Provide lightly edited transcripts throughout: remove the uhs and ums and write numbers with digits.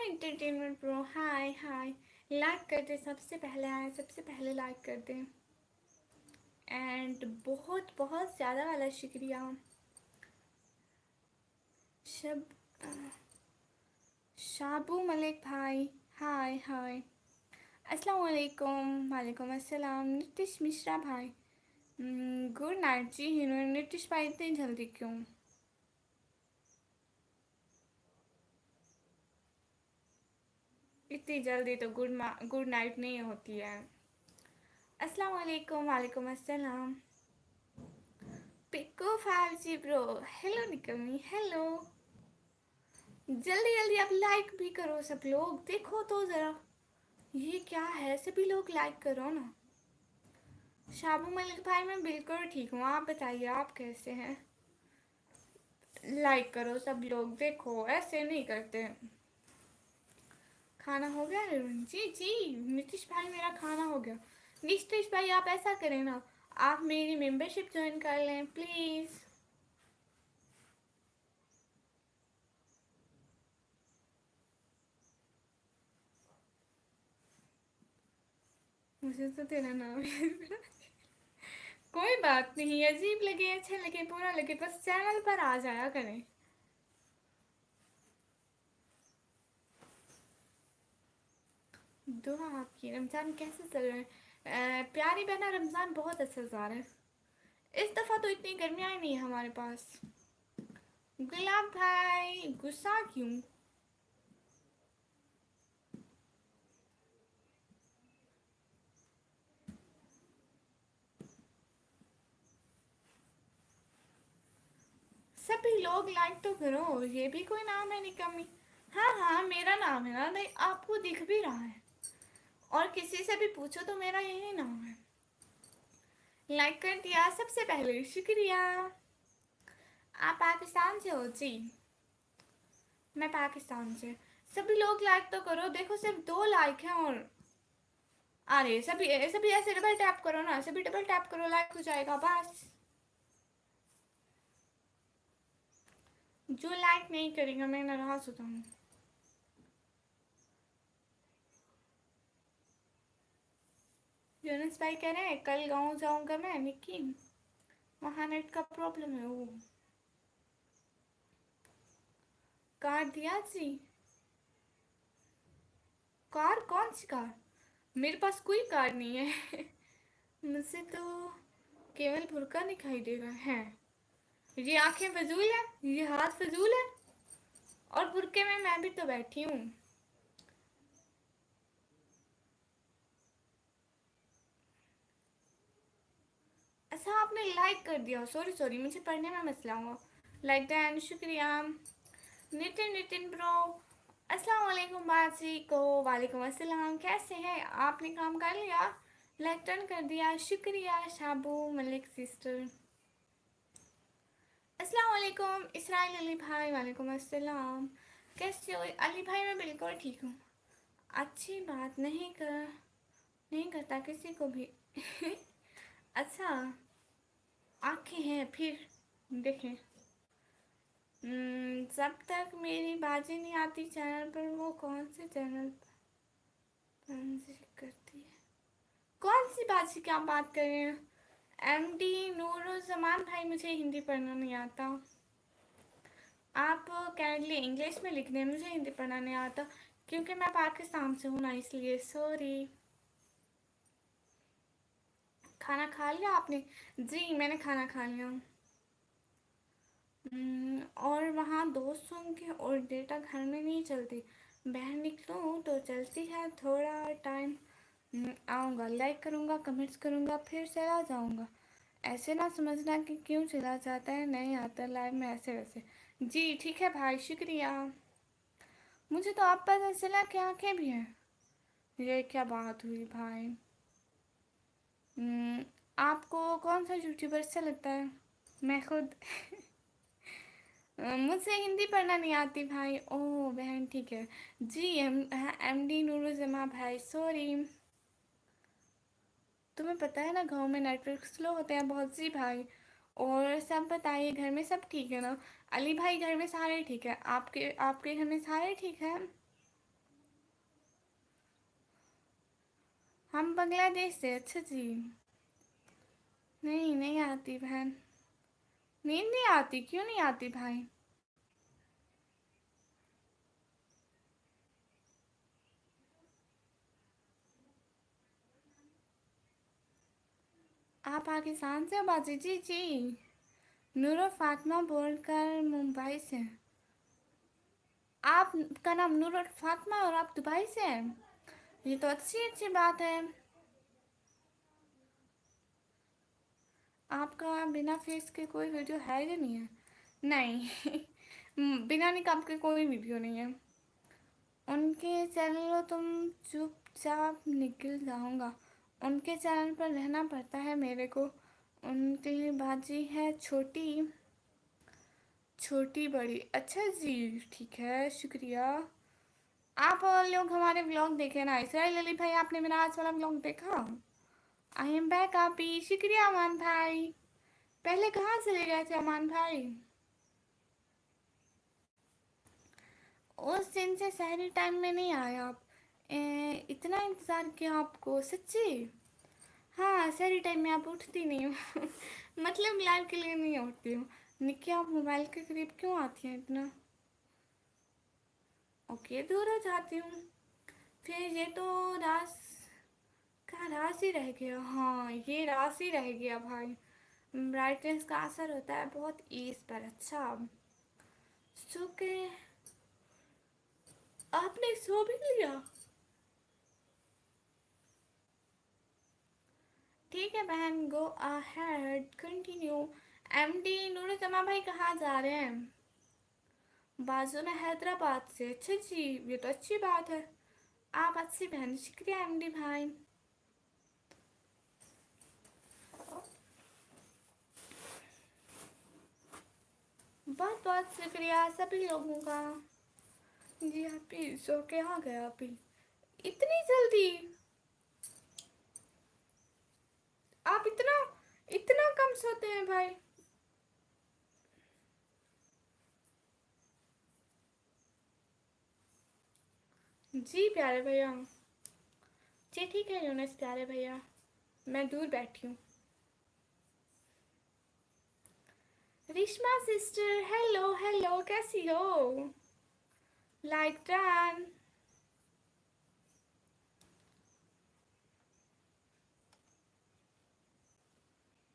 Entertainment pro, हाय हाय। Like करते, सबसे पहले आए, सबसे पहले लाइक करते। एंड बहुत बहुत ज़्यादा वाला शुक्रिया। शब शाबू मलिक भाई, हाय हाय। अस्सलाम वालेकुम। वालेकुम अस्सलाम। नीतीश मिश्रा भाई, गुड नाइट जी। नीतीश भाई इतनी जल्दी क्यों? इतनी जल्दी तो गुड नाइट नहीं होती है। अस्सलाम वालेकुम। वालेकुम अस्सलाम। पिको 5G ब्रो, हेलो निकलनी, हेलो। जल्दी जल्दी आप लाइक भी करो, सब लोग देखो तो ज़रा ये क्या है। सभी लोग लाइक करो ना। शाबू मलिक भाई, मैं बिल्कुल ठीक हूँ, आप बताइए आप कैसे हैं? लाइक करो सब लोग, देखो ऐसे नहीं करते। खाना हो गया जी जी। नीतीश भाई मेरा खाना हो गया। नीतीश भाई आप ऐसा करें ना, आप मेरी मेंबरशिप ज्वाइन कर लें प्लीज़। मुझे तो तेरा नाम कोई बात नहीं, अजीब लगे अच्छा लगे बुरा लगे, बस चैनल पर आ जाया करें। दुआ आपकी। रमज़ान कैसे चल रहे हैं? प्यारी बहना, रमज़ान बहुत अच्छा जा रहा है। इस दफ़ा तो इतनी गर्मियाँ ही नहीं है हमारे पास। गुलाब भाई गुस्सा क्यों? सभी लोग लाइक तो करो, ये भी कोई नाम है निकम्मी? हाँ हाँ मेरा नाम है ना, नहीं आपको दिख भी रहा है। और किसी से भी पूछो तो मेरा यही नाम है। लाइक कर दिया, सबसे पहले शुक्रिया। आप पाकिस्तान से हो जी? मैं पाकिस्तान से। सभी लोग लाइक तो करो, देखो सिर्फ 2 लाइक हैं। और अरे सभी सभी ऐसे डबल टैप करो ना, सभी डबल टैप करो, लाइक हो जाएगा बस। जो लाइक नहीं करेगा मैं नाराज होता हूँ। यूनुस भाई कह रहे हैं कल गाँव जाऊंगा मैं निक्की, वहाँ नेट का प्रॉब्लम है वो। कार दिया जी? कार? कौन सी कार? मेरे पास कोई कार नहीं है मुझे तो केवल बुर्का दिखाई दे रहा है। ये आंखें फजूल है, ये हाथ फजूल है। और बुरके में मैं भी तो बैठी हूँ। अच्छा आपने लाइक कर दिया, सॉरी सॉरी, मुझे पढ़ने में मसला हुआ। लाइक दैन शुक्रिया। नितिन नितिन ब्रो, अस्सलाम वालेकुम बाजी को। वालेकुम अस्सलाम, कैसे हैं? आपने काम कर लिया? लाइक टर्न कर दिया, शुक्रिया शाबू मलिक सिस्टर। अस्सलाम वालेकुम इसराइल अली भाई, वालेकुम अस्सलाम। कैसे हो अली भाई? मैं बिल्कुल ठीक हूँ। अच्छी बात नहीं करता किसी को भी अच्छा, आंखें हैं फिर देखें। जब तक मेरी बाजी नहीं आती चैनल पर, वो कौन से चैनल पर मुझे करती है? कौन सी बाजी की आप बात कर रहे हैं? एमडी नूरुज़मान भाई, मुझे हिंदी पढ़ना नहीं आता। आप काइंडली इंग्लिश में लिख दें, मुझे हिंदी पढ़ना नहीं आता क्योंकि मैं पाकिस्तान से हूँ ना, इसलिए सॉरी। खाना खा लिया आपने? जी मैंने खाना खा लिया। और वहाँ दोस्त होंगे और डेटा घर में नहीं चलती। बाहर निकलूँ तो चलती है थोड़ा टाइम। आऊँगा, लाइक करूँगा, कमेंट्स करूँगा, फिर चला जाऊँगा। ऐसे ना समझना कि क्यों चला जाता है, नहीं आता लाइव में ऐसे वैसे। जी ठीक है भाई, शुक्रिया। मुझे तो आप पता चला कि आँखें भी हैं। ये क्या बात हुई भाई? आपको कौन सा यूट्यूबर अच्छा लगता है? मैं खुद मुझसे हिंदी पढ़ना नहीं आती भाई। ओह बहन ठीक है जी। एम डी नूरुज़मा भाई सॉरी। तुम्हें पता है ना गांव में नेटवर्क स्लो होते हैं बहुत सी भाई। और सब बताइए घर में सब ठीक है ना? अली भाई घर में सारे ठीक है? आपके आपके घर में सारे ठीक हैं? हम बांग्लादेश से। अच्छा जी। नहीं नहीं आती बहन, नींद नहीं आती, क्यों नहीं आती भाई? आप पाकिस्तान से हो बाजी? जी जी। नूर और फातिमा बोलकर मुंबई से। आपका नाम नूर और फातिमा और आप दुबई से हैं? ये तो अच्छी अच्छी बात है। आपका बिना फेस के कोई वीडियो है या नहीं है? नहीं बिना निकाब के कोई वीडियो नहीं है। उनके चैनल तुम चुपचाप निकल जाऊंगा। उनके चैनल पर रहना पड़ता है मेरे को। उनकी बाजी है छोटी छोटी बड़ी। अच्छा जी, ठीक है, शुक्रिया। आप और लोग हमारे व्लॉग देखे ना। इसराइल अली भाई, आपने मेरा आज वाला व्लॉग देखा? आई एम बैक आप ही। शुक्रिया अमान भाई। पहले कहाँ चले गए थे अमान भाई? उस दिन से शहरी टाइम में नहीं आए आप। इतना इंतज़ार किया आपको सच्ची। हाँ, शहरी टाइम में आप उठती नहीं हो मतलब लाइव के लिए नहीं उठती हूँ। निक्की, आप मोबाइल के करीब क्यों आती हैं इतना? ओके, दूर हो जाती हूँ। फिर ये तो रास का रास ही रह गया। हाँ, ये रास ही रह गया भाई। ब्राइटनेस का असर होता है बहुत ईज पर। अच्छा, सो के आपने सो भी लिया? ठीक है बहन, गो अहेड, कंटिन्यू। एमडी नूर जमा भाई कहाँ जा रहे हैं? बाजू में हैदराबाद से। अच्छा जी, ये तो अच्छी बात है। आप अच्छी बहन, शुक्रिया एमडी भाई। बहुत बहुत शुक्रिया सभी लोगों का। जी आप ही सो के आ गए आप ही इतनी जल्दी? आप इतना इतना कम सोते हैं भाई? जी प्यारे भैया। जी ठीक है यूनुस प्यारे भैया, मैं दूर बैठी हूँ। रिश्मा सिस्टर, हेलो हेलो, कैसी हो? Like done.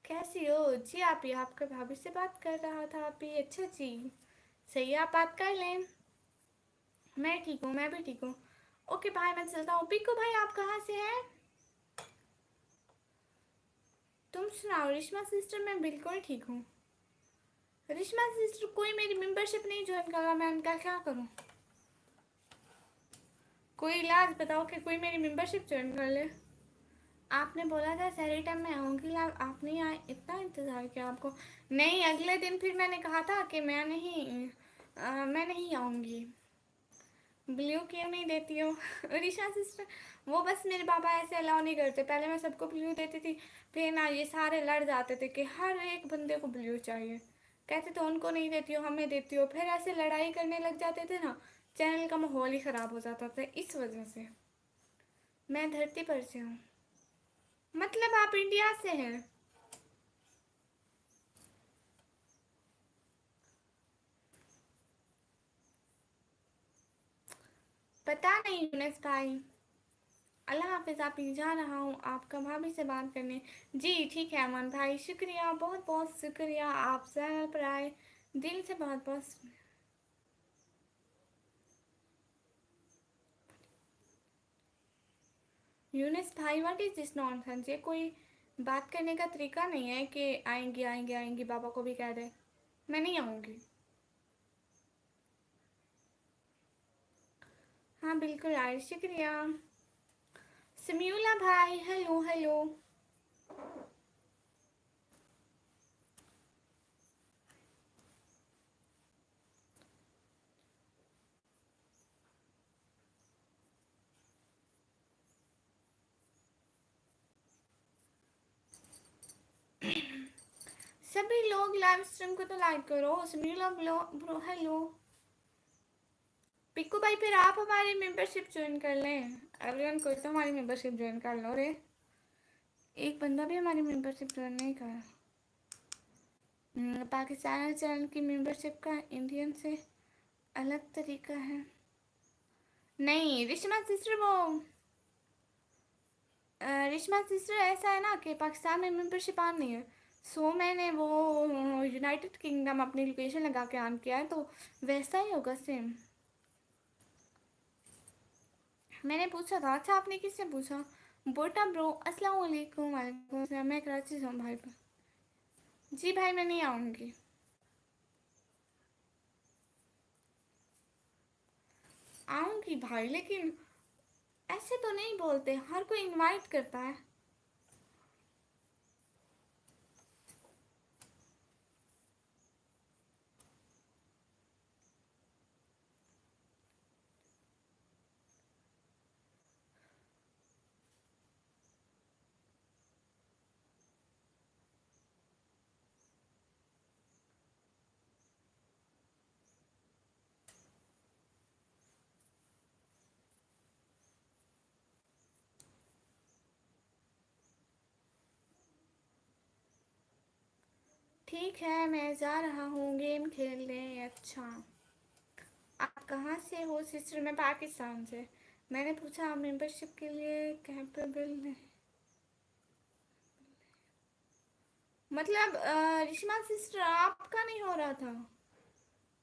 कैसी हो जी? आप ही आपके भाभी से बात कर रहा था आप ही। अच्छा जी, सही है, आप बात कर लें। मैं ठीक हूँ, मैं भी ठीक हूँ। ओके भाई, मैं चलता हूँ। पिको भाई, आप कहाँ से हैं? तुम सुनाओ रिश्मा सिस्टर। मैं बिल्कुल ठीक हूँ। रिश्मा सिस्टर, कोई मेरी मेंबरशिप नहीं ज्वाइन कर रहा, मैं उनका क्या करूँ? कोई इलाज बताओ कि कोई मेरी मेंबरशिप ज्वाइन कर ले। आपने बोला था सैरी टाइम में आऊँगी, आप नहीं आए। इतना इंतज़ार किया आपको। नहीं, अगले दिन फिर मैंने कहा था कि मैं नहीं आऊँगी। ब्लू क्यों नहीं देती हो ऋषा सिस्टर? वो बस मेरे पापा ऐसे अलाउ नहीं करते। पहले मैं सबको ब्लू देती थी, फिर ना ये सारे लड़ जाते थे कि हर एक बंदे को ब्लू चाहिए। कहते थे उनको नहीं देती हो, हमें देती हो। फिर ऐसे लड़ाई करने लग जाते थे ना, चैनल का माहौल ही ख़राब हो जाता था। इस वजह से मैं धरती पर से हूँ। मतलब आप इंडिया से हैं? पता नहीं यूनिस भाई। अल्लाह हाफिज़ आप ही, जा रहा हूँ आपका भाभी से बात करने। जी ठीक है अमन भाई, शुक्रिया, बहुत बहुत शुक्रिया, आप चैनल पर आए, दिल से बहुत बहुत। यूनिस भाई, व्हाट इज़ दिस नॉनसेंस? ये कोई बात करने का तरीका नहीं है कि आएंगी आएंगी आएंगी, बाबा को भी कह दे। मैं नहीं आऊँगी। हाँ बिल्कुल आए, शुक्रिया। समीउला भाई, हेलो हेलो। सभी लोग लाइव स्ट्रीम को तो लाइक करो। समीउला ब्रो, हेलो। पिक्कू भाई फिर आप हमारी मेंबरशिप ज्वाइन कर लें। एवरीवन कोई तो हमारी मेंबरशिप ज्वाइन कर लो रे। एक बंदा भी हमारी मेंबरशिप ज्वाइन नहीं करा। पाकिस्तान चैनल की मेंबरशिप का इंडियन से अलग तरीका है। नहीं रिश्मा सिस्टर, वो रिश्मा सिस्टर ऐसा है ना कि पाकिस्तान में मेंबरशिप ऑन नहीं है। सो मैंने वो यूनाइटेड किंगडम अपनी लोकेशन लगा के ऑन किया है, तो वैसा ही होगा सेम। मैंने पूछा था। अच्छा आपने किससे पूछा? बोटा ब्रो अस्सलाम वालेकुम। वालेकुम अस्सलाम। मैं कराची से हूँ भाई पर। जी भाई मैं नहीं आऊँगी। आऊँगी भाई, लेकिन ऐसे तो नहीं बोलते, हर कोई इनवाइट करता है। ठीक है मैं जा रहा हूँ गेम खेलने। अच्छा आप कहाँ से हो सिस्टर? मैं पाकिस्तान से। मैंने पूछा आप मेंबरशिप के लिए कैपेबल नहीं। मतलब रिश्मा सिस्टर आपका नहीं हो रहा था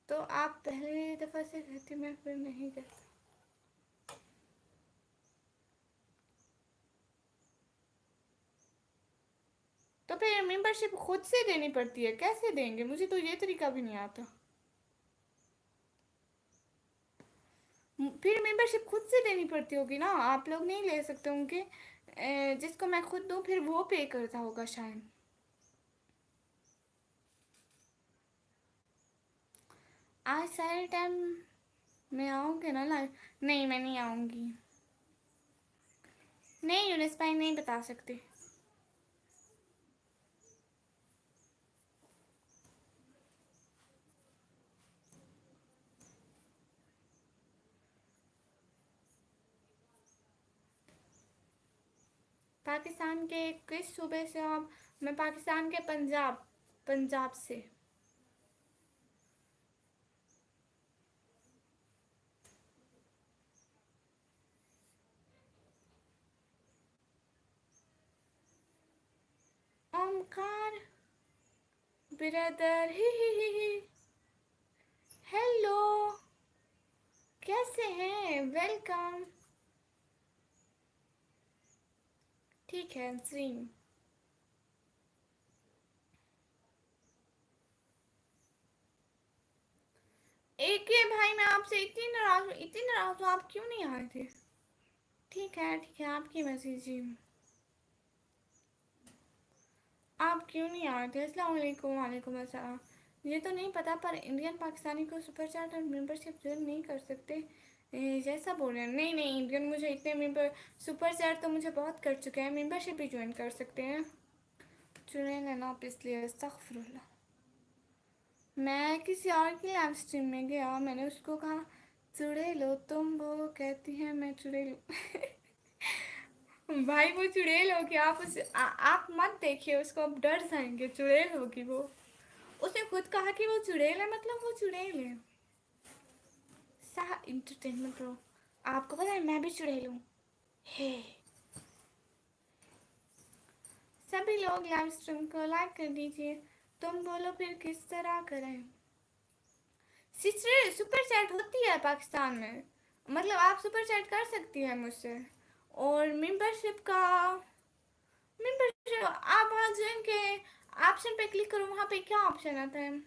तो आप पहली दफ़ा से कहती, मैं फिर नहीं कहता। तो फिर मेंबरशिप खुद से देनी पड़ती है? कैसे देंगे? मुझे तो ये तरीका भी नहीं आता। फिर मेंबरशिप खुद से देनी पड़ती होगी ना, आप लोग नहीं ले सकते होंगे। जिसको मैं खुद दूँ फिर वो पे करता होगा शायद। आज सारे टाइम मैं आऊँगी ना लाइव? नहीं मैं नहीं आऊँगी। नहीं यूनिस भाई नहीं बता सकते। पाकिस्तान के किस सूबे से हो आप? मैं पाकिस्तान के पंजाब, पंजाब से। ओमकार ब्रदर ही। हेलो कैसे हैं? वेलकम। ठीक है स्ट्रीम। एक ये भाई मैं आपसे इतनी नाराज हूँ, आप क्यों नहीं आए थे? ठीक है आपकी मर्जी जी। आप क्यों नहीं आए थे? अस्सलाम वालेकुम। वालेकुम अस्सलाम। ये तो नहीं पता पर इंडियन पाकिस्तानी को सुपर चैट और मेंबरशिप ज्वाइन नहीं कर सकते जैसा बोल रहे हैं। नहीं नहीं इंडियन मुझे इतने मेंबर सुपर चैट तो मुझे बहुत कर चुके हैं, मेंबरशिप भी ज्वाइन कर सकते हैं। चुने लेना आप इसलिए अस्तगफुरुल्लाह। मैं किसी और की लाइव स्ट्रीम में गया, मैंने उसको कहा चुड़ैलो तुम, वो कहती है मैं चुड़ैल। भाई वो चुड़ैल होगी, आप आप मत देखिए उसको, आप डर जाएंगे। चुड़ैल होगी वो। उसने खुद कहा कि वो चुड़ैल है, मतलब वो चुड़ैल है। सा इंटरटेनमेंट प्रो। आपको पता है मैं भी चुड़ैल हूँ। हे सभी लोग लाइव स्ट्रीम को लाइक कर दीजिए। तुम बोलो फिर किस तरह करें? सिस्टर सुपर चैट होती है पाकिस्तान में, मतलब आप सुपर चैट कर सकती हैं मुझसे। और मेंबरशिप का, मेंबरशिप आप वहाँ ज्वाइन के ऑप्शन पे क्लिक करो, वहाँ पे क्या ऑप्शन आता है?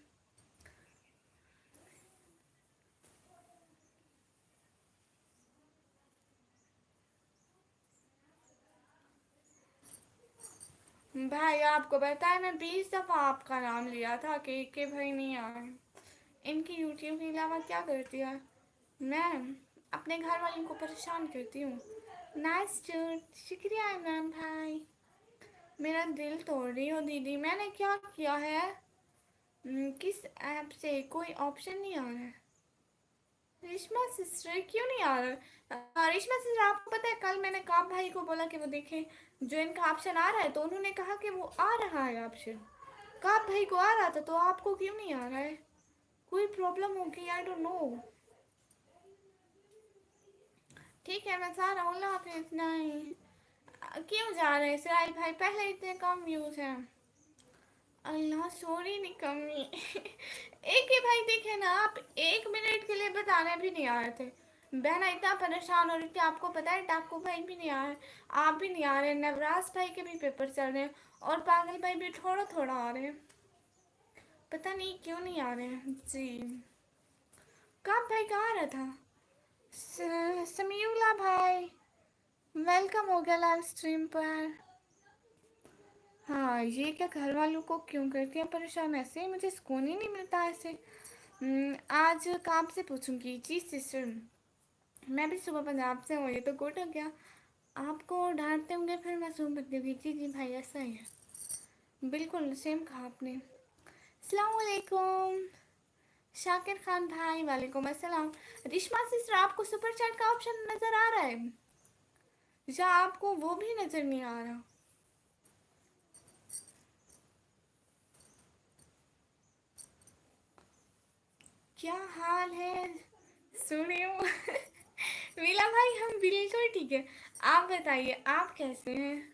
भाई आपको पता है मैं 20 दफ़ा आपका नाम लिया था कि भाई नहीं आए। इनकी यूट्यूब के अलावा क्या करती है? मैं अपने घर वालों को परेशान करती हूँ। Nice to. शुक्रिया इमरान भाई। मेरा दिल तोड़ रही हो दीदी, मैंने क्या किया है? किस ऐप से? कोई ऑप्शन नहीं आ रहा है। रेशमा सिस्टर क्यों नहीं आ रहा? रेशमा सिस्टर आपको पता है कल मैंने काप भाई को बोला कि वो देखें जो इनका ऑप्शन आ रहा है, तो उन्होंने कहा कि वो आ रहा है ऑप्शन। काप भाई को आ रहा था, तो आपको क्यों नहीं आ रहा है? कोई प्रॉब्लम होगी, आई डोंट नो। ठीक है मैं जा रहा हूँ, अल्लाह हाफिज। नहीं क्यों जा रहे हैं सिराज भाई, पहले इतने कम व्यूज हैं। अल्लाह सॉरी निकम्मी। एक ही भाई देखे ना, आप 1 मिनट के लिए बताने भी नहीं आ रहे थे। बहना इतना परेशान हो रही थी, आपको पता है डाकू भाई भी नहीं आ रहे, आप भी नहीं आ रहे, नवराज भाई के भी पेपर चल रहे हैं, और पागल भाई भी थोड़ा थोड़ा आ रहे हैं। पता नहीं क्यों नहीं आ रहे हैं जी। कब भाई कहाँ रहा था? समीउल्ला भाई वेलकम हो गया लाइव स्ट्रीम पर। हाँ ये क्या घर वालों को क्यों करती हैं परेशान, ऐसे मुझे सुकून ही नहीं मिलता ऐसे। आज काम से पूछूंगी जी सिस्टर। मैं भी सुबह पंजाब से हूँ, ये तो गुड हो गया। आपको डांटते होंगे फिर मैं सुबह बदलूंगी। जी जी भाई ऐसा ही है, बिल्कुल सेम कहा आपने। अस्सलाम वालेकुम शाकिर खान भाई, वालेकुम अस्सलाम। रिश्मा सिस्टर आपको सुपर चैट का ऑप्शन नज़र आ रहा है या आपको वो भी नज़र नहीं आ रहा? क्या हाल है सुनियो। मीला भाई हम बिल्कुल ठीक है, आप बताइए आप कैसे हैं?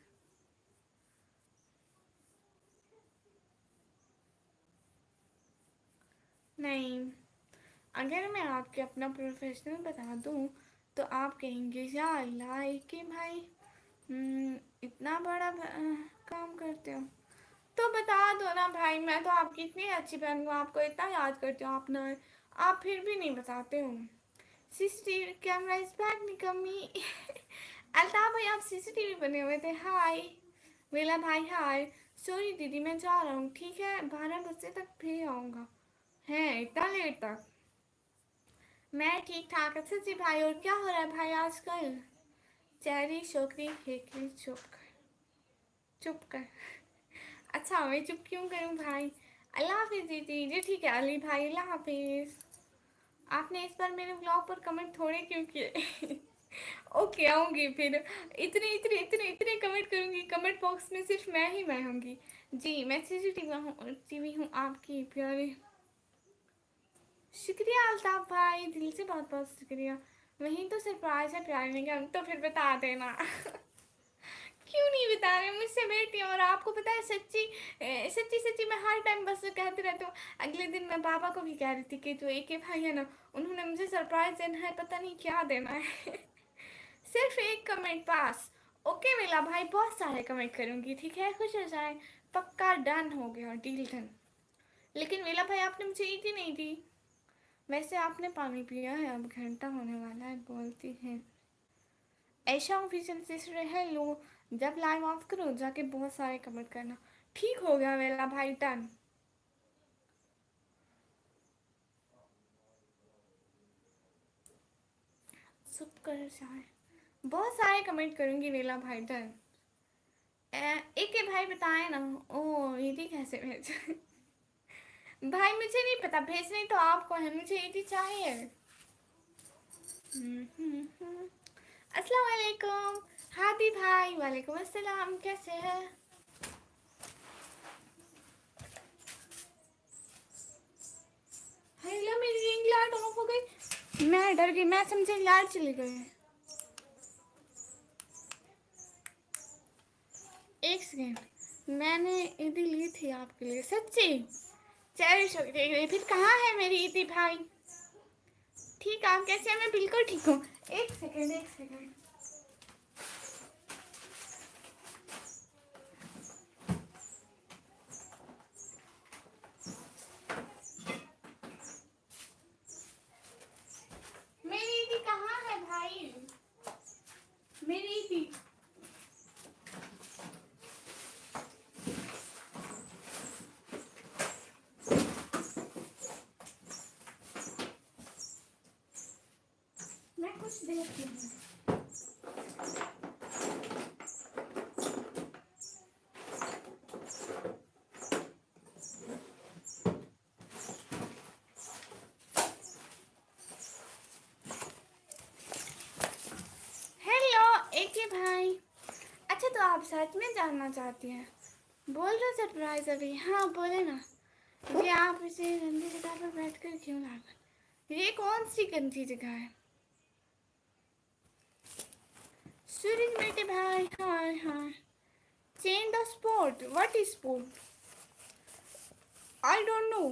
नहीं, अगर मैं आपके अपना प्रोफेशनल बता दूं तो आप कहेंगे या अल्लाह के भाई, इतना बड़ा काम करते हो। तो बता दो ना भाई, मैं तो आपकी इतनी अच्छी बहन हूँ, आपको इतना याद करती हूँ, आप ना आप फिर भी नहीं बताते हो। सीसीटीवी कैमरा इज बैक निकम्मी। अल्ताफ भाई आप सीसीटीवी बने हुए थे। हाय वेला भाई हाय। सॉरी दीदी मैं जा रहा हूँ, ठीक है 12 बजे तक फिर आऊँगा। हैं इतना लेट तक? मैं ठीक ठाक। अच्छा जी भाई, और क्या हो रहा है भाई आजकल? चेरी छोकरी खेकरी चुप कर, चुप कर। अच्छा मैं चुप क्यों करूँ भाई? अल्लाह हाफिज़ दीदी जी। ठीक है अली भाई अल्लाह हाफिज़। आपने इस बार मेरे ब्लॉग पर कमेंट थोड़े क्यों किए? ओके आऊँगी फिर, इतने इतने इतने इतने कमेंट करूँगी, कमेंट बॉक्स में सिर्फ मैं होंगी। जी मैं सीसीटीवी हूँ, टीवी हूँ आपकी प्यारी। शुक्रिया अल्ताफ भाई, दिल से बहुत बहुत शुक्रिया। वही तो सरप्राइज है प्यारे निगम, तो फिर बता देना। क्यों नहीं बता रहे, मुझसे बेटी और आपको पता है सच्ची सच्ची सच्ची मैं हर टाइम बस कहती रहती हूँ। अगले दिन मैं पापा को भी कह रही थी कि जो एक भाई है ना, उन्होंने मुझे सरप्राइज देना है, पता नहीं क्या देना है। सिर्फ एक कमेंट पास। ओके मेला भाई बहुत सारे कमेंट करूँगी, ठीक है खुश हो जाए। पक्का डन हो गया, डील डन। लेकिन मेला भाई आपने मुझे ईदी नहीं दी। वैसे आपने पानी पिया है, अब घंटा होने वाला है, बोलती है ऐशा ऑफिशियल सिस्टर हेलो। जब लाइव ऑफ करो जाके बहुत सारे कमेंट करना। ठीक हो गया मेरा भाई डन। चुप कर जाए, बहुत सारे कमेंट करूंगी वेला भाई डन। एक के भाई बताए ना। ओ ईदी कैसे भेज? भाई मुझे नहीं पता, भेजनी तो आपको है, मुझे ईदी चाहिए। अस्सलाम वालेकुम हादी भाई, वालेकुम अस्सलाम, कैसे हैं? हेलो मेरी रिंग लाइट ऑफ हो गई, मैं डर गई, मैं समझे लाइट चली गई। एक सेकेंड, मैंने ईदी ली थी आपके लिए सच्ची। चेरी छोकरी फिर कहाँ है मेरी ईदी भाई? ठीक आप कैसे हैं? मैं बिल्कुल ठीक हूँ। एक सेकेंड एक सेकेंड। मेरी ईदी कहाँ है भाई? मेरी ईदी मैं कुछ देखती हूँ। तो आप सच में जानना चाहती हैं? बोल रहे सरप्राइज अभी। हाँ बोले ना। ये आप इसे गंदी जगह पर बैठ कर क्यों ला कर? ये कौन सी गंदी जगह है? सूरज बेटे भाई, हाँ हाँ। Change the sport. What is sport? I don't know.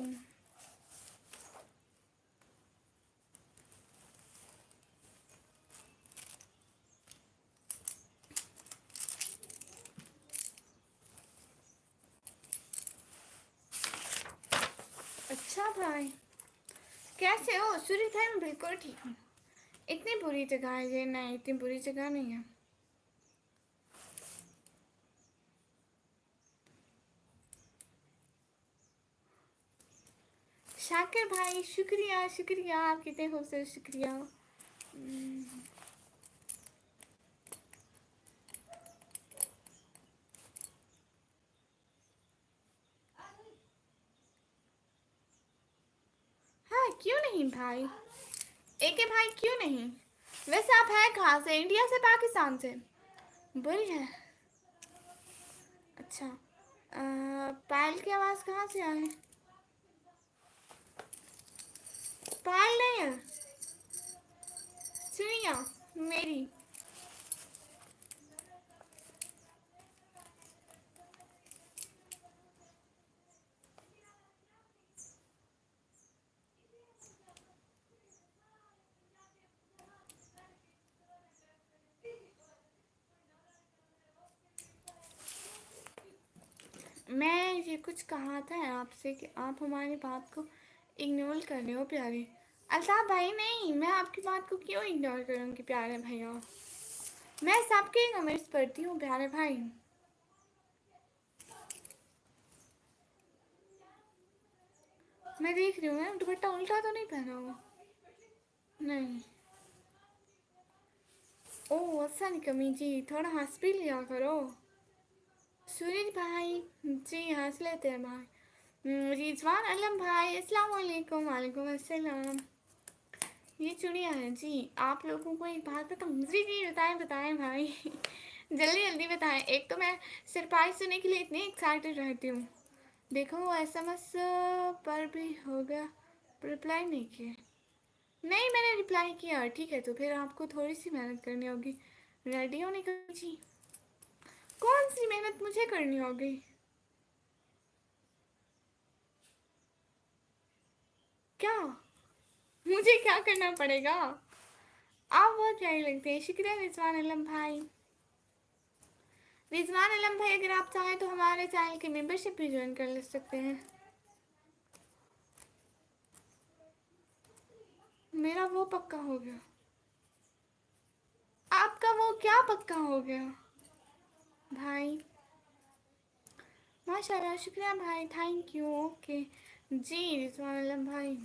अच्छा भाई, कैसे हो? सूरज भाई मैं बिल्कुल ठीक हूँ। इतनी बुरी जगह है ये? नहीं, इतनी बुरी जगह नहीं है। शाकिर भाई शुक्रिया शुक्रिया, आप कितने खूबसूरत, शुक्रिया। हाँ क्यों नहीं भाई, एक है भाई, क्यों नहीं। वैसे आप हैं कहाँ से? इंडिया से, पाकिस्तान से? बुरी है। अच्छा, पायल की आवाज़ कहाँ से आई? पायल नहीं है, सुनिया मेरी। मैं ये कुछ कहा था आपसे कि आप हमारी बात को इग्नोर कर रहे हो प्यारे। अल्ताफ भाई नहीं, मैं आपकी बात को क्यों इग्नोर करूँगी प्यारे भैया? मैं सबके कमेंट्स पढ़ती हूँ प्यारे भाई। मैं देख रही हूँ, मैं दुपट्टा उल्टा तो नहीं पहना हुआ? नहीं। ओह अच्छा नहीं कमी जी, थोड़ा हंस भी लिया करो। सूरज भाई जी हंस लेते हैं भाई। रिजवान अलम भाई अस्सलाम वालेकुम। वालेकुम अस्सलाम। ये चूड़ियाँ हैं जी। आप लोगों को एक बात बताऊँ? जी जी बताएं बताएं भाई। जल्दी जल्दी बताएं। एक तो मैं सरप्राइज सुनने के लिए इतनी एक्साइटेड रहती हूँ। देखो एसएमएस पर भी हो गया, रिप्लाई नहीं किया। नहीं मैंने रिप्लाई किया, ठीक है, तो फिर आपको थोड़ी सी मेहनत करनी होगी रेडी होने का जी। कौन सी मेहनत मुझे करनी होगी? क्या? मुझे क्या करना पड़ेगा? आप बहुत प्यारी लगते हैं, शुक्रिया रिजवान अलम भाई। रिजवान अलम भाई अगर आप चाहें तो हमारे चैनल की मेंबरशिप भी ज्वाइन कर ले सकते हैं। मेरा वो पक्का हो गया। आपका वो क्या पक्का हो गया भाई? माशाल्लाह, शुक्रिया भाई, थैंक यू। ओके जी रिजवान अलम भाई,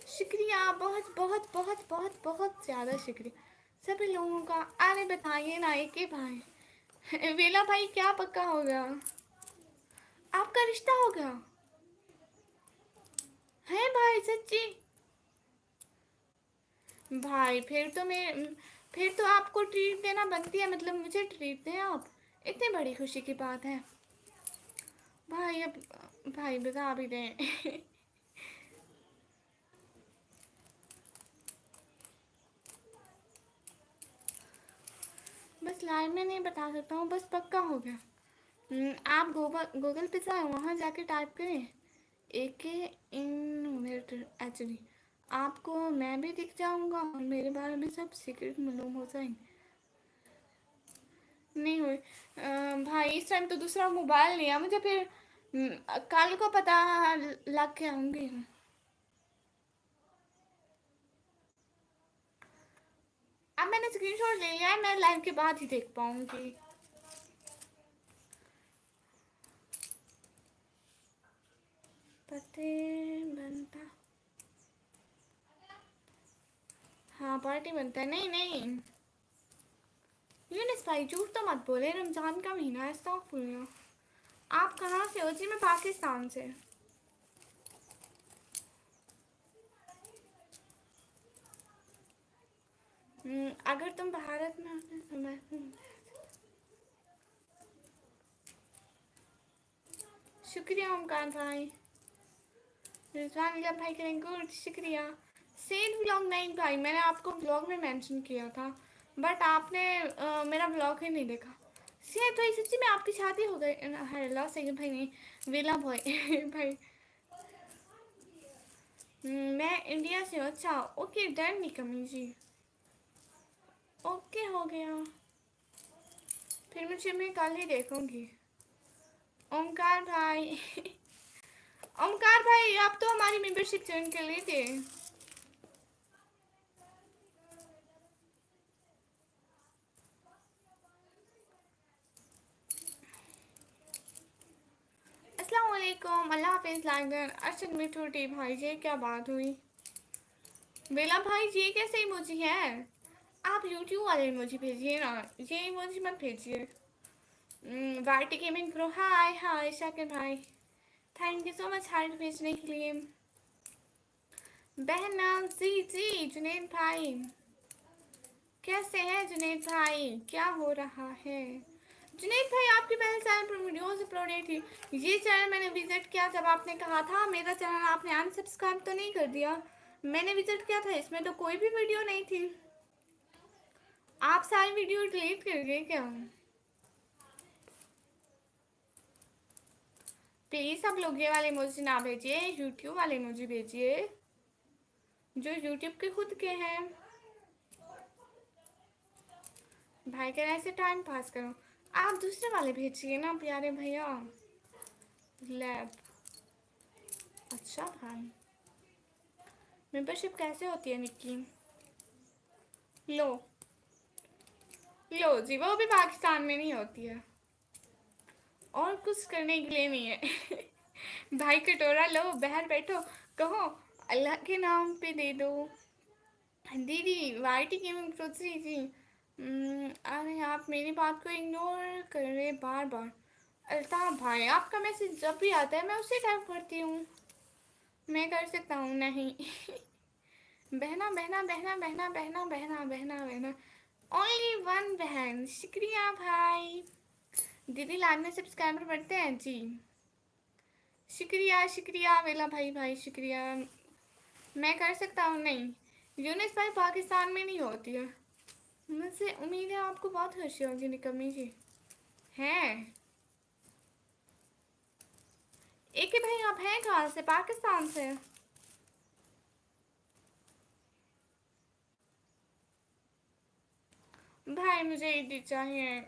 शुक्रिया, बहुत बहुत बहुत बहुत बहुत ज़्यादा शुक्रिया सभी लोगों का। अरे बताइए ना एक ही भाई। वेला भाई क्या पक्का हो गया? आपका रिश्ता हो गया है भाई? सच्ची? भाई फिर तो आपको ट्रीट देना बनती है, मतलब मुझे ट्रीट दें आप। इतनी बड़ी खुशी की बात है भाई। अब भाई बता भी दें। बस लाइव में नहीं बता सकता हूँ, बस पक्का हो गया। आप गूगल पे जाए, वहाँ जाके टाइप करें AK इनोवेटर HD। आपको मैं भी दिख जाऊँगा और मेरे बारे में सब सीक्रेट मालूम हो जाएंगे। नहीं हुई भाई, इस टाइम तो दूसरा मोबाइल नहीं है मुझे, फिर कल को पता लग के आऊँगी। अब मैंने स्क्रीनशॉट ले लिया है, मैं लाइव के बाद ही देख पाऊँगी। पते बनता, हाँ पार्टी बनता है। नहीं नहीं यूनिस भाई झूठ तो मत बोले, रमज़ान का महीना है, अस्तगफुरुल्लाह। आप कहाँ से हो जी? मैं पाकिस्तान से। अगर तुम भारत में होते तो मैं शुक्रिया ओमकार भाई। रिजवान इला भाई करें गुड, शुक्रिया। सेड व्लॉग नहीं भाई, मैंने आपको व्लॉग में मेंशन किया था बट आपने मेरा व्लॉग ही नहीं देखा। सेड भाई सच्ची में आपकी शादी हो गई? हेलो सेड भाई नहीं, वेला भाई भाई। मैं इंडिया से हूँ। अच्छा ओके डन निकमी जी, ओके हो गया। फिर मुझे मैं कल ही देखूंगी। ओमकार भाई ओमकार भाई आप तो हमारी मेंबरशिप ज्वाइन कर लिए थे। अस्सलाम वालेकुम, अल्लाह हाफिज लाइगन। अर्शद मिठूटी भाई जी क्या बात हुई? बेला भाई ये कैसे इमोजी है? आप यूट्यूब वाले इमोजी भेजिए ना, ये इमोजी मत भेजिए। वार्टी गेमिंग प्रो हाय हाय शाकिर भाई, thank you so much heart भेजने के लिए। बहना जी जी जुनेद भाई कैसे हैं? जुनेद भाई क्या हो रहा है? जुनेद भाई आपकी पहले चैनल पर वीडियोस अपलोड थी, ये चैनल मैंने विजिट किया जब आपने कहा था मेरा चैनल आपने अनसब्सक्राइब तो नहीं कर दिया। मैंने विजिट किया था, इसमें तो कोई भी वीडियो नहीं थी। आप सारी वीडियो डिलीट कर गए क्या? प्लीज़ आप लोग ये वाले इमोजी ना भेजिए, यूट्यूब वाले इमोजी भेजिए जो यूट्यूब के खुद के हैं। भाई कह रहे ऐसे टाइम पास करो, आप दूसरे वाले भेजिए ना प्यारे भैया। लैब अच्छा भाई, मेंबरशिप कैसे होती है निक्की? लो लो जी, वो भी पाकिस्तान में नहीं होती है और कुछ करने के लिए नहीं है भाई कटोरा लो, बाहर बैठो, कहो अल्लाह के नाम पे दे दो। दीदी वाइटी गेमिंग प्रोत्री जी, अरे आप मेरी बात को इग्नोर कर रहे बार बार। अल्ताफ भाई आपका मैसेज जब भी आता है मैं उसे टाइप करती हूँ, मैं कर सकता हूँ नहीं बहना बहना बहना बहना बहना बहना बहना बहना, ओनली वन बहन, शुक्रिया भाई। दीदी लाइन में सब्सक्राइबर बढ़ते हैं जी, शुक्रिया शुक्रिया वेला भाई भाई शुक्रिया। मैं कर सकता हूँ नहीं, यूनिस भाई पाकिस्तान में नहीं होती है। मुझसे उम्मीद है आपको बहुत खुशी होगी निकम्मी जी। हैं एक ही भाई, आप हैं कहाँ से? पाकिस्तान से? भाई मुझे ईदी चाहिए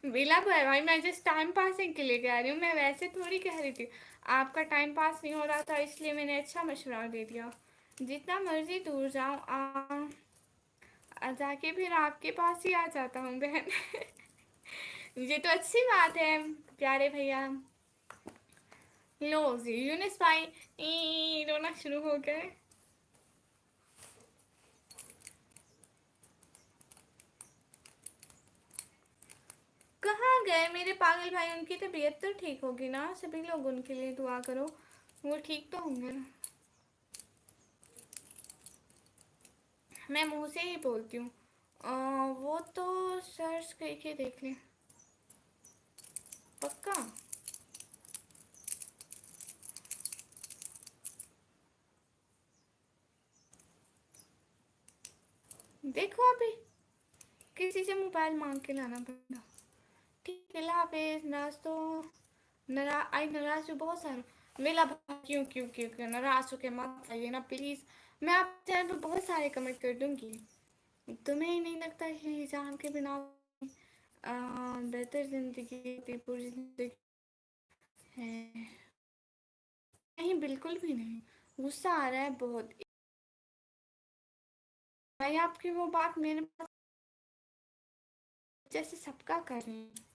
बिला भाई, भाई मैं जस्ट टाइम पासिंग के लिए कह रही हूँ, मैं वैसे थोड़ी कह रही थी। आपका टाइम पास नहीं हो रहा था इसलिए मैंने अच्छा मशवरा दे दिया। जितना मर्जी दूर जाऊँ जाके फिर आपके पास ही आ जाता हूँ बहन ये तो अच्छी बात है प्यारे भैया। लो जी यूनिस भाई रोना शुरू हो गए। कहाँ गए मेरे पागल भाई? उनकी तबीयत तो ठीक होगी ना? सभी लोग उनके लिए दुआ करो, वो ठीक तो होंगे ना। मैं मुंह से ही बोलती हूँ, वो तो सर्च करके देख लें पक्का। देखो अभी किसी से मोबाइल मांग के लाना पड़ेगा। ठीक है अल्लाह हाफिज। नाराज तो नाराज तो बहुत सारे मेला क्यों क्यों क्यों क्यों नाराज होके मत आइए ना प्लीज़। मैं आप चैनल पर बहुत सारे कमेंट कर दूंगी। तुम्हें ही नहीं लगता कि जान के बिना बेहतर जिंदगी पूरी जिंदगी है? नहीं बिल्कुल भी नहीं, गुस्सा आ रहा है बहुत। भाई आपकी वो बात मेरे पास जैसे सबका कर रही है।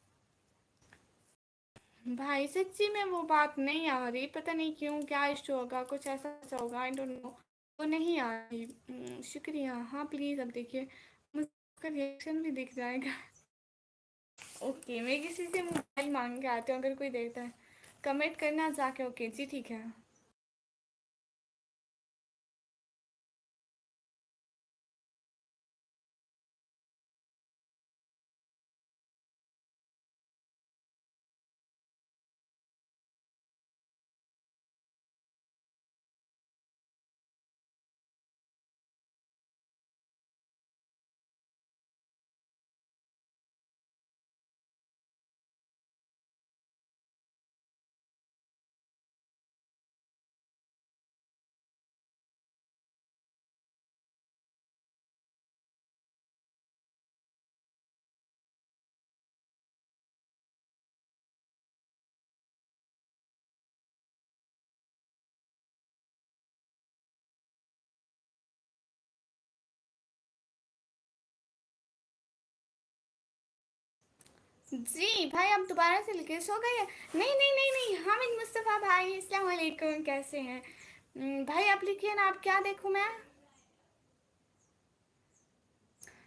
भाई सच्ची में वो बात नहीं आ रही, पता नहीं क्यों, क्या इशू होगा, कुछ ऐसा होगा आई डोंट नो, वो नहीं आ रही। शुक्रिया। हाँ प्लीज़ अब देखिए मुझका रिएक्शन भी दिख जाएगा ओके मैं किसी से मोबाइल मांग के आती हूँ अगर कोई देता है, कमेंट करना जाके। ओके जी ठीक है। जी भाई, आप दोबारा से लिखे, सो गए हैं? नहीं नहीं नहीं नहीं, हामिद मुस्तफ़ा भाई, अस्सलाम वालेकुम, कैसे हैं? भाई आप लिखिए ना, आप क्या देखूं मैं?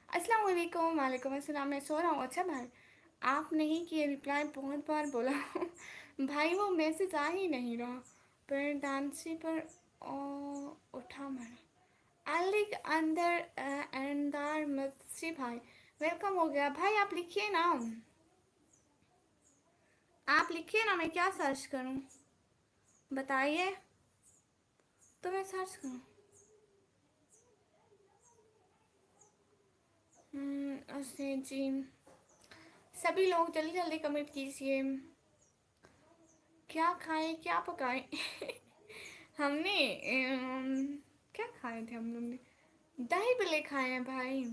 अस्सलाम वालेकुम। वालेकुम अस्सलाम। मैं सो रहा हूँ। अच्छा भाई, आप नहीं किए रिप्लाई, बहुत बार बोला हूँ। भाई वो मैसेज आ ही नहीं रहा, पर डांसी पर उठा मेरा अलिक अंदर अंदार मस्सी भाई, वेलकम हो गया भाई। आप लिखिए ना, आप लिखिए ना, मैं क्या सर्च करूँ बताइए, तो मैं सर्च करूँ। अच्छा जी, सभी लोग जल्दी जल्दी कमेंट कीजिए। क्या खाएं, क्या पकाएं? हमने क्या खाए थे हम लोग ने? दही भल्ले खाए हैं भाई।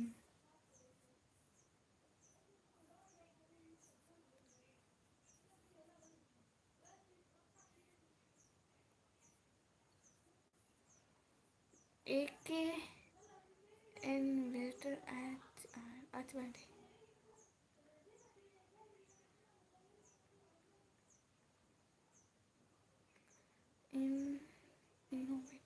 एक के इन्वेस्टर एट अच्छा इन इनोवेटर।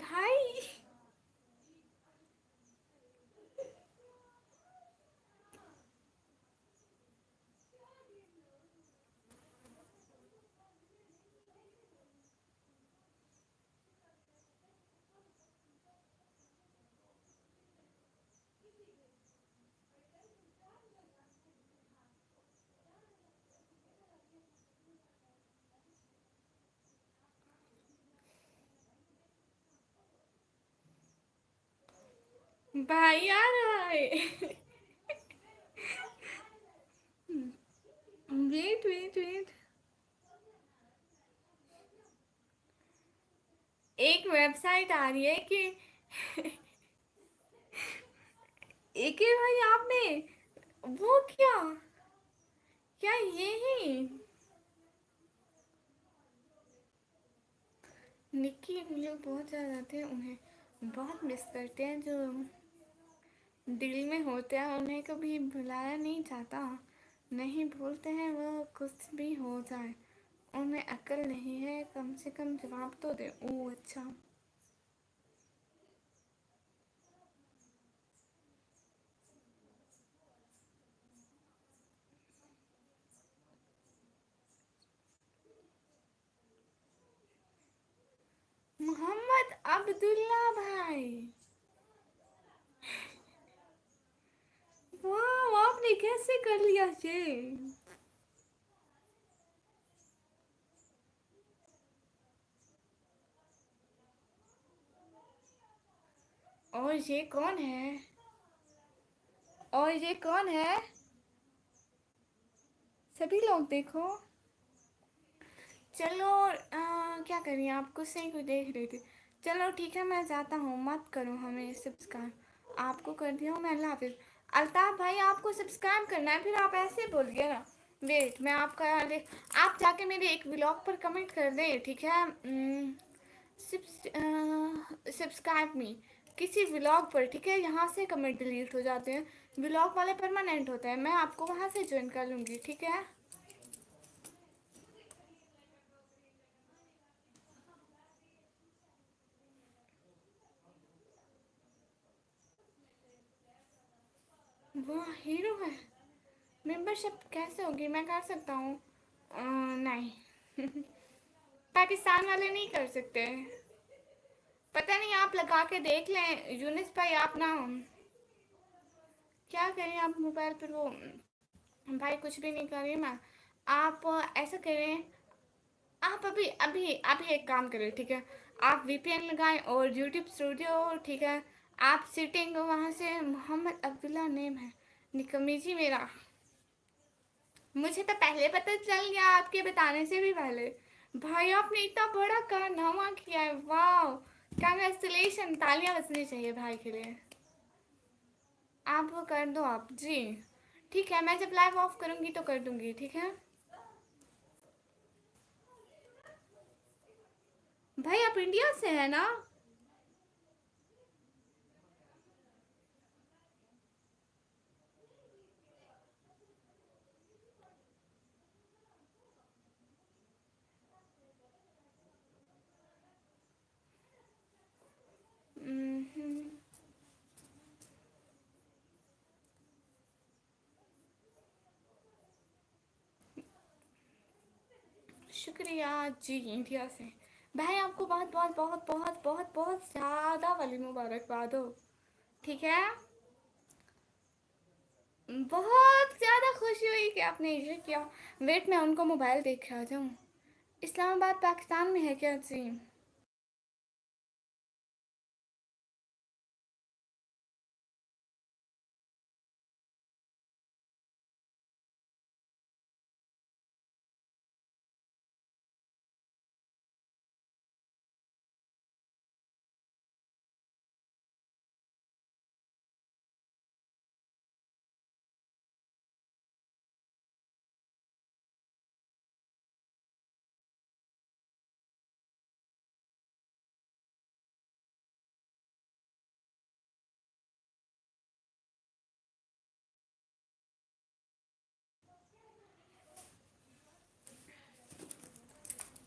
भाई भाई आ रहा है। वेट वेट वेट, एक वेबसाइट आ रही है कि एक ही भाई आपने वो क्या, क्या ये ही निक्की लोग बहुत ज़्यादा आते हैं, उन्हें बहुत मिस करते हैं, जो दिल में होते हैं उन्हें कभी भुलाया नहीं जाता। नहीं भूलते हैं वो कुछ भी हो जाए, उन्हें अक्ल नहीं है, कम से कम जवाब तो दे। ओ अच्छा। मोहम्मद अब्दुल्ला भाई, वाह, आपने कैसे कर लिया ये? और ये कौन है? और ये कौन है? सभी लोग देखो। चलो क्या करिए, आप कुछ नहीं कुछ देख रहे थे। चलो ठीक है, मैं जाता हूँ, मत करो हमें सब्सक्राइब। आपको कर दिया हूँ मैं, अल्लाह हाफिज। अल्ताफ भाई आपको सब्सक्राइब करना है, फिर आप ऐसे बोलिए ना। वेट, मैं आपका आप जाके मेरे एक व्लॉग पर कमेंट कर दें, ठीक है? सब्सक्राइब मी किसी व्लॉग पर, ठीक है? यहाँ से कमेंट डिलीट हो जाते हैं, व्लॉग वाले परमानेंट होते हैं, मैं आपको वहाँ से ज्वाइन कर लूँगी, ठीक है? वो हीरो है। मेंबरशिप कैसे होगी? मैं कर सकता हूँ। नहीं। पाकिस्तान वाले नहीं कर सकते। पता नहीं, आप लगा के देख लें यूनिस भाई। आप ना क्या करें, आप मोबाइल पर वो भाई कुछ भी नहीं कर रही मैं। आप ऐसा करें, आप अभी अभी अभी एक काम करें, ठीक है? आप वीपीएन लगाएं और यूट्यूब स्टूडियो, ठीक है? आप सिटिंग वहाँ से, मोहम्मद अब्दुल्ला नेम है, निकम्मी जी मेरा। मुझे तो पहले पता चल गया, आपके बताने से भी पहले। भाई आपने इतना बड़ा कारनामा किया है, वाह! कांग्रेचुलेशन, तालियां बजनी चाहिए भाई के लिए। आप वो कर दो आप जी। ठीक है, मैं जब लाइव ऑफ करूँगी तो कर दूँगी, ठीक है? भाई आप इंडिया से है ना? हम्म, शुक्रिया जी, इंडिया से। भाई आपको बहुत बहुत बहुत बहुत बहुत बहुत ज़्यादा वाली मुबारकबाद हो, ठीक है? बहुत ज़्यादा खुशी हुई कि आपने ये किया। वेट, मैं उनको मोबाइल देख के आ जाऊँ। इस्लामाबाद पाकिस्तान में है क्या जी?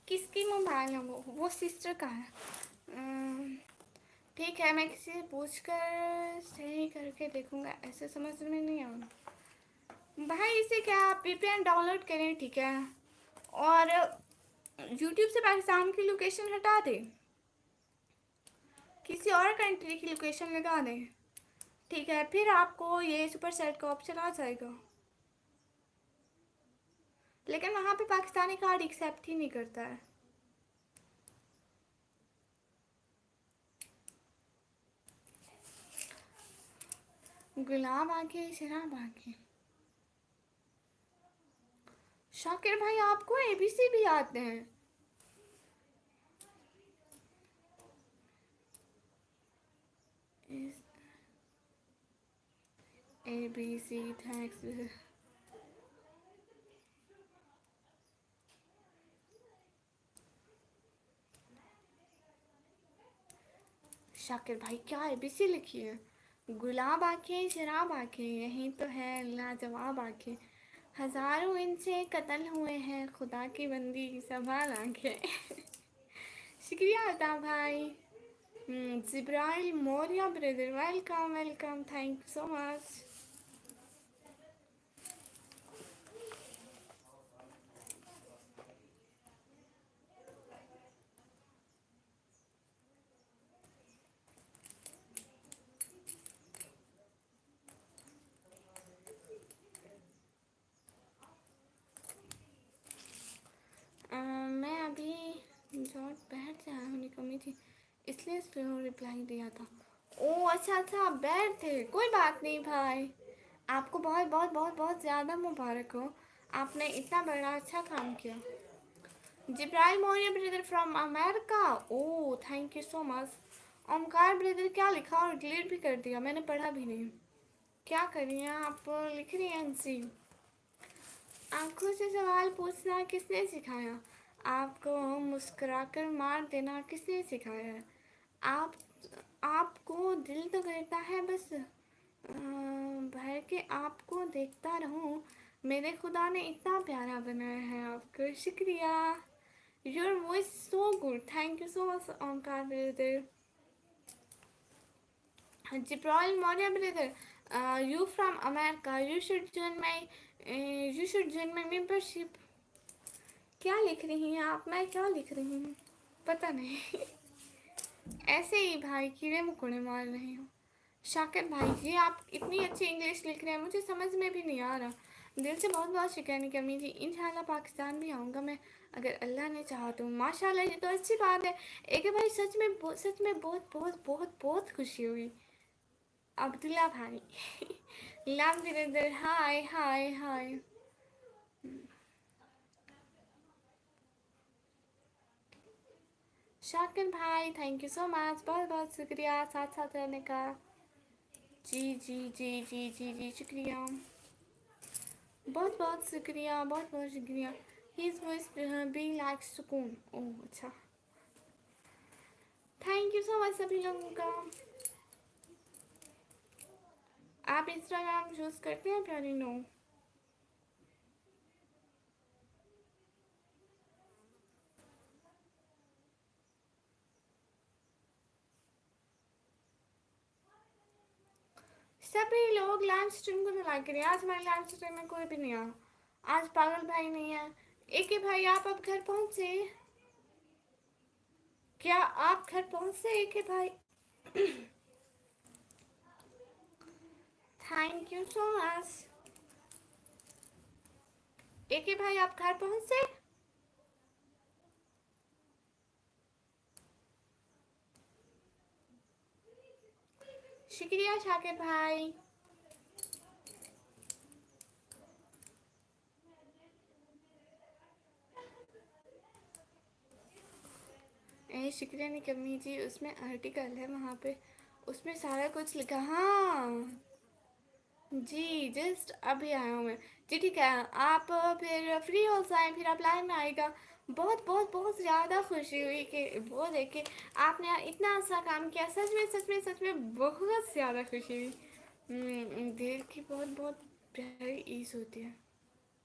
किसकी मोबाइल है वो सिस्टर का है। अम्म, ठीक है, मैं किसी से पूछ कर सही करके देखूंगा, ऐसे समझ में नहीं आ रहा। भाई इसे क्या, आप वीपीएन डाउनलोड करें, ठीक है? और यूट्यूब से पाकिस्तान की लोकेशन हटा दें, किसी और कंट्री की लोकेशन लगा दें, ठीक है? फिर आपको ये सुपर सेट का ऑप्शन आ जाएगा। लेकिन वहाँ पे पाकिस्तानी कार्ड एक्सेप्ट ही नहीं करता है। गुलाब आके शराब आके। शाकिर भाई आपको एबीसी भी आते हैं? ABC thanks. शाकिर भाई क्या एबीसी लिखी है? गुलाब आंखें शराब आंखें, यही तो है लाजवाब आंखें। हजारों इनसे कत्ल हुए हैं, खुदा की बंदी संभाल आंखें। शुक्रिया अता भाई। Jibrail Maurya brother, welcome welcome, thank you so much. मैं अभी जॉब बैठ जा होने कमी थी, इसलिए स्लो रिप्लाई दिया था। ओ अच्छा अच्छा, आप बैठ थे, कोई बात नहीं भाई। आपको बहुत बहुत बहुत बहुत ज़्यादा मुबारक हो, आपने इतना बड़ा अच्छा काम किया। Jibrail Maurya brother from America, oh thank you so much. Omkar brother क्या लिखा और डिलीट भी कर दिया, मैंने पढ़ा भी नहीं। क्या करिए, आप लिख रही हैं जी। आंखों से सवाल पूछना किसने सिखाया? आपको मुस्कुराकर मार देना किसने सिखाया है? आप आपको दिल तो करता है बस भर के आपको देखता रहूं। मेरे खुदा ने इतना प्यारा बनाया है आपको, शुक्रिया। Your voice so good, thank you so much Omkar brother. Jibril Moria brother, you from America, you should join my you should join my membership. क्या लिख रही हैं आप? मैं क्या लिख रही हूँ पता नहीं। ऐसे ही भाई कीड़े मकोड़े मार रही हूँ। शाकिर भाई जी आप इतनी अच्छी इंग्लिश लिख रहे हैं, मुझे समझ में भी नहीं आ रहा। दिल से बहुत बहुत शुक्रिया निकम्मी जी। इंशाल्लाह पाकिस्तान भी आऊँगा मैं, अगर अल्लाह ने चाहा तो। माशाल्लाह ये तो अच्छी बात है। एक भाई सच में बहुत बहुत बहुत बहुत खुशी हुई। अब्दुल्ला भाई लाम दिलदर हाय हाय हाय। शाकिर भाई थैंक यू सो मच, बहुत बहुत शुक्रिया साथ साथ रहने का। जी जी जी जी जी जी शुक्रिया, बहुत बहुत शुक्रिया, बहुत बहुत शुक्रिया। His voice being like सुकून। ओह अच्छा, थैंक यू सो मच सभी लोगों का। आप इंस्टाग्राम यूज़ करते हैं प्यारी? नो। सभी लोग लाइव स्ट्रीम को लाइक करिए। आज हमारे लाइव स्ट्रीम में कोई भी नहीं आया। आज पागल भाई नहीं है। एक ही भाई आप अब घर पहुंचे? क्या आप घर पहुंचे एक ही भाई? Thank you so much. एक ही भाई आप घर पहुंचे? शुक्रिया शाकिर भाई। शुक्रिया निकम्मी जी, उसमें आर्टिकल है वहाँ पे, उसमें सारा कुछ लिखा। हाँ जी जस्ट अभी आया हूँ मैं। जी ठीक है, आप फिर फ्री हो जाए, फिर आप लाइन में आएगा। बहुत बहुत बहुत ज़्यादा खुशी हुई कि वो देख के आपने इतना अच्छा काम किया। सच में सच में सच में बहुत ज़्यादा खुशी हुई। दिल की बहुत बहुत प्यारी ईज होती है।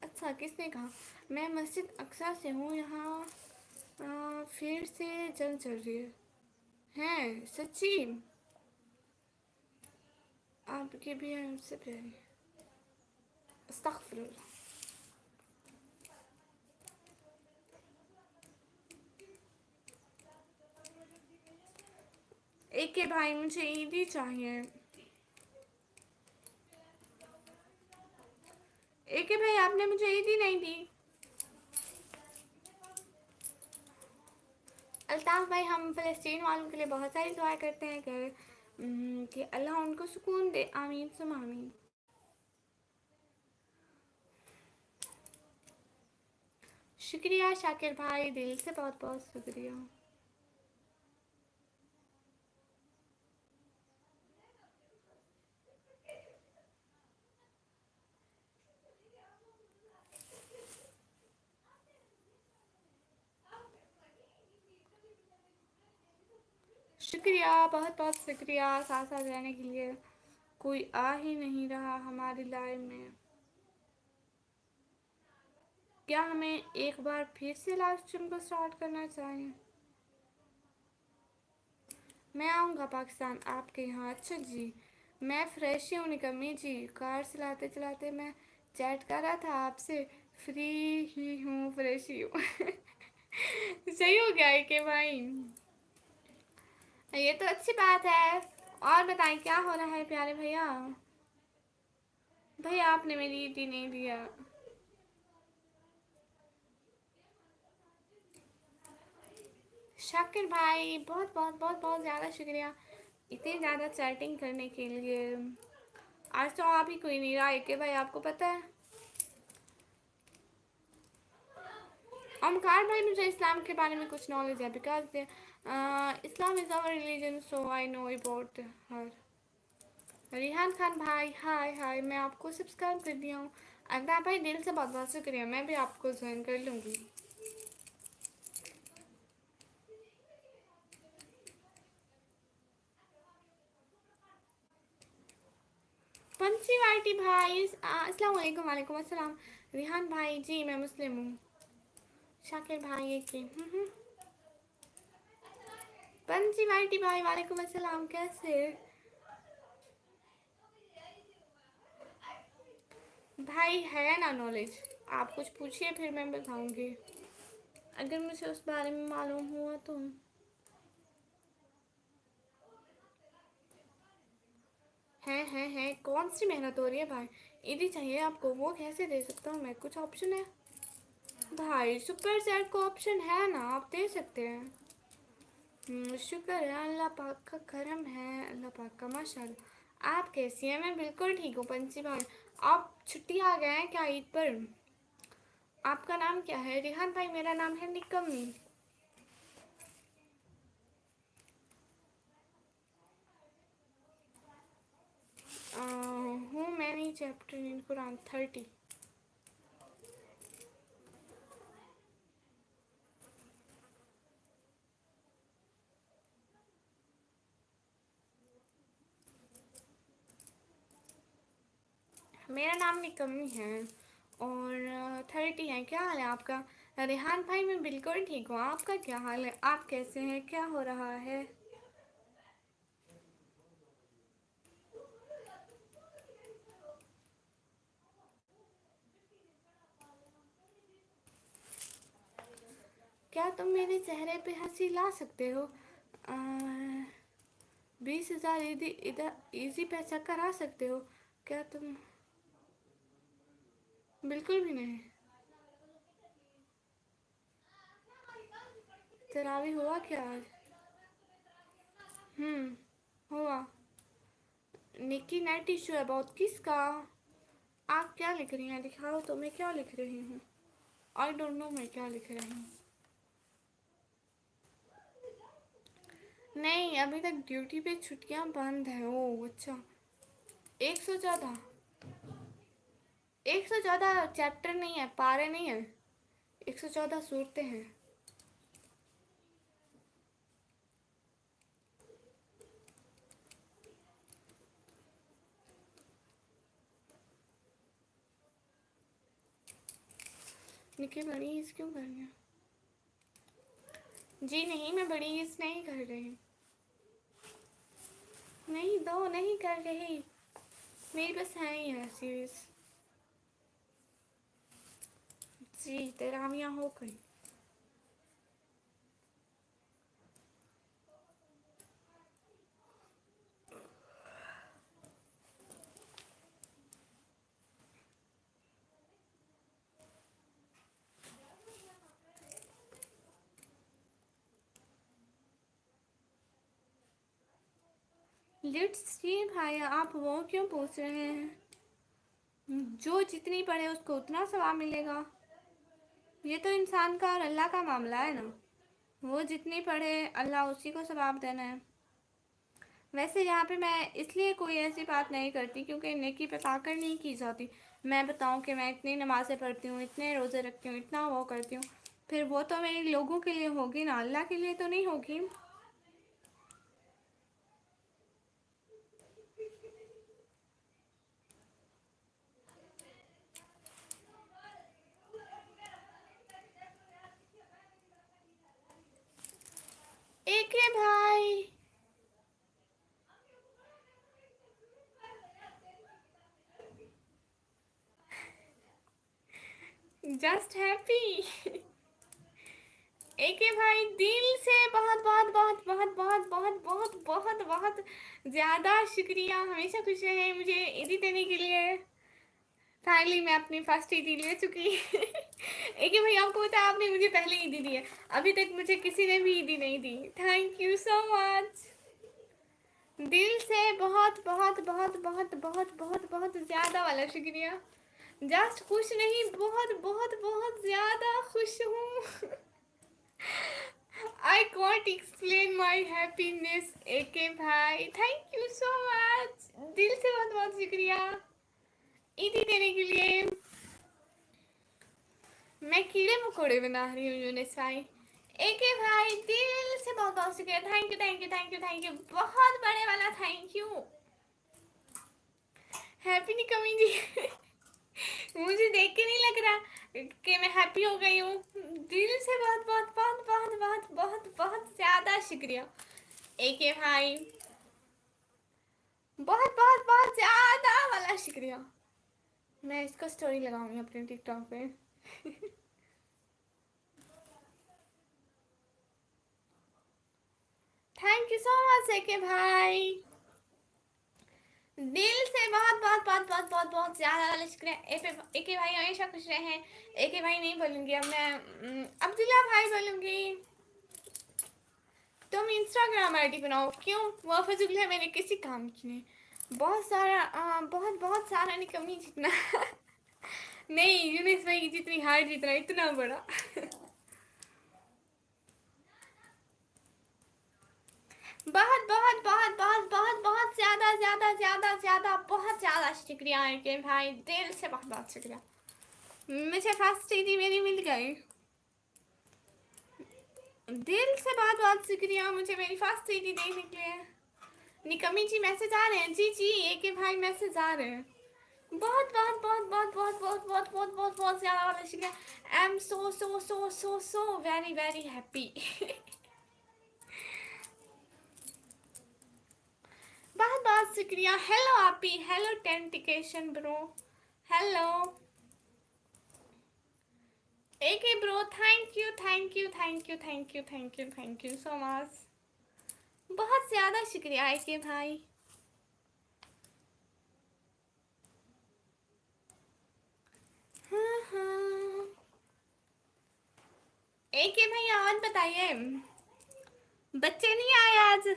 अच्छा किसने कहा? मैं मस्जिद अक्सा से हूँ, यहाँ फिर से जंग चल रही है। हैं सच्ची? आपकी भी हमसे प्यारी। अस्तगफिरुल्लाह। एक के भाई मुझे ईदी चाहिए। एक के भाई आपने मुझे ईदी नहीं दी। अल्ताफ़ भाई हम फ़लस्तीन वालों के लिए बहुत सारी दुआ करते हैं कि अल्लाह उनको सुकून दे। आमीन सुम आमीन। शुक्रिया शाकिर भाई, दिल से बहुत बहुत शुक्रिया। शुक्रिया बहुत बहुत शुक्रिया साथ साथ रहने के लिए। कोई आ ही नहीं रहा हमारी लाइफ में। क्या हमें एक बार फिर से लाइव स्ट्रीम को स्टार्ट करना चाहिए? मैं आऊँगा पाकिस्तान आपके यहाँ। अच्छा जी, मैं फ्रेश ही हूँ निकम्मी जी। कार चलाते चलाते मैं चैट कर रहा था आपसे। फ्री ही हूँ, फ्रेश ही हूँ। सही हो गया है कि भाई, ये तो अच्छी बात है। और बताएं क्या हो रहा है प्यारे भैया? भैया आपने मेरी ईदी नहीं दिया। शाकिर भाई बहुत बहुत बहुत बहुत ज़्यादा शुक्रिया इतनी ज़्यादा चैटिंग करने के लिए। आज तो आप ही कोई नहीं रहा एक भाई, आपको पता है। ओमकार भाई मुझे इस्लाम के बारे में कुछ नॉलेज है, because Islam is our religion, so I know about her. Rehan Khan भाई हाय हाय, मैं आपको सब्सक्राइब कर दिया हूँ। अल्ताफ भाई दिल से बहुत बहुत शुक्रिया, मैं भी आपको ज्वाइन कर लूँगी। पंची वाइटी भाई अस्सलाम वालेकुम। वालेकुम अस्सलाम। रिहान भाई जी मैं मुस्लिम हूँ। शाकिर भाई की पंची वाइटी भाई वालेकुम अस्सलाम, कैसे? भाई है ना नॉलेज, आप कुछ पूछिए फिर मैं बताऊंगी, अगर मुझे उस बारे में मालूम हुआ तो। है कौन सी मेहनत हो रही है भाई? यदि चाहिए आपको वो कैसे दे सकता हूँ मैं, कुछ ऑप्शन है? भाई सुपर चैट को ऑप्शन है ना, आप दे सकते हैं। शुक्र है, अल्लाह पाक का करम है, अल्लाह पाक का माशाल्लाह। आप कैसी हैं? मैं बिल्कुल ठीक हूँ पंची भाई। आप छुट्टी आ गए हैं क्या ईद पर? आपका नाम क्या है? रिहान भाई, मेरा नाम है निकम्मी। हूँ मैनी चैप्टर इन कुरान 30। मेरा नाम निकम्मी है और 30 है। क्या हाल है आपका? रेहान भाई मैं बिल्कुल ठीक हूँ, आपका क्या हाल है? आप कैसे हैं? क्या हो रहा है? क्या तुम मेरे चेहरे पे हंसी ला सकते हो? 20,000 इधर इजी पैसा करा सकते हो क्या तुम? बिल्कुल भी नहीं। तरावी हुआ क्या आज? हुआ। निकी नेट इशू है बहुत, किसका? आप क्या लिख रही हैं? दिखाओ तो, मैं क्या लिख रही हूँ? आई डोंट नो मैं क्या लिख रही हूँ। नहीं, अभी तक ड्यूटी पे छुट्टियां बंद है। ओ अच्छा। 114। 114 चैप्टर नहीं है, पारे नहीं है, 114 सूरतें हैं। निकी बड़ी ईज क्यों कर रही? जी नहीं, मैं बड़ी ईज नहीं कर रही। नहीं दो, नहीं कर रही, मेरी बस है ही है सीरीज। जी तेरावियाँ हो गई। लिट्स जी भाई, आप वो क्यों पूछ रहे हैं? जो जितनी पढ़े उसको उतना सवाब मिलेगा। ये तो इंसान का और अल्लाह का मामला है ना। वो जितनी पढ़े अल्लाह उसी को सवाब देना है। वैसे यहाँ पे मैं इसलिए कोई ऐसी बात नहीं करती क्योंकि नेकी पे पाकर नहीं की जाती। मैं बताऊँ कि मैं इतनी नमाज़ें पढ़ती हूँ, इतने रोज़े रखती हूँ, इतना वो करती हूँ, फिर वो तो मेरे लोगों के लिए होगी ना, अल्लाह के लिए तो नहीं होगी। एक है भाई। Just happy. एक है भाई, दिल से बहुत बहुत बहुत बहुत बहुत बहुत बहुत बहुत बहुत ज़्यादा शुक्रिया। हमेशा खुश रहे मुझे ईदी देने के लिए। फाइनली मैं अपनी फर्स्ट ईदी ले चुकी। एक ही भाई, आपको पता है आपने मुझे पहले ईदी दी है, अभी तक मुझे किसी ने भी ईदी नहीं दी। Thank you so much. दिल से बहुत बहुत बहुत बहुत बहुत बहुत बहुत ज़्यादा वाला शुक्रिया। जस्ट खुश नहीं, बहुत बहुत बहुत ज़्यादा खुश हूँ। I can't explain my happiness, एके भाई। थैंक यू सो मच, दिल से बहुत बहुत शुक्रिया ईदी देने के लिए। मैं कीड़े मकोड़े बना रही हूँ यूनिस भाई। एके भाई दिल से बहुत बहुत शुक्रिया। Thank you thank you thank you thank you, बहुत बड़े वाला थैंक यू। हैप्पी नहीं कमी जी। मुझे देख के नहीं लग रहा कि मैं हैप्पी हो गई हूँ। दिल से बहुत बहुत बहुत बहुत बहुत बहुत बहुत ज़्यादा शुक्रिया एके भाई। बहुत बहुत बहुत ज़्यादा वाला शुक्रिया। मैं इसका स्टोरी लगाऊंगी अपने टिकटॉक पे। थैंक यू सो मच एके भाई, दिल से बहुत बहुत बहुत बहुत बहुत बहुत ज्यादा शुक्रिया। एके भाई हमेशा खुश रहे। एके भाई नहीं बोलूंगी अब मैं, अब्दुल्ला भाई बोलूंगी। तुम इंस्टाग्राम आईडी बनाओ। क्यों? वो फजूल है, मैंने किसी काम की नहीं। बहुत सारा बहुत बहुत सारा निकम्मी जितना। नहीं यूनिस भाई की जितनी हाइट जितना इतना बड़ा। बहुत बहुत बहुत बहुत बहुत बहुत ज्यादा ज्यादा ज्यादा ज्यादा बहुत ज्यादा शुक्रिया है कि भाई, दिल से बहुत बहुत शुक्रिया। मुझे फर्स्ट सीडी मेरी मिल गई। दिल से बहुत बहुत शुक्रिया मुझे मेरी फर्स्ट सीडी देने के लिए। निकमी जी मैसेज आ रहे हैं। जी जी एक भाई मैसेज आ रहे हैं। बहुत बहुत बहुत बहुत बहुत बहुत बहुत बहुत बहुत बहुत ज्यादा वाला शुक्रिया। I am so so so so so very very happy. बहुत बहुत शुक्रिया। हेलो आपी, हेलो टेंटिकेशन bro, hello AK bro, thank you thank you thank you thank you thank you thank you so much. बहुत ज़्यादा शुक्रिया एके भाई। हाँ हाँ एके भाई और बताइए, बच्चे नहीं आए आज?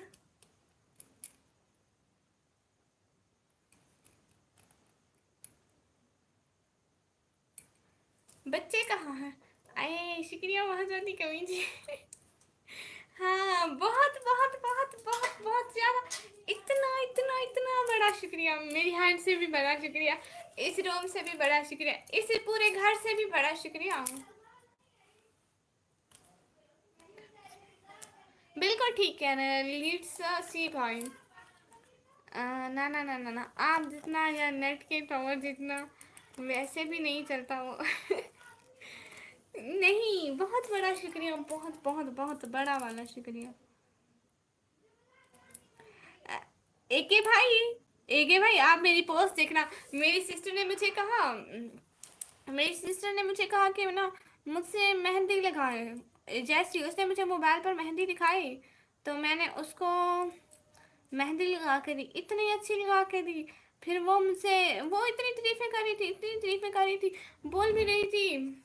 बच्चे कहाँ हैं? अरे शुक्रिया बहुत ज़्यादा कमी जी। हाँ बहुत बहुत बहुत बहुत बहुत ज़्यादा, इतना इतना इतना बड़ा शुक्रिया। मेरी हैंड से भी बड़ा शुक्रिया, इस रूम से भी बड़ा शुक्रिया, इस पूरे घर से भी बड़ा शुक्रिया। बिल्कुल ठीक कह रहे हैं लीड्स सी भाई। ना ना ना ना ना, आप जितना या नेट के टावर जितना वैसे भी नहीं चलता वो। नहीं बहुत बड़ा शुक्रिया, बहुत बहुत बहुत बड़ा वाला शुक्रिया। एके भाई, एके भाई आप मेरी पोस्ट देखना। मेरी सिस्टर ने मुझे कहा, मेरी सिस्टर ने मुझे कहा कि ना मुझसे मेहंदी लगाए। जैसे ही उसने मुझे मोबाइल पर मेहंदी दिखाई तो मैंने उसको मेहंदी लगा के दी, इतनी अच्छी लगा के दी। फिर वो मुझसे, वो इतनी तारीफें कर रही थी, इतनी तारीफें कर रही थी, बोल भी रही थी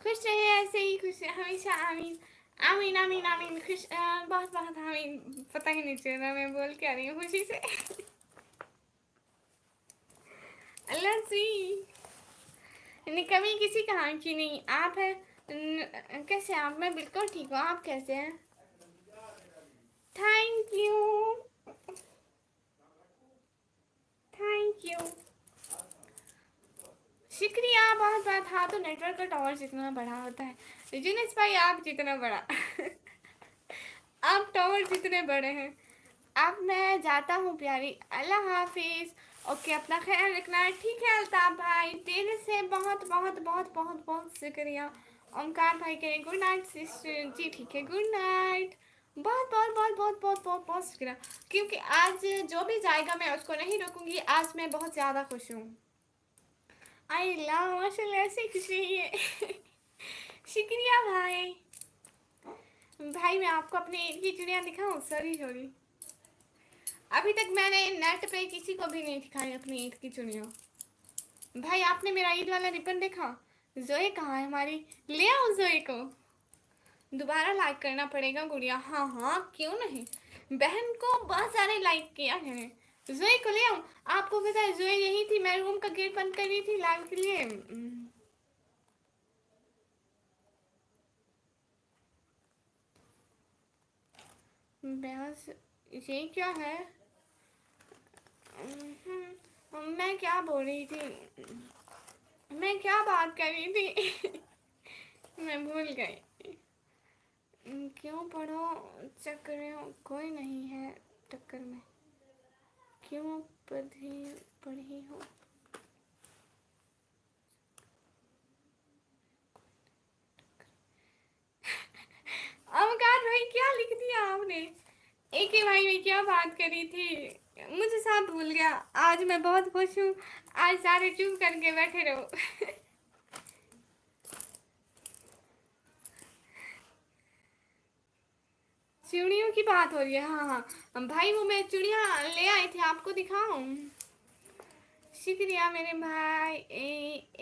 खुश रहे ऐसे ही, खुश हमेशा, आमीन आमीन आमीन आमीन, खुश बहुत बहुत आमीन। पता ही नहीं चला मैं बोल क्या रही हूँ खुशी से। अल्लाह सी कभी किसी कहाँ की नहीं। आप है कैसे? आप? मैं बिल्कुल ठीक हूँ, आप कैसे हैं? थैंक यू थैंक यू शुक्रिया बहुत बहुत। हाँ तो नेटवर्क का टावर जितना बड़ा होता है जुनेस भाई, आप जितना बड़ा। आप टावर जितने बड़े हैं। अब मैं जाता हूँ प्यारी, अल्लाह हाफिज। ओके अपना ख्याल रखना है, ठीक है अल्ताफ भाई, दिल से बहुत बहुत बहुत बहुत बहुत शुक्रिया। ओमकार भाई कह रहे गुड नाइट सिस्टर, जी ठीक है गुड नाइट। बहुत बहुत बहुत बहुत बहुत बहुत बहुत शुक्रिया, क्योंकि आज जो भी जाएगा मैं उसको नहीं रोकूंगी। आज मैं बहुत ज़्यादा खुश हूँ। आई लव माशाल्लाह, ऐसे खुश रहिए। शुक्रिया भाई। भाई मैं आपको अपनी ईद की चिड़िया दिखाऊं? सॉरी सॉरी, अभी तक मैंने नेट पे किसी को भी नहीं दिखाई अपनी ईद की चिड़िया। भाई आपने मेरा ईद वाला रिबन देखा? जोए कहाँ है हमारी? ले आओ जोए को, दोबारा लाइक करना पड़ेगा गुड़िया। हाँ हाँ क्यों नहीं, बहन को बहुत सारे लाइक किया है। जोए को ले आओ। आपको पता है जोए यही थी, मैं रूम का गेट बंद कर रही थी लाइव के लिए। बस ये क्या है? मैं क्या बोल रही थी, मैं क्या बात कर रही थी? मैं भूल गई। क्यों पढ़ो चक्कर में कोई नहीं है टक्कर में, क्यों पढ़ी पढ़ी हो? अवकार भाई क्या लिख दिया आपने? एक ही भाई में क्या बात करी थी, मुझे सब भूल गया। आज मैं बहुत खुश हूँ। आज सारे चुप करके बैठे रहो। चूड़ियों की बात हो रही है। हाँ हाँ भाई, वो मैं चूड़ियाँ ले आई थी, आपको दिखाऊं? शुक्रिया मेरे भाई।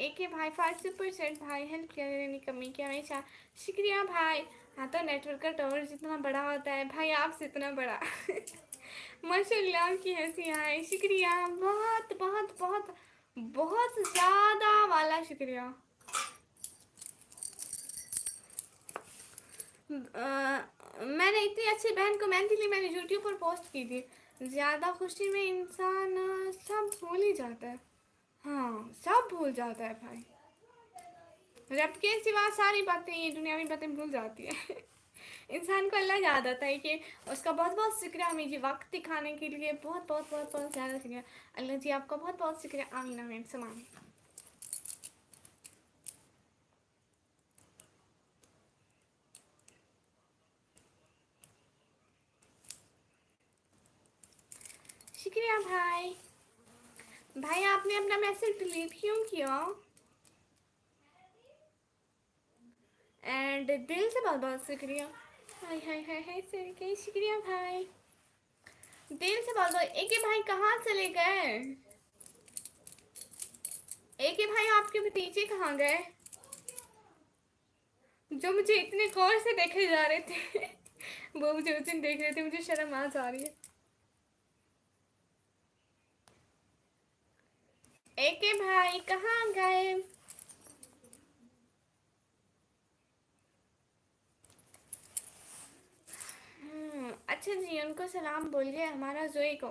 एक ही भाई 5% भाई, हेल्प करने की कमी की हमेशा। शुक्रिया भाई। हाँ तो नेटवर्क का टावर जितना बड़ा होता है भाई, आपसे इतना बड़ा। माशाल्लाह की हंसी आए। शुक्रिया, बहुत बहुत बहुत बहुत ज़्यादा वाला शुक्रिया। मैंने इतनी अच्छी बहन को मेहंदी ली, मैंने यूट्यूब पर पोस्ट की थी। ज़्यादा खुशी में इंसान सब भूल ही जाता है। हाँ, सब भूल जाता है भाई। रब के सिवा सारी बातें, ये दुनियावी बातें भूल जाती है। इंसान को अल्लाह याद आता है कि उसका बहुत बहुत शुक्रिया मुझे वक्त दिखाने के लिए। बहुत बहुत बहुत बहुत ज़्यादा शुक्रिया अल्लाह जी, आपका बहुत बहुत शुक्रिया। आमीन आमीन समान। शुक्रिया भाई। भाई आपने अपना मैसेज डिलीट क्यों किया? एंड दिल से बहुत बहुत शुक्रिया। हाय हाय हाय हाय सर के शुक्रिया भाई, दिल से बहुत बहुत। एक ही भाई कहाँ चले गए? एक ही भाई आपके भतीजे कहाँ गए जो मुझे इतने गौर से देखे जा रहे थे? वो मुझे उस दिन देख रहे थे, मुझे शर्म आ जा रही है। एक ही भाई कहाँ गए? अच्छा जी, उनको सलाम बोलिए हमारा जोई को।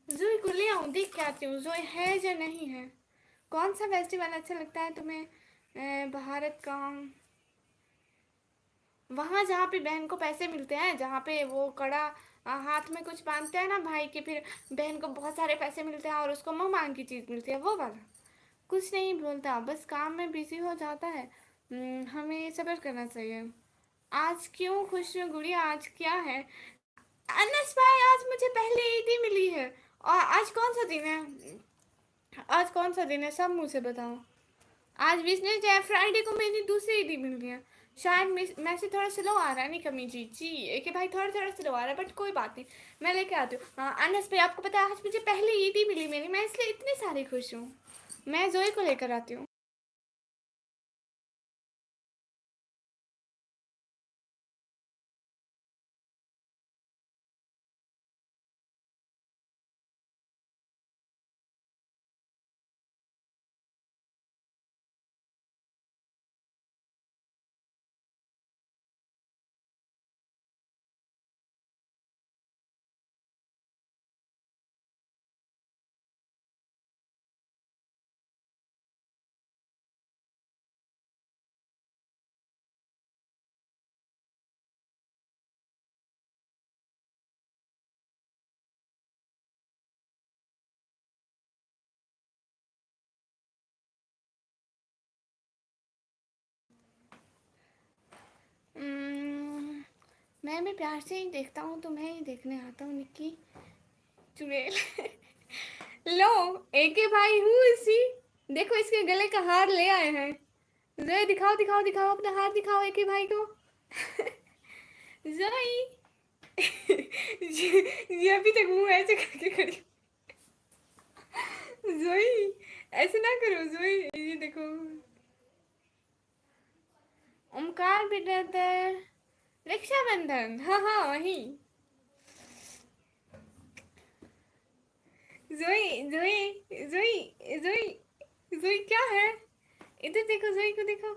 जोई को ले आऊँ, देख के आती हूँ जोई है या नहीं है। कौन सा फेस्टिवल अच्छा लगता है तुम्हें? भारत का वहाँ जहाँ पे बहन को पैसे मिलते हैं, जहाँ पे वो कड़ा हाथ में कुछ बांधते हैं ना भाई के, फिर बहन को बहुत सारे पैसे मिलते हैं और उसको मुँह मांग की चीज़ मिलती है, वो वाला। कुछ नहीं बोलता, बस काम में बिजी हो जाता है। हमें सब्र करना चाहिए। आज क्यों खुश हूँ गुड़िया, आज क्या है? अनस भाई, आज मुझे पहले ईद ही मिली है। और आज कौन सा दिन है? आज कौन सा दिन है, सब मुझे बताओ। आज बिजनेस डे है, फ्राइडे को मेरी दूसरी ईदी मिल रही है। शायद मैसेज थोड़ा स्लो आ रहा है, नहीं कमी जी जी एक भाई, थोड़ा थोड़ा स्लो आ रहा है, बट कोई बात नहीं, मैं लेके आती हूँ। अनस भाई, आपको पता है आज मुझे पहली ईदी मिली मेरी, मैं इसलिए इतनी सारी खुश हूँ। मैं जोई को लेकर आती हूँ। उम्म, मैं भी प्यार से ही देखता हूँ, तुम्हें ही देखने आता हूँ निक्की चुड़ैल। लो, एक ही भाई हूँ इसी। देखो इसके गले का हार ले आए हैं। जोई दिखाओ दिखाओ दिखाओ, अपना हार दिखाओ एक ही भाई को। जोई। ये अभी तक मुंह ऐसे करके खड़ी। जोई, ऐसे ना करो जोई, ये देखो। ओमकार भी रहता है। रक्षाबंधन, हाँ हाँ वही। जोई जोई जोई जोई जोई क्या है? इधर देखो, जोई को देखो।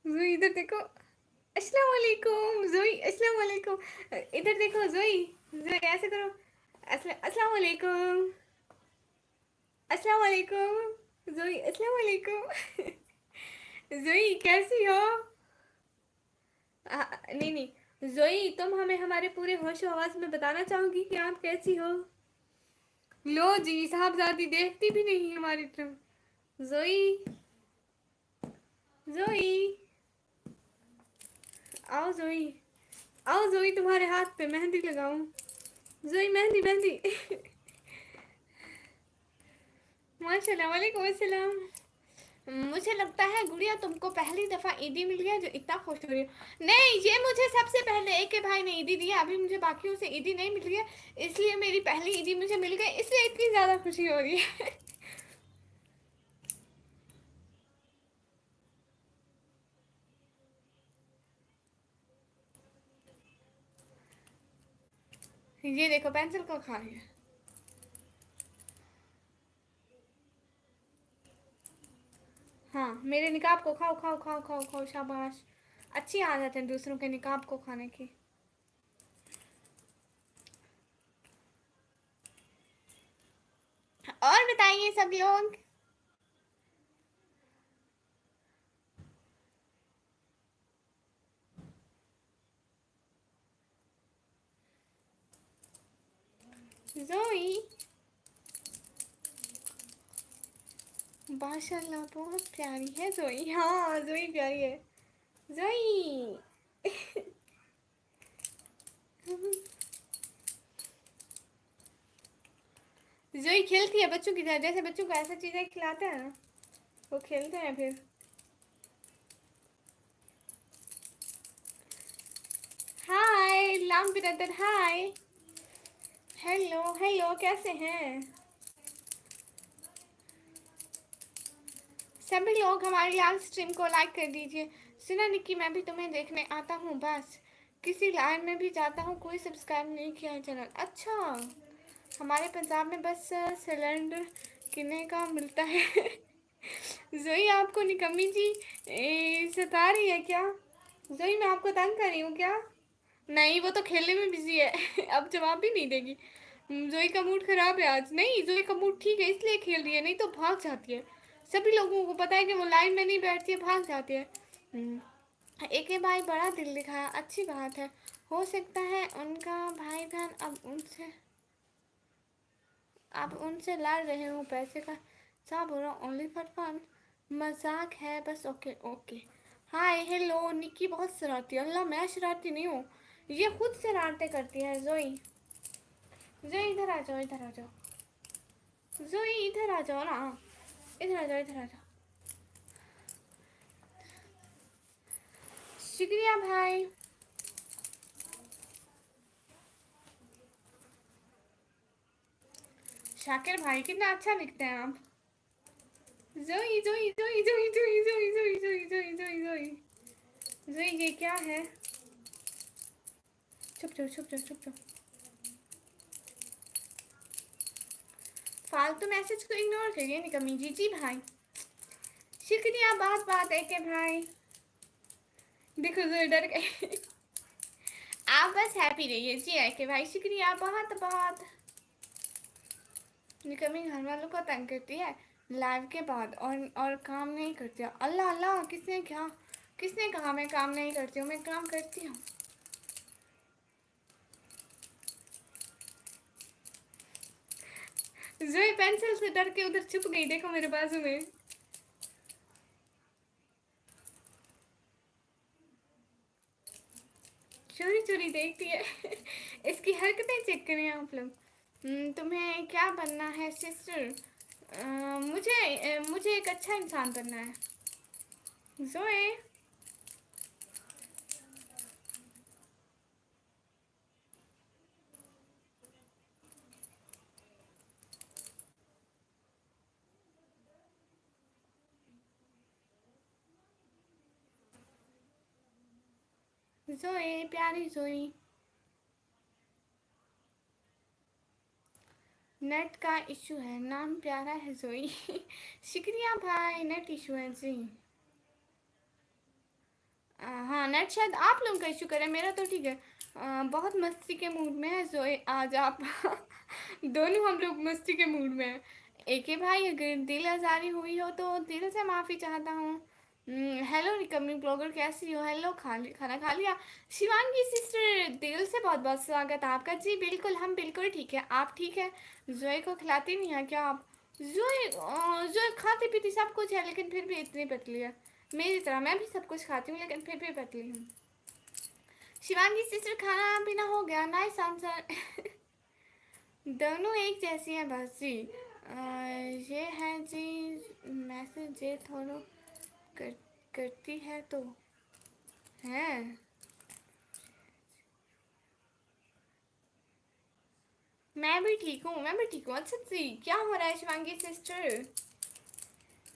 जोई इधर देखो। अस्सलाम वालेकुम जोई, अस्सलाम वालेकुम। इधर देखो जोई। जोई ऐसे करो। अस्सलाम वालेकुम। अस्सलाम वालेकुम जोई, अस्सलाम वालेकुम। जोई कैसी हो? नहीं नहीं जोई, तुम हमें हमारे पूरे होशो हवास में बताना चाहोगी कि आप कैसी हो? लो जी, साहबजादी देखती भी नहीं हमारी तरफ। जोई। जोई। आओ जोई। आओ जोई, तुम्हारे हाथ पे मेहंदी लगाऊं। जोई मेहंदी मेहंदी। माशाल्लाह, वालेकुम अस्सलाम। मुझे लगता है गुड़िया तुमको पहली दफ़ा ईदी मिल गया जो इतना खुश हो रही हो। नहीं, ये मुझे सबसे पहले एक के भाई ने ईदी दी है, अभी मुझे बाकियों से ईदी नहीं मिल रही है, इसलिए मेरी पहली ईदी मुझे मिल गई, इसलिए इतनी ज़्यादा खुशी हो रही है। ये देखो पेंसिल को खा रही है। हाँ, मेरे निकाब को खाओ खाओ खाओ खाओ खाओ, शाबाश। अच्छी आदत है दूसरों के निकाब को खाने की। और बताइए सब लोग। जोई, माशाल्लाह बहुत प्यारी है जोई। हाँ, जोई प्यारी है। जोई। जोई खेलती है बच्चों की तरह, जैसे बच्चों को ऐसा चीजें खिलाते हैं ना, वो खेलते हैं फिर। हाय लाम ब्रदर, हाय। हेलो हेलो, कैसे हैं सभी लोग? हमारी लाइव स्ट्रीम को लाइक कर दीजिए। सुना निक्की, मैं भी तुम्हें देखने आता हूँ, बस किसी लाइन में भी जाता हूँ, कोई सब्सक्राइब नहीं किया है चैनल। अच्छा, हमारे पंजाब में बस सिलेंडर कितने का मिलता है? जोई आपको निकम्मी जी सता रही है क्या? जोई मैं आपको तंग कर रही हूँ क्या? नहीं, वो तो खेलने में बिजी है। अब जवाब भी नहीं देगी। जोई का मूड खराब है आज। नहीं, जोई का मूड ठीक है इसलिए खेल रही है, नहीं तो भाग जाती है। सभी लोगों को पता है कि वो लाइन में नहीं बैठती है, भाग जाती है। एक ही भाई बड़ा दिल दिखाया, अच्छी बात है। हो सकता है उनका भाई बहन अब उनसे लड़ रहे हो पैसे का। क्या बोल रहा हूँ, ओनली फॉर फन, मजाक है बस। Okay okay. Hi hello, Nikki बहुत शरारती है। अल्लाह, मैं शरारती नहीं हूँ, ये खुद शरारतें करती है। जोई, जोई इधर आ जाओ, इधर आ जाओ। जोई इधर आ जाओ ना, इधर आ जाओ, इधर आ जाओ। शुक्रिया भाई। शाकिर भाई कितना अच्छा लिखते हैं आप। जोई जोई जोई जोई जोई जोई जोई जोई जोई जोई जोई जोई, ये क्या है? छुप जाओ छुप जाओ छुप जाओ। फालतू मैसेज को इग्नोर करिए निकम्मी जी। जी भाई, शुक्रिया। बात बात है के भाई। देखो जो डर गए। आप बस हैप्पी रहिए। जी है के भाई, शुक्रिया बहुत बहुत। निकम्मी घर वालों को तंग करती है लाइव के बाद, और काम नहीं करती है। अल्लाह अल्लाह, किसने कहा मैं काम नहीं करती हूँ? मैं काम करती हूँ। जोई पेंसिल से डर के उधर छुप गई, देखो मेरे बाजू में। चोरी चोरी देखती है। इसकी हरकतें चेक करें आप लोग। तुम्हें क्या बनना है सिस्टर? मुझे एक अच्छा इंसान बनना है। जोए, जोए प्यारी जोई। नेट का इशू है, नाम प्यारा है जोई। शुक्रिया भाई, नेट इशू है जी। हाँ, नेट शायद आप लोगों का इशू करे, मेरा तो ठीक है। बहुत मस्ती के मूड में है जोई आज आप। दोनों हम लोग मस्ती के मूड में हैं। एक ही भाई, अगर दिल आज़ारी हुई हो तो दिल से माफ़ी चाहता हूँ। हेलो निकम्मी ब्लॉगर, कैसी हो? हेलो, खाना खा लिया? शिवांगी सिस्टर, दिल से बहुत बहुत स्वागत है आपका। जी बिल्कुल, हम बिल्कुल ठीक है। आप ठीक है? जोए को खिलाती नहीं है क्या आप? जोए खाती पीती सब कुछ है, लेकिन फिर भी इतनी पतली है। मेरी तरह मैं भी सब कुछ खाती हूँ, लेकिन फिर भी पतली हूँ। शिवांगी सिस्टर, खाना पीना हो गया? Nice answer. दोनों एक जैसी हैं बस जी। ये है जी मैसेज, ये थोड़ा कर, करती है तो है। मैं भी ठीक हूँ, मैं भी ठीक हूँ। अच्छा जी, क्या हो रहा है शिवांगी सिस्टर?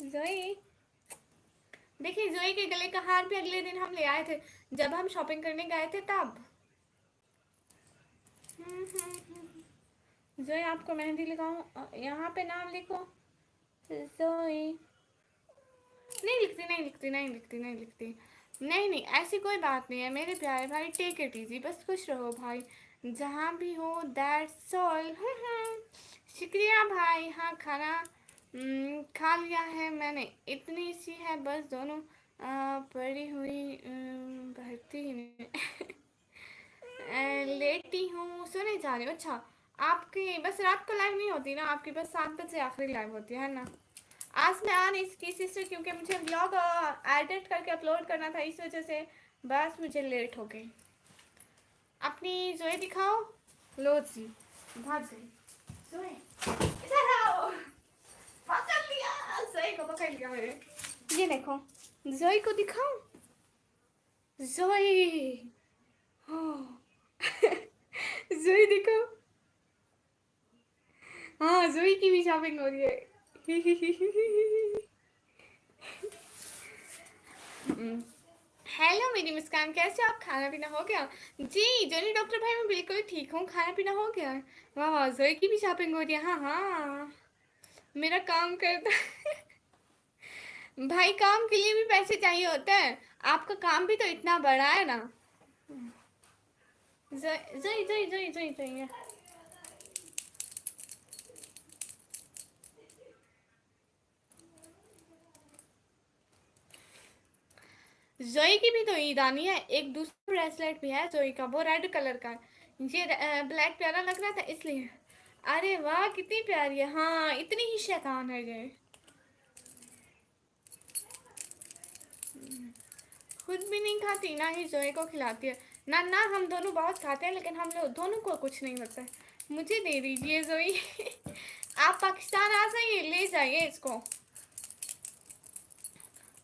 जोई, देखिए जोई के गले का हार भी अगले दिन हम ले आए थे, जब हम शॉपिंग करने गए थे तब। जोई आपको मेहंदी लगाऊं? यहाँ पे नाम लिखो जोई। नहीं लिखती, नहीं लिखती, नहीं लिखती, नहीं लिखती। नहीं नहीं, ऐसी कोई बात नहीं है मेरे प्यारे भाई, टेक इट इजी, बस खुश रहो भाई, जहाँ भी हो, दैट्स ऑल। शुक्रिया भाई। हाँ खाना खा लिया है मैंने, इतनी सी है बस, दोनों पड़ी हुई भरती ही नहीं। लेटी हूँ, सोने जा रही हूँ। अच्छा, आपकी बस रात को लाइव नहीं होती ना, आपकी बस 7 बजे आखिरी लाइव होती है ना? आज मैं आ नहीं सकी सिस्टर, क्योंकि मुझे ब्लॉग एडिट करके अपलोड करना था, इस वजह से बस मुझे लेट हो गई। अपनी जोए दिखाओ। लो जी, भाग गई जोए, इधर आओ। पकड़ लिया, जोए को पकड़ लिया मैंने। ये देखो, जोए को दिखाओ। जोए, जोए देखो। हाँ, जोए की भी शॉपिंग हो रही है। हेलो मेरी मुस्कान, कैसे हो आप? खाना पीना हो गया? जी जोनी डॉक्टर भाई, मैं बिल्कुल ठीक हूँ, खाना पीना हो गया। वाह वाह, जोई की भी शॉपिंग हो रही है। हाँ हाँ, मेरा काम करता। भाई काम के लिए भी पैसे चाहिए होते हैं, आपका काम भी तो इतना बड़ा है ना। जोई जोई जोई जोई जोई जोई। जोई की भी तो ईद आनी है, एक दूसरा ब्रेसलेट भी है जोई का, वो रेड कलर का। ये ब्लैक प्यारा लग रहा था इसलिए। अरे वाह कितनी प्यारी है, हाँ इतनी ही शैतान है ये। खुद भी नहीं खाती ना ही जोए को खिलाती है। ना ना, हम दोनों बहुत खाते हैं, लेकिन हम लोग दोनों को कुछ नहीं लगता है। मुझे दे दीजिए जोई। आप पाकिस्तान आ जाइए, ले जाइए इसको।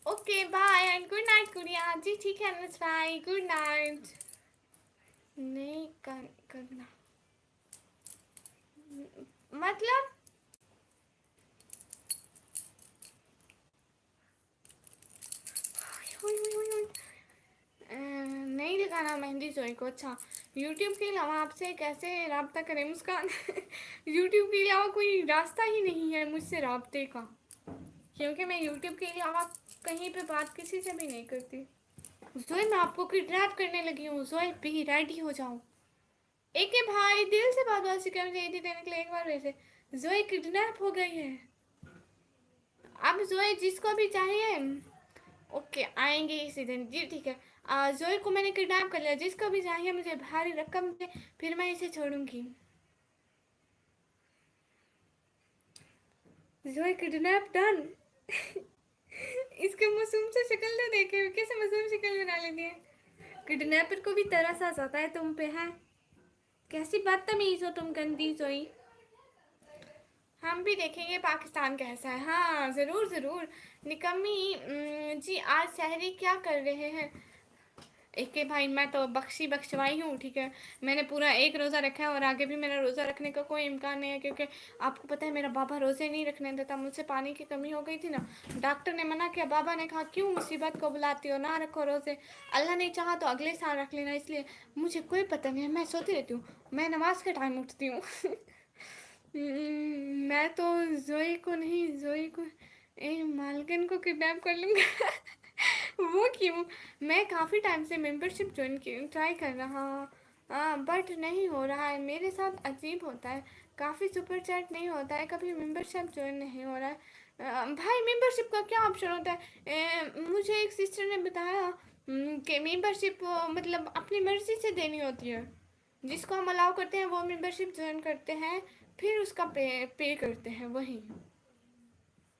Okay bye and good night Gudiya ji. ठीक है अनस भाई, गुड नाइट। नहीं करना मतलब, नहीं लगाना मेहंदी जोई को। अच्छा, यूट्यूब के अलावा आपसे कैसे रब्ता करें मुस्कान? यूट्यूब के अलावा कोई रास्ता ही नहीं है मुझसे रब्ते का, क्योंकि मैं यूट्यूब के अलावा कहीं पे बात किसी से भी नहीं करती। जोई मैं आपको किडनैप करने लगी हूँ, जोई भी रेडी हो जाओ। एक है भाई, दिल से बात बात कर रही थी देने के लिए एक बार वैसे। जोई किडनैप हो गई है। अब जोई जिसको भी चाहिए, ओके आएंगे इसी दिन जी, ठीक है। जोई को मैंने किडनैप कर लिया, जिसको भी चाहिए मुझे भारी रकम दे, फिर मैं इसे छोड़ूंगी। जोई किडनैप डन। इसके मासूम से शक्ल तो देखे, कैसे मासूम शक्ल बना लेती है। किडनैपर को भी तरस आ जाता है तुम पे, है? कैसी बदतमीज हो तुम, गंदी जोई। हम भी देखेंगे पाकिस्तान कैसा है, हाँ ज़रूर ज़रूर। निकम्मी जी, आज सहरी क्या कर रहे हैं? एक के भाई, मैं तो बख्शी बख्शवाई हूँ, ठीक है। मैंने पूरा एक रोज़ा रखा है और आगे भी मेरा रोज़ा रखने का कोई इम्कान नहीं है, क्योंकि आपको पता है मेरा बाबा रोज़े नहीं रखने देता, मुझसे पानी की कमी हो गई थी ना, डॉक्टर ने मना किया, बाबा ने कहा क्यों मुसीबत को बुलाती हो, ना रखो रोज़े, अल्लाह ने चाहा तो अगले साल रख लेना। इसलिए मुझे कोई पता नहीं है, मैं सोती रहती हूँ, मैं नमाज के टाइम उठती हूँ। मैं तो जोई को नहीं, जोई को मालकिन को किडनैप कर लूँगा। वो क्यों? मैं काफ़ी टाइम से मेंबरशिप ज्वाइन की ट्राई कर रहा हूँ, बट नहीं हो रहा है मेरे साथ, अजीब होता है, काफ़ी सुपर चैट नहीं होता है, कभी मेंबरशिप ज्वाइन नहीं हो रहा है। भाई मेंबरशिप का क्या ऑप्शन होता है? मुझे एक सिस्टर ने बताया कि मेंबरशिप मतलब अपनी मर्ज़ी से देनी होती है, जिसको हम अलाउ करते हैं वो मेंबरशिप ज्वाइन करते हैं, फिर उसका पे करते हैं वही।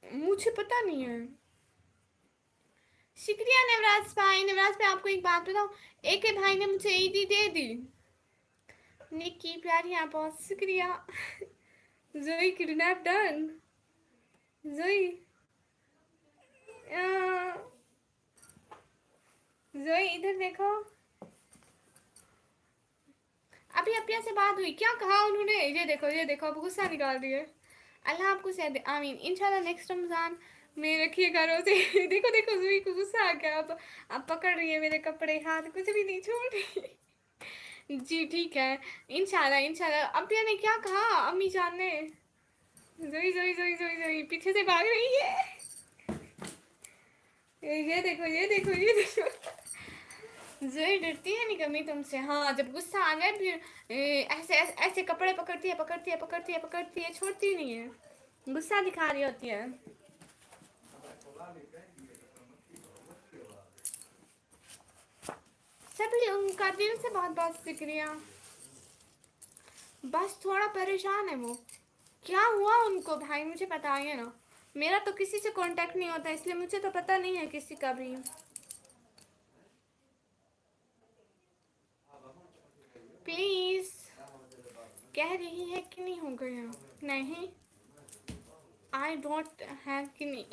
मुझे पता नहीं है। शुक्रिया नवराज भाई। नवराज भाई आपको एक बात बताऊँ, एक के भाई ने मुझे ईदी दे दी। निक्की प्यारी, आप बहुत शुक्रिया। जोई किडनैप डन। जोई जोई इधर देखो। अभी अपिया से बात हुई, क्या कहा उन्होंने? ये देखो अब गुस्सा निकाल रही है। अल्लाह आपको सेहत आमीन। इंशाल्लाह नेक्स्ट रमज़ान में रखिएगा रोजे। देखो देखो जुई को गुस्सा आ गया। अब पकड़ रही है मेरे कपड़े, हाथ कुछ भी नहीं छोड़ रही। जी ठीक है, इंशाल्लाह इंशाल्लाह। अपिया ने क्या कहा अम्मी जान ने? जुई जुई जुई जुई जुई पीछे से भाग रही है। ये देखो ये देखो ये देखो। जोई डरती है नहीं कमी तुमसे। हाँ जब गुस्सा आ जाए फिर ऐसे ऐसे ऐसे कपड़े पकड़ती है पकड़ती है पकड़ती है पकड़ती है, छोड़ती नहीं है, गुस्सा दिखा रही होती है। सभी लोगों का दिल से बहुत बहुत शुक्रिया। बस थोड़ा परेशान है वो। क्या हुआ उनको भाई मुझे बताइए ना। मेरा तो किसी से कांटेक्ट नहीं होता, इसलिए मुझे तो पता नहीं है किसी का भी। प्लीज कह रही है कि नहीं हो गया। नहीं आई डोंट हैव किनी।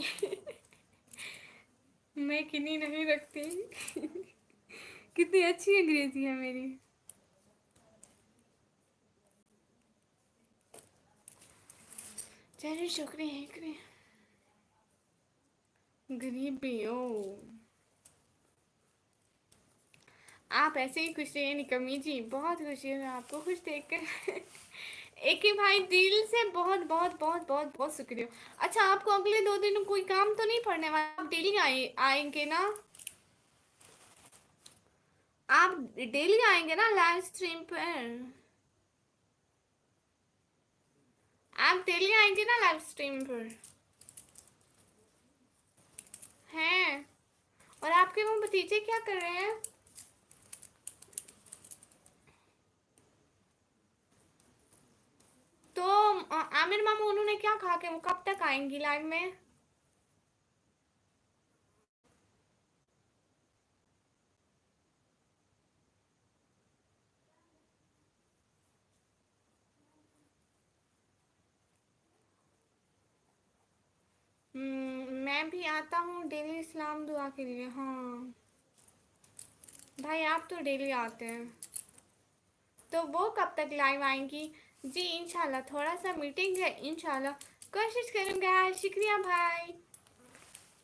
मैं किनी नहीं रखती। कितनी अच्छी अंग्रेजी है मेरी। चलिए शुक्रिया है गरीबी। ओ आप ऐसे ही खुश रहिए निकम्मी जी, बहुत खुशी है आपको खुश देखकर। एक ही भाई दिल से बहुत बहुत बहुत बहुत बहुत शुक्रिया। अच्छा आपको अगले 2 दिन कोई काम तो नहीं पड़ने वाला? आप डेली आएंगे ना? आप डेली आएंगे ना लाइव स्ट्रीम पर? आप डेली आएंगे ना लाइव स्ट्रीम पर? हैं? और आपके वो भतीजे क्या कर रहे हैं? तो आमिर मामू उन्होंने क्या कहा कि वो कब तक आएंगी लाइव में? मैं भी आता हूँ डेली इस्लाम दुआ के लिए। हाँ भाई आप तो डेली आते हैं। तो वो कब तक लाइव आएंगी? जी इंशाल्लाह थोड़ा सा मीटिंग है, इंशाल्लाह कोशिश करूँगा। शुक्रिया भाई।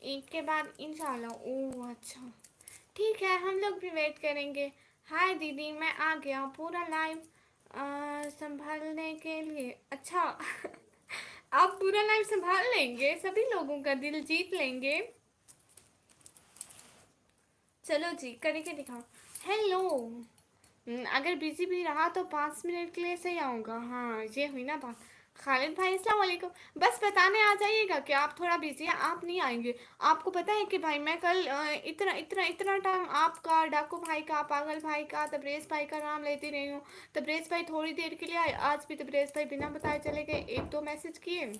एक के बाद इंशाल्लाह। ओह अच्छा ठीक है, हम लोग भी वेट करेंगे। हाय दीदी मैं आ गया पूरा लाइव संभालने के लिए। अच्छा आप पूरा लाइव संभाल लेंगे, सभी लोगों का दिल जीत लेंगे। चलो जी करके दिखाओ। हेलो। अगर बिजी भी रहा तो 5 मिनट के लिए सही आऊँगा। हाँ ये हुई ना बात। खालिद भाई अस्सलाम वालेकुम। बस बताने आ जाइएगा कि आप थोड़ा बिजी हैं, आप नहीं आएंगे। आपको पता है कि भाई मैं कल इतना इतना इतना टाइम आपका, डाकू भाई का, पागल भाई का, तब्रेज़ भाई का नाम लेती रही हूँ। तब्रेज़ भाई थोड़ी देर के लिए आए, आज भी तब्रेज़ भाई बिना बताए चले गए, 1-2 मैसेज किए।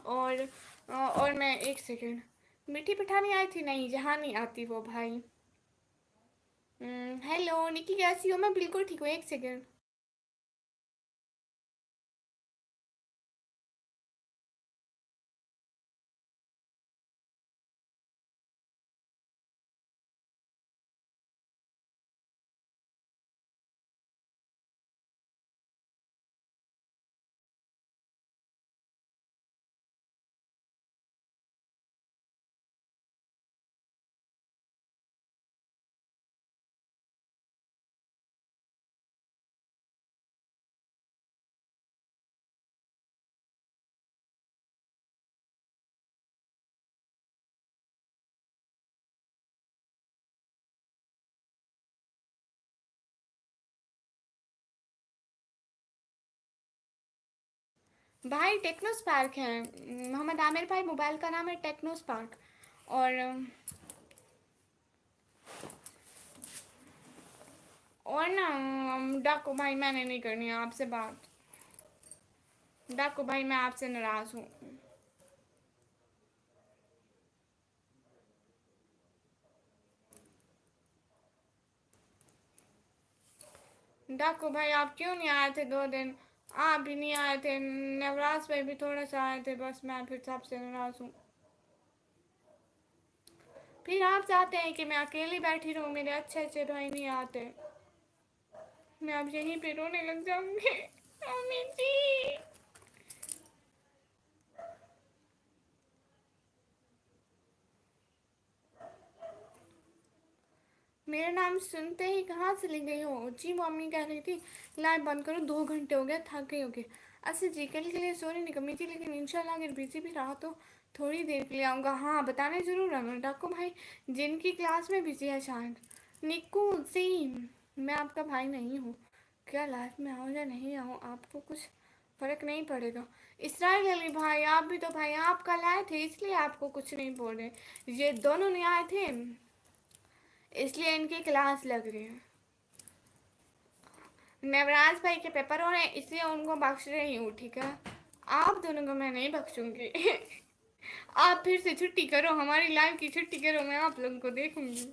और मैं एक सेकेंड, मीठी पठानी आई थी? नहीं यहाँ नहीं आती वो भाई। हेलो निकी कैसी हो? मैं बिल्कुल ठीक हूँ, एक सेकेंड। भाई टेक्नो स्पार्क है, मोहम्मद आमिर भाई मोबाइल का नाम है टेक्नो स्पार्क। और ना डाकू भाई मैंने नहीं करनी है आपसे बात। डाकू भाई मैं आपसे नाराज़ हूँ। डाकू भाई आप क्यों नहीं आए थे 2 दिन? आप भी नहीं आए थे, नवराज भाई भी थोड़ा सा आए थे, बस मैं फिर सबसे नाराज हूँ। फिर आप चाहते हैं कि मैं अकेली बैठी रहूँ, मेरे अच्छे अच्छे भाई नहीं आते। मैं अब यहीं पे रोने लग जाऊंगी। मम्मी जी। मेरा नाम सुनते ही कहाँ चली गई हो जी? मम्मी कह रही थी लाइव बंद करो, 2 घंटे हो गए, थक गई होगी। अच्छा जी, कल के लिए सॉरी निकम्मी जी, लेकिन इंशाल्लाह अगर बिजी भी रहा तो थोड़ी देर के लिए आऊँगा। हाँ, बताने ज़रूर आऊँगा। डाकू भाई जिनकी क्लास में बिजी है शायद। निक्कू सेम, मैं आपका भाई नहीं हूँ। क्या लाइफ में आऊँ या नहीं आऊँ आपको कुछ फ़र्क नहीं पड़ेगा। इसराइल अली भाई, आप भी तो भाई, आप कल आए थे इसलिए आपको कुछ नहीं बोल रहे। ये दोनों नहीं आए थे इसलिए इनकी क्लास लग रही है। नवराज भाई के पेपर हो रहे हैं इसलिए उनको बख्श रही हूँ, ठीक है? आप दोनों को मैं नहीं बख्शूंगी। आप फिर से छुट्टी करो, हमारी लाइफ की छुट्टी करो, मैं आप लोगों को देखूंगी।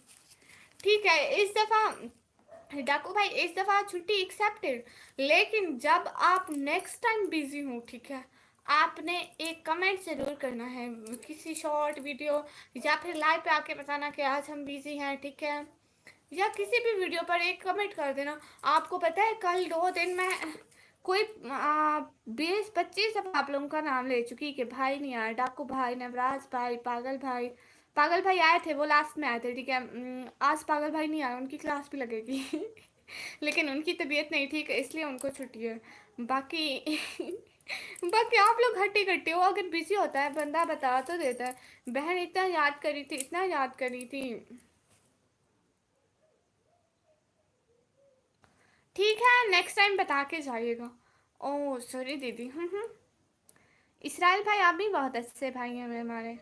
ठीक है, इस दफ़ा डाकू भाई इस दफ़ा छुट्टी एक्सेप्टेड, लेकिन जब आप नेक्स्ट टाइम बिजी हो, ठीक है, आपने एक कमेंट ज़रूर करना है किसी शॉर्ट वीडियो या फिर लाइव पे आके बताना कि आज हम बिजी हैं, ठीक है? या किसी भी वीडियो पर एक कमेंट कर देना। आपको पता है कल 2 दिन में कोई 20-25 अब आप लोगों का नाम ले चुकी कि भाई नहीं आया। डाकू भाई, नवराज भाई, पागल भाई। पागल भाई आए थे, वो लास्ट में आए थे, ठीक है। आज पागल भाई नहीं आए, उनकी क्लास भी लगेगी। लेकिन उनकी तबीयत नहीं ठीक है इसलिए उनको छुट्टी है। बाकी बाकी आप लोग हट्टी कट्टे हो, अगर बिजी होता है बंदा बता तो देता है। बहन इतना याद करी थी, इतना याद करी थी। ठीक है, नेक्स्ट टाइम बता के जाइएगा। ओह सॉरी दीदी। इसराइल भाई आप भी बहुत अच्छे भाई हैं हमारे।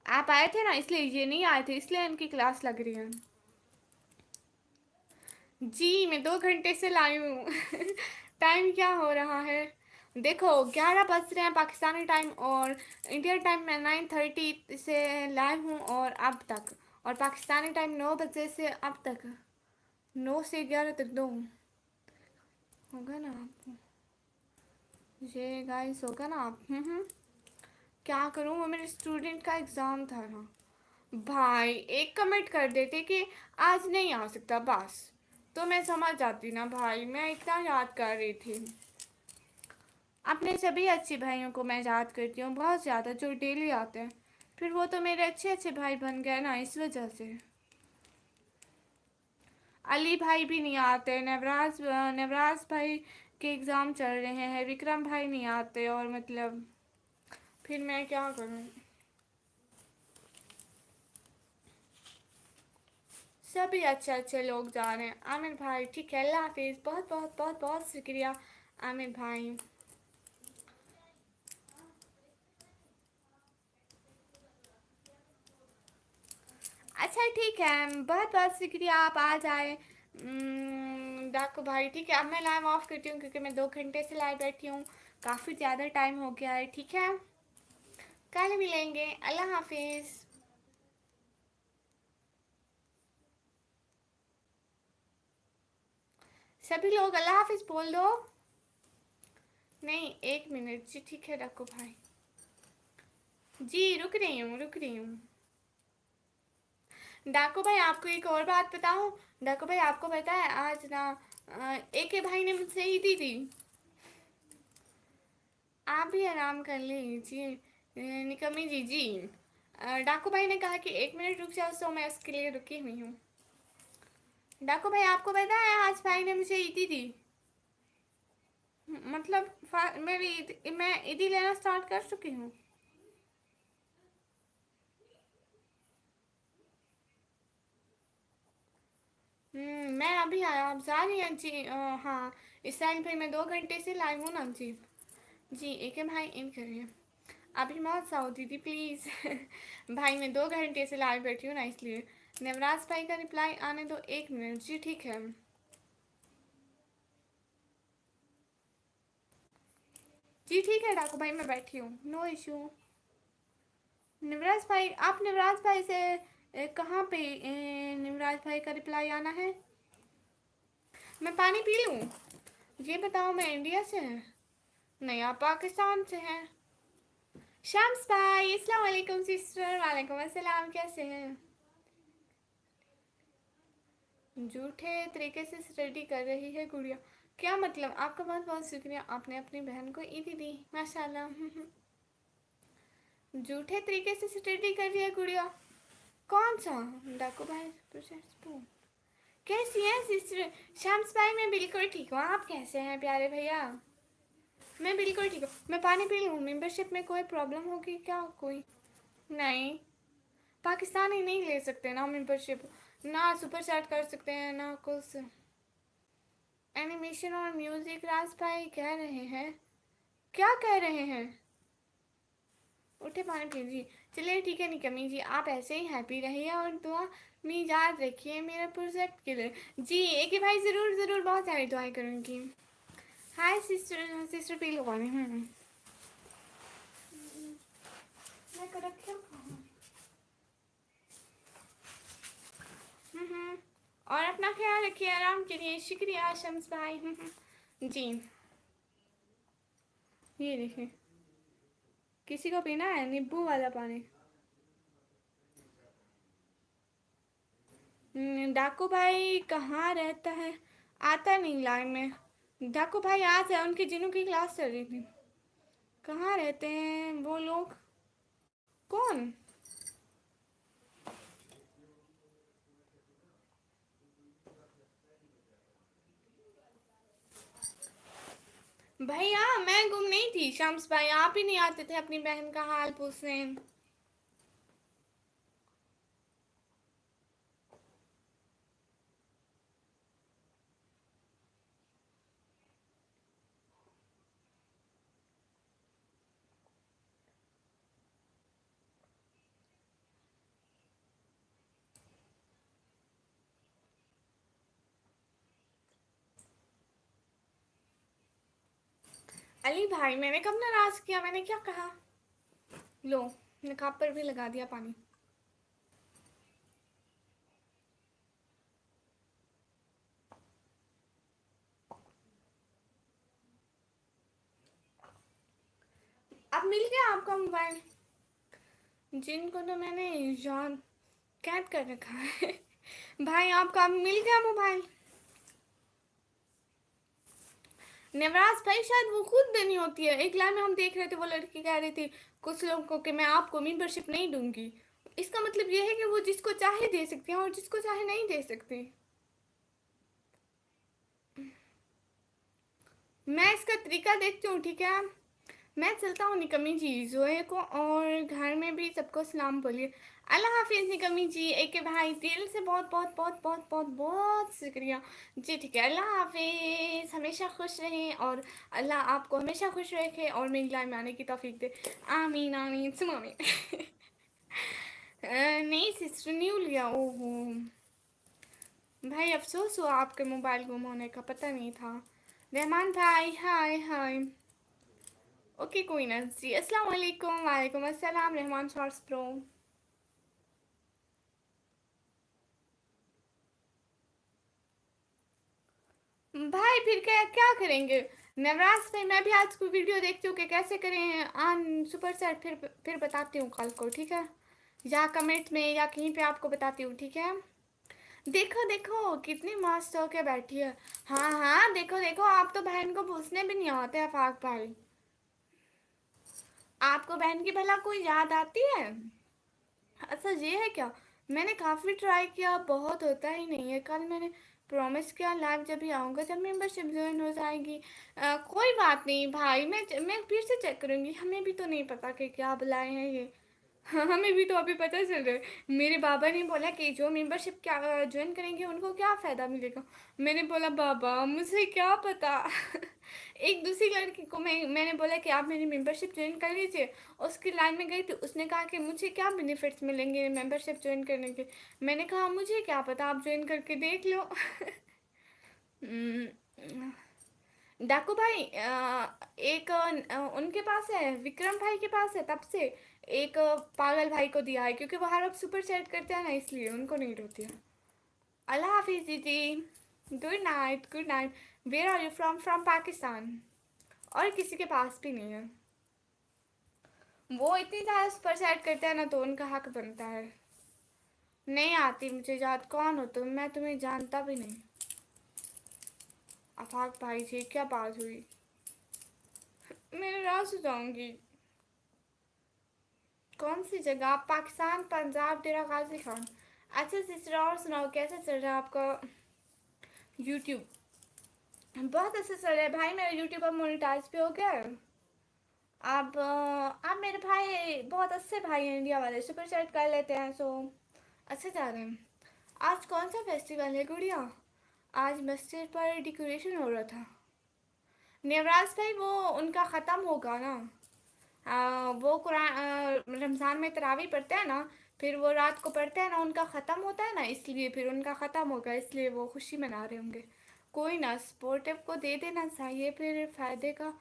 आप आए थे ना इसलिए, ये नहीं आए थे इसलिए इनकी क्लास लग रही है। जी मैं 2 घंटे से लाई हूँ। टाइम क्या हो रहा है देखो, 11 बज रहे हैं पाकिस्तानी टाइम, और इंडियन टाइम में 9:30 से लाइव हूँ और अब तक, और पाकिस्तानी टाइम 9 बजे से अब तक, 9 से 11 तक दो होगा ना आपको। ये गाइस होगा ना आप। क्या करूँ, वो मेरे स्टूडेंट का एग्ज़ाम था ना। भाई एक कमेंट कर देते कि आज नहीं आ सकता बस, तो मैं समझ जाती ना भाई, मैं इतना याद कर रही थी। अपने सभी अच्छे भाइयों को मैं याद करती हूँ बहुत ज़्यादा, जो डेली आते हैं। फिर वो तो मेरे अच्छे अच्छे भाई बन गए ना इस वजह से। अली भाई भी नहीं आते, नवराज भाई के एग्ज़ाम चल रहे हैं, विक्रम भाई नहीं आते, और मतलब फिर मैं क्या करूँ। सभी अच्छे अच्छे लोग जा रहे हैं। आमिर भाई ठीक है, अल्लाह हाफिज़, बहुत बहुत बहुत बहुत शुक्रिया आमिर भाई। अच्छा ठीक है, बहुत बहुत शुक्रिया, आप आ जाए। डाकू भाई ठीक है, अब मैं लाइव ऑफ करती हूँ क्योंकि मैं 2 घंटे से लाइव बैठी हूँ, काफ़ी ज़्यादा टाइम हो गया है, ठीक है? कल मिलेंगे, अल्लाह हाफिज़। सभी लोग अल्लाह हाफिज़ बोल दो। नहीं 1 मिनट जी, ठीक है डाकू भाई। जी रुक रही हूँ, रुक रही हूँ। डाकू भाई आपको एक और बात बताऊँ? डाकू भाई आपको पता है आज ना एक के भाई ने मुझसे ही दी थी। आप भी आराम कर लीजिए निकम्मी जी। जी डाकू भाई ने कहा कि 1 मिनट रुक जाओ, सो मैं उसके लिए रुकी हुई हूँ। डाकू भाई आपको पता है आज भाई ने मुझे ईदी दी। मतलब मैं ईदी लेना स्टार्ट कर चुकी हूँ। मैं अभी आया, आप जा रही हैं जी? हाँ, इस टाइम पे मैं 2 घंटे से लाइव हूँ ना जी। जी एक भाई इन करिए, अभी मत जाओ दीदी प्लीज़। भाई मैं 2 घंटे से लाइव बैठी हूँ ना इसलिए। नवराज भाई का रिप्लाई आने दो, 1 मिनट जी, ठीक है। जी ठीक है डाकू भाई, मैं बैठी हूँ, नो इशू। नवराज भाई, आप नवराज भाई से कहाँ पे नवराज भाई का रिप्लाई आना है? मैं पानी पी लूँ? ये बताओ, मैं इंडिया से है? नहीं, आप पाकिस्तान से हैं। शम्स भाई, अस्सलाम वालेकुम सिस्टर। वालेकुम अस्सलाम, कैसे हैं? झूठे तरीके से स्टडी कर रही है गुड़िया। क्या मतलब? आपका बहुत बहुत शुक्रिया, आपने अपनी बहन को ईदी दी, माशाल्लाह। झूठे तरीके से स्टडी कर रही है गुड़िया। कौन सा? डाकू भाई प्रोसेस। कैसी है सिस्टर? शम्स भाई, मैं बिल्कुल ठीक हूँ, आप कैसे हैं प्यारे भैया? मैं बिल्कुल ठीक हूँ। मैं पानी पी लूँ? मेंबरशिप में कोई प्रॉब्लम होगी क्या कोई? नहीं, पाकिस्तानी नहीं ले सकते ना मेंबरशिप, ना सुपर चैट कर सकते हैं ना कुछ। एनिमेशन और म्यूजिक, राज भाई कह रहे हैं। क्या कह रहे हैं? उठे पानी पीजिए। चलिए ठीक है निकमी जी, आप ऐसे ही हैप्पी रहिए और दुआ में याद रखिए मेरे प्रोजेक्ट के लिए। जी एक ही भाई, ज़रूर ज़रूर, बहुत सारी दुआएं करूँगी। हाय सिस्टर, सिस्टर पी लो पानी। मैं कर रखी हूँ। और अपना ख्याल रखिए, आराम करिए। शुक्रिया शम्स भाई। जी, ये देखिए, किसी को पीना है नींबू वाला पानी? डाकू भाई कहाँ रहता है? आता नहीं लाइन में। डाकू भाई आज है, उनकी जिनों की क्लास चल रही थी। कहाँ रहते हैं वो लोग? कौन? भैया मैं गुम नहीं थी शम्स भाई, आप ही नहीं आते थे अपनी बहन का हाल पूछने। अली भाई, मैंने कब नाराज किया? मैंने क्या कहा? लो, नकाब पर भी लगा दिया पानी। अब मिल गया आपका मोबाइल? जिनको तो मैंने जान कैद कर रखा है। भाई आपका अब मिल गया मोबाइल? नवराज भाई शायद वो खुद देनी होती है। एक लाइन में हम देख रहे थे, वो लड़की कह रही थी कुछ लोगों को कि मैं आपको मेंबरशिप नहीं दूंगी। इसका मतलब ये है कि वो जिसको चाहे दे सकती हैं और जिसको चाहे नहीं दे सकती। मैं इसका तरीका देखती हूँ, ठीक है? मैं चलता हूँ निकमी जी, जोए को और घर में भी सबको सलाम बोलिए। अल्लाह हाफिज़ निकमी जी, एक भाई दिल से बहुत बहुत बहुत बहुत बहुत बहुत शुक्रिया। जी ठीक है, अल्लाह हाफिज़, हमेशा खुश रहें और अल्लाह आपको हमेशा खुश रखे और मेरी लाइफ में आने की तौफीक दे। आमीन आमीन सुम आमीन। नहीं सिस्टर, न्यू लिया। ओहो भाई, अफसोस हुआ आपके मोबाइल गुम होने का, पता नहीं था। रहमान भाई हाय हाय। ओके कोई ना जी, अस्सलाम वालेकुम। वालेकुम अस्सलाम रहमान शॉर्ट्स प्रो। भाई फिर क्या क्या करेंगे? नवराज भाई, मैं भी आज को वीडियो देखती हूँ कि कैसे करें आन सुपर सेट, फिर बताती हूँ कल को, ठीक है? या कमेंट में या कहीं पे आपको बताती हूँ, ठीक है? देखो देखो कितनी मस्त होके बैठी है। हाँ हाँ, देखो देखो, आप तो बहन को पूछने भी नहीं आते आफाक भाई। आपको बहन की भला कोई याद आती है? अच्छा ये है क्या? मैंने काफ़ी ट्राई किया, बहुत होता ही नहीं है। कल मैंने प्रॉमिस किया लाइव जब भी आऊँगा, जब मेंबरशिप ज्वाइन हो जाएगी। कोई बात नहीं भाई, मैं फिर से चेक करूँगी। हमें भी तो नहीं पता कि क्या बुलाए हैं ये। हाँ, हमें भी तो अभी पता चल रहा है। मेरे बाबा ने बोला कि जो मेंबरशिप क्या ज्वाइन करेंगे उनको क्या फ़ायदा मिलेगा। मैंने बोला बाबा मुझे क्या पता। एक दूसरी लड़की को मैंने बोला कि आप मेरी मेंबरशिप ज्वाइन कर लीजिए। उसकी लाइन में गई थी, उसने कहा कि मुझे क्या बेनिफिट्स मिलेंगे मेंबरशिप ज्वाइन करने के। मैंने कहा मुझे क्या पता, आप ज्वाइन करके देख लो। हम्म, डाकू भाई एक उनके पास है, विक्रम भाई के पास है, तब से एक पागल भाई को दिया है, क्योंकि वो हर वक्त सुपर चैट करते हैं ना, इसलिए उनको नीड होती है। अल्लाह हाफिज़ दीदी, good night good night. Where are you from? From Pakistan. और किसी के पास भी नहीं है। वो इतनी ज़्यादा सुपर चैट करते हैं ना, तो उनका हक बनता है। नहीं आती मुझे याद, कौन हो तुम? मैं तुम्हें जानता भी नहीं। आफाक भाई जी, क्या बात हुई? मैं नाराज हो जाऊंगी। कौन सी जगह? आप पाकिस्तान, पंजाब, डेरा गाजी खान। अच्छा सिस्टर, और सुनाओ कैसे चल रहा है आपका यूट्यूब? बहुत अच्छा चल रहा है भाई, मेरा यूट्यूब अब मोनेटाइज भी हो गया है। आप मेरे भाई बहुत अच्छे भाई हैं, इंडिया वाले, सुपर चैट कर लेते हैं, सो अच्छे जा रहे हैं। आज कौन सा फेस्टिवल है गुड़िया? आज मस्जिद पर डेकोरेशन हो रहा था। नेवराज भाई वो उनका ख़त्म होगा ना। वो कुरान रमज़ान में तरावी पढ़ते हैं ना, फिर वो रात को पढ़ते हैं ना, उनका ख़त्म होता है ना, इसलिए फिर उनका ख़त्म होगा, इसलिए वो खुशी मना रहे होंगे। कोई ना, स्पोर्टिव को दे देना चाहिए, फिर फ़ायदे का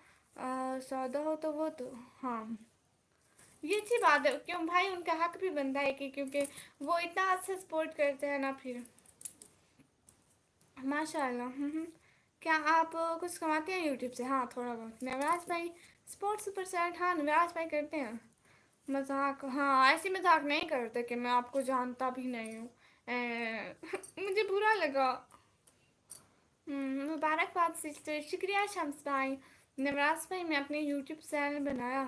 सौदा हो तो वो तो। हाँ, ये अच्छी बात है, क्यों भाई, उनका हक भी बनता है कि क्योंकि वो इतना अच्छा सपोर्ट करते हैं ना फिर। माशाल्लाह। क्या आप कुछ कमाते हैं यूट्यूब से? हाँ थोड़ा बहुत। नवराज भाई स्पोर्ट्स सुपर चैट, हाँ नवराज भाई करते हैं। मजाक? हाँ ऐसे मजाक नहीं करते कि मैं आपको जानता भी नहीं हूँ। मुझे बुरा लगा। मुबारकबाद सिस्टर, शुक्रिया शम्स भाई। नवराज भाई मैं अपने यूट्यूब चैनल बनाया।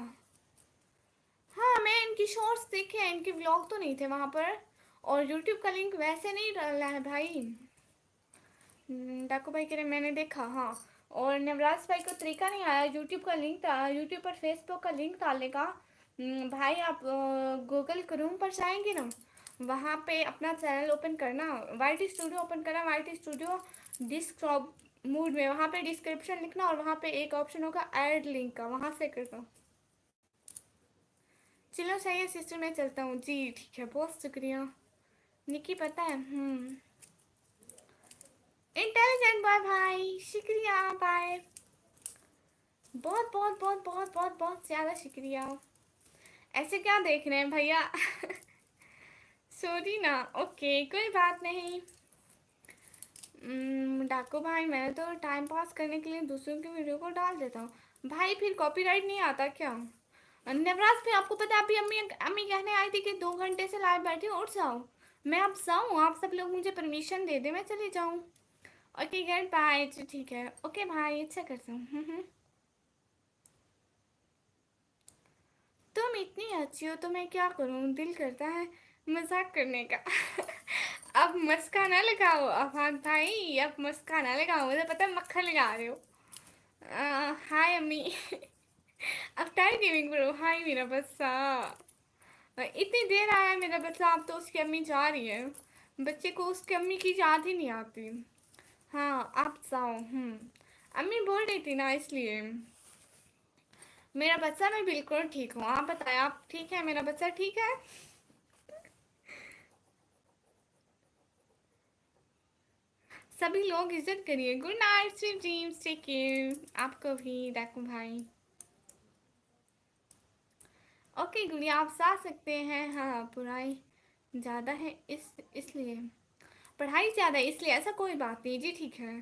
हाँ मैं इनकी शॉर्ट्स देखे हैं, इनके व्लॉग तो नहीं थे वहाँ पर। और यूट्यूब का लिंक वैसे नहीं डाला है भाई। डाकू भाई कह रहे मैंने देखा, हाँ। और नवराज भाई को तरीका नहीं आया यूट्यूब का लिंक, यूट्यूब पर फेसबुक का लिंक डालने का। भाई आप गूगल क्रोम पर जाएंगे ना, वहाँ पे अपना चैनल ओपन करना, वाई टी स्टूडियो ओपन करना, Y T studio desktop mode में, वहाँ पे डिस्क्रिप्शन लिखना और वहाँ पे एक ऑप्शन होगा ऐड लिंक का, वहाँ से करना। चलो सही है सिस्टर, मैं चलता हूँ जी। ठीक है, बहुत शुक्रिया। निकी पता है। इंटेलिजेंट बॉय भाई, शुक्रिया। बाय। बहुत बहुत बहुत बहुत बहुत बहुत ज़्यादा शुक्रिया। ऐसे क्या देख रहे हैं भैया? सॉरी ना, ओके कोई बात नहीं। डाकू भाई मैं तो टाइम पास करने के लिए दूसरों की वीडियो को डाल देता हूँ भाई, फिर कॉपीराइट नहीं आता क्या? नवराज भी आपको पता है, अभी अम्मी अम्मी कहने आई थी कि 2 घंटे से लाइव बैठी हूँ, उठ जाओ। मैं अब जाऊँ? आप सब लोग मुझे परमिशन दे दे, मैं चली जाऊँ। Okay get bye. ठीक है, ओके भाई, अच्छा करता हूँ। तुम इतनी अच्छी हो तो मैं क्या करूँ, दिल करता है मजाक करने का। अब मस्का ना लगाओ अफाक भाई, अब मस्का ना लगाओ, मुझे पता है मक्खन लगा रहे हो। हाय अम्मी। अब टाइम गेमिंग ब्रो, हाय मेरा बच्चा। इतनी देर आया मेरा बच्चा, अब तो उसकी अम्मी जा रही है। बच्चे को उसकी अम्मी की याद ही नहीं आती। हाँ आप जाओ। अम्मी बोल रही थी ना, इसलिए। मेरा बच्चा, मैं बिल्कुल ठीक हूँ, आप बताएं आप ठीक है? मेरा बच्चा ठीक है? सभी लोग इज्जत करिए। Good night, sweet dreams, take care. आपको भी डाकू भाई। ओके गुड़िया, आप जा सकते हैं। हाँ पढ़ाई ज़्यादा है इसलिए। पढ़ाई ज़्यादा है इसलिए, ऐसा कोई बात नहीं जी, ठीक है।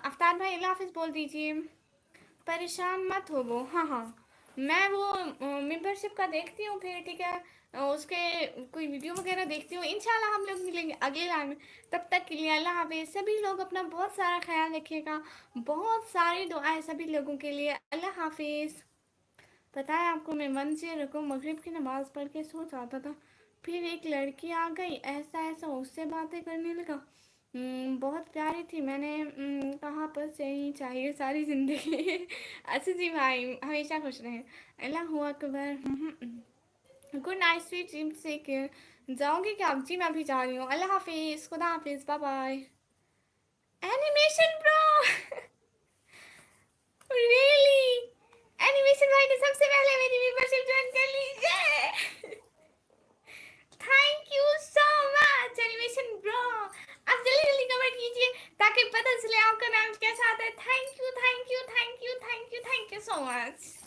अफ्तार भाई अल्लाह हाफिज़ बोल दीजिए। परेशान मत हो वो, हाँ हाँ। मैं वो मेंबरशिप का देखती हूँ फिर, ठीक है। उसके कोई वीडियो वगैरह देखती हूँ। इंशाल्लाह हम लोग मिलेंगे अगले लाइन में। तब तक के लिए अल्लाह हाफिज़। सभी लोग अपना बहुत सारा ख्याल रखिएगा। बहुत सारी दुआएं सभी लोगों के लिए। अल्लाह हाफिज़। पता है आपको, मैं मन से रखो मगरिब की नमाज़ पढ़ के सो जाता था, फिर एक लड़की आ गई, ऐसा ऐसा उससे बातें करने लगा। बहुत प्यारी थी, मैंने कहा बस यही चाहिए सारी ज़िंदगी। अच्छा जी भाई, हमेशा खुश रहें। अल्लाह अकबर। गुड नाइट, स्वीट ड्रीम से जाओगे क्या आप? जी मैं अभी जा रही हूँ। अल्लाह हाफिज़, खुदा हाफिज़, bye bye. Animation bro. Really? Animation भाई ने सबसे पहले मेरी मेंबरशिप ज्वाइन कर ली। Thank you so much animation bro. आप जल्दी जल्दी कमेंट कीजिए ताकि पता चले आपका नाम कैसा आता है। Thank you thank you thank you thank you thank you so much.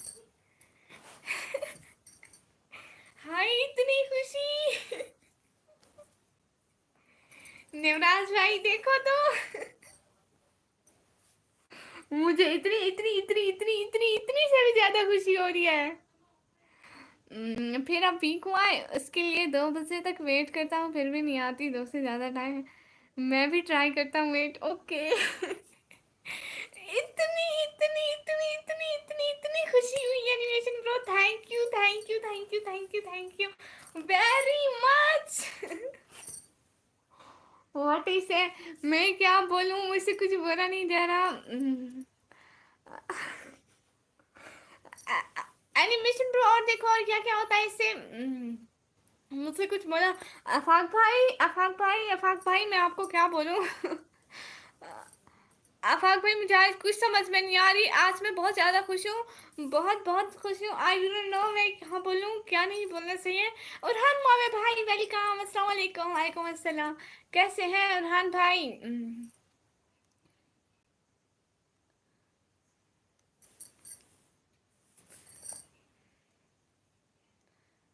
हाय इतनी खुशी। नेवराज भाई देखो तो। मुझे इतनी इतनी इतनी इतनी इतनी इतनी से भी ज्यादा खुशी हो रही है। फिर अब पीकू आए उसके लिए 2 बजे तक वेट करता हूँ, फिर भी नहीं आती, 2 से ज़्यादा टाइम है। मैं भी ट्राई करता हूँ वेट। ओके। इतनी इतनी इतनी इतनी इतनी इतनी खुशी हुई animation bro, thank you thank you thank you thank you thank you very much. What is है, मैं क्या बोलूँ, मुझसे कुछ बोला नहीं जा रहा। एनिमेशन प्रो, और देखो और क्या क्या होता है इससे। मुझसे कुछ बोला। अफाक भाई मैं आपको क्या बोलूं। आफाक भाई मुझे आज कुछ समझ में नहीं आ रही, आज मैं बहुत ज़्यादा खुश हूँ, बहुत बहुत खुश हूँ। आई डोंट नो मैं क्या बोलूँ क्या नहीं बोलना चाहिए। उरहान मोवे भाई वेलकम, अस्सलाम वालेकुम। वालेकुम अस्सलाम। कैसे हैं उरहान भाई?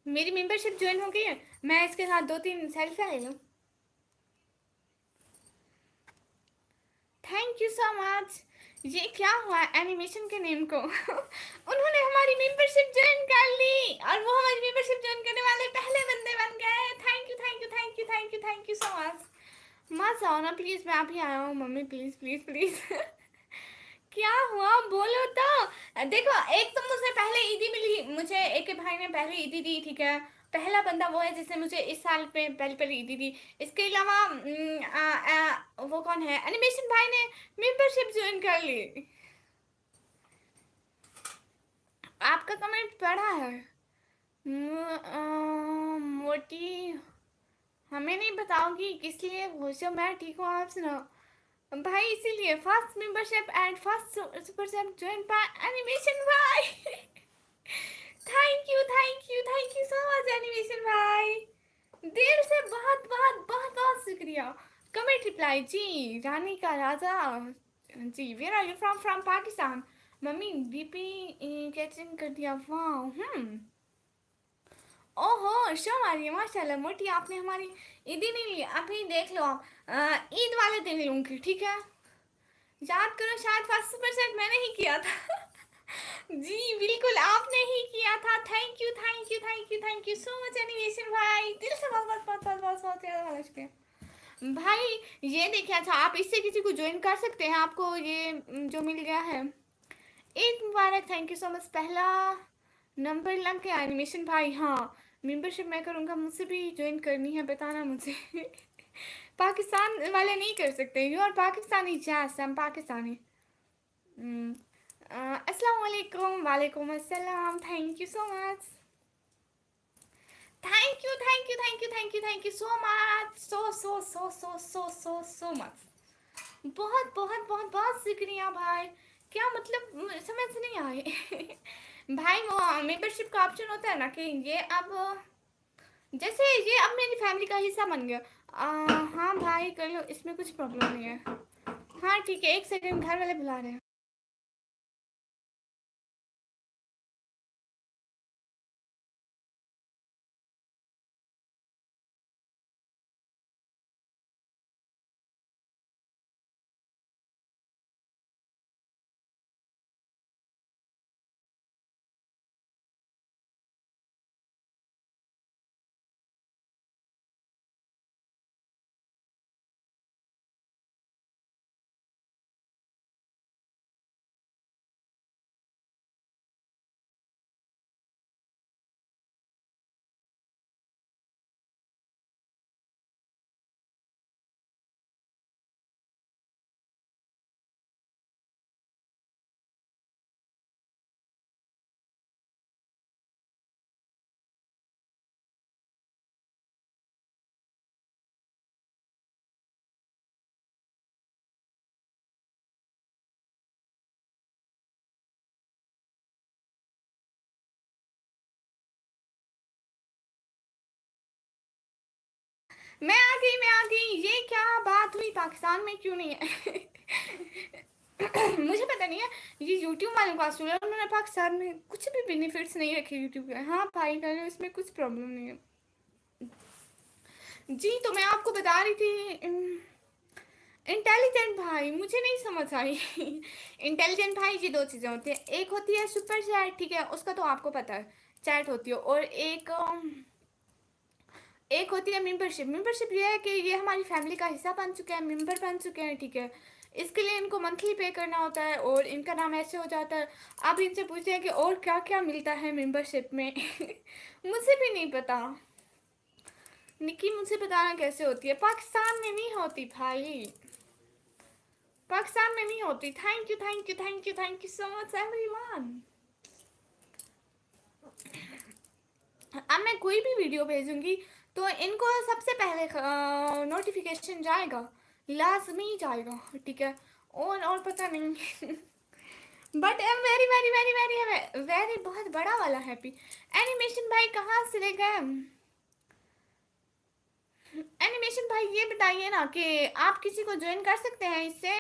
मेरी मेंबरशिप ज्वाइन हो गई है, मैं इसके साथ 2-3 सेल्फी ले लूँ। Thank you so much. ये क्या हुआ एनिमेशन के नेम को। उन्होंने हमारी मेंबरशिप ज्वाइन कर ली और वो हमारी मेंबरशिप ज्वाइन करने वाले पहले बंदे बन गए। Thank you thank you thank you thank you thank you so much. मत आओ ना प्लीज, मैं अभी आया हूँ मम्मी, प्लीज प्लीज प्लीज। क्या हुआ बोलो तो। देखो एक तो मुझे पहले ईदी मिली, मुझे एक भाई ने पहले ईदी दी, ठीक है। पहला बंदा वो है जिसने मुझे इस साल पे पहले पहले ईदी दी। इसके अलावा वो कौन है, एनिमेशन भाई ने मेंबरशिप ज्वाइन कर ली। आपका कमेंट पढ़ा है। मोटी हमें नहीं बताओगी किस लिए खुश हो? मैं ठीक हूँ, आप सुनाओ भाई। इसीलिए first membership and first super chat join by animation भाई। Thank you so much animation भाई। दिल से बहुत बहुत बहुत बहुत शुक्रिया। कमेंट रिप्लाई जी, रानी का राजा जी। Where are you from? From Pakistan. Mummy BP catching कर दिया, वाह। ओहो शो आ रही है माशाल्लाह। मोटी आपने हमारी ईद ही नहीं ली, अभी देख लो आप, ईद वाले दिन लूंगी, ठीक है। याद करो शायद 1% मैंने ही किया था। जी बिल्कुल आपने ही किया था। Thank you thank you thank you thank you so much animation भाई, दिल से बहुत बहुत बहुत बहुत बहुत बहुत ज़्यादा शुक्रिया भाई। ये देखिए, अच्छा आप इससे किसी को ज्वाइन कर सकते हैं, आपको ये जो मिल गया है। ईद मुबारक, थैंक यू सो मच। पहला नंबर लग गया एनिमेशन भाई। हाँ मेंबरशिप मैं करूँगा, मुझसे भी ज्वाइन करनी है, बताना मुझे। पाकिस्तान वाले नहीं कर सकते, यू और पाकिस्तानी जैस, हम पाकिस्तानी। अस्सलाम वालेकुम। वालेकुम अस्सलाम, thank you so much. Thank you thank you thank you thank you thank you so much, so much. बहुत बहुत बहुत बहुत शुक्रिया भाई। क्या मतलब समझ नहीं आए। भाई वो मेंबरशिप का ऑप्शन होता है ना कि ये अब जैसे ये अब मेरी फैमिली का हिस्सा बन गया। हाँ भाई कर लो, इसमें कुछ प्रॉब्लम नहीं है। हाँ ठीक है, एक सेकंड, घर वाले बुला रहे हैं। मैं आ गई, ये क्या बात हुई, पाकिस्तान में क्यों नहीं है? मुझे पता नहीं है, ये यूट्यूब वालों का असूल है, उन्होंने पाकिस्तान में कुछ भी बेनिफिट्स नहीं रखे यूट्यूब के। हाँ भाई कर लो, इसमें कुछ प्रॉब्लम नहीं है। जी तो मैं आपको बता रही थी, इंटेलिजेंट भाई मुझे नहीं समझ आई। इंटेलिजेंट भाई ये दो चीज़ें होती है, एक होती है सुपर चैट, ठीक है, उसका तो आपको पता है, चैट होती है, और एक होती है मेंबरशिप। मेंबरशिप ये है कि ये हमारी फैमिली का हिस्सा बन चुके हैं, मेंबर बन चुके हैं, ठीक है। इसके लिए इनको मंथली पे करना होता है और इनका नाम ऐसे हो जाता है। आप इनसे पूछते हैं कि और क्या क्या मिलता है मेंबरशिप में। मुझे भी नहीं पता। निकी मुझे बताना कैसे होती है। पाकिस्तान में नहीं होती भाई, पाकिस्तान में नहीं होती। Thank you thank you thank you thank you so much everyone. अब मैं कोई भी वीडियो भेजूंगी तो इनको सबसे पहले नोटिफिकेशन जाएगा, लाजमी जाएगा, ठीक है। और पता नहीं। But I am very very very very very बहुत बड़ा वाला हैप्पी। एनिमेशन भाई कहाँ से ले गए? एनिमेशन भाई ये बताइए ना कि आप किसी को ज्वाइन कर सकते हैं इससे।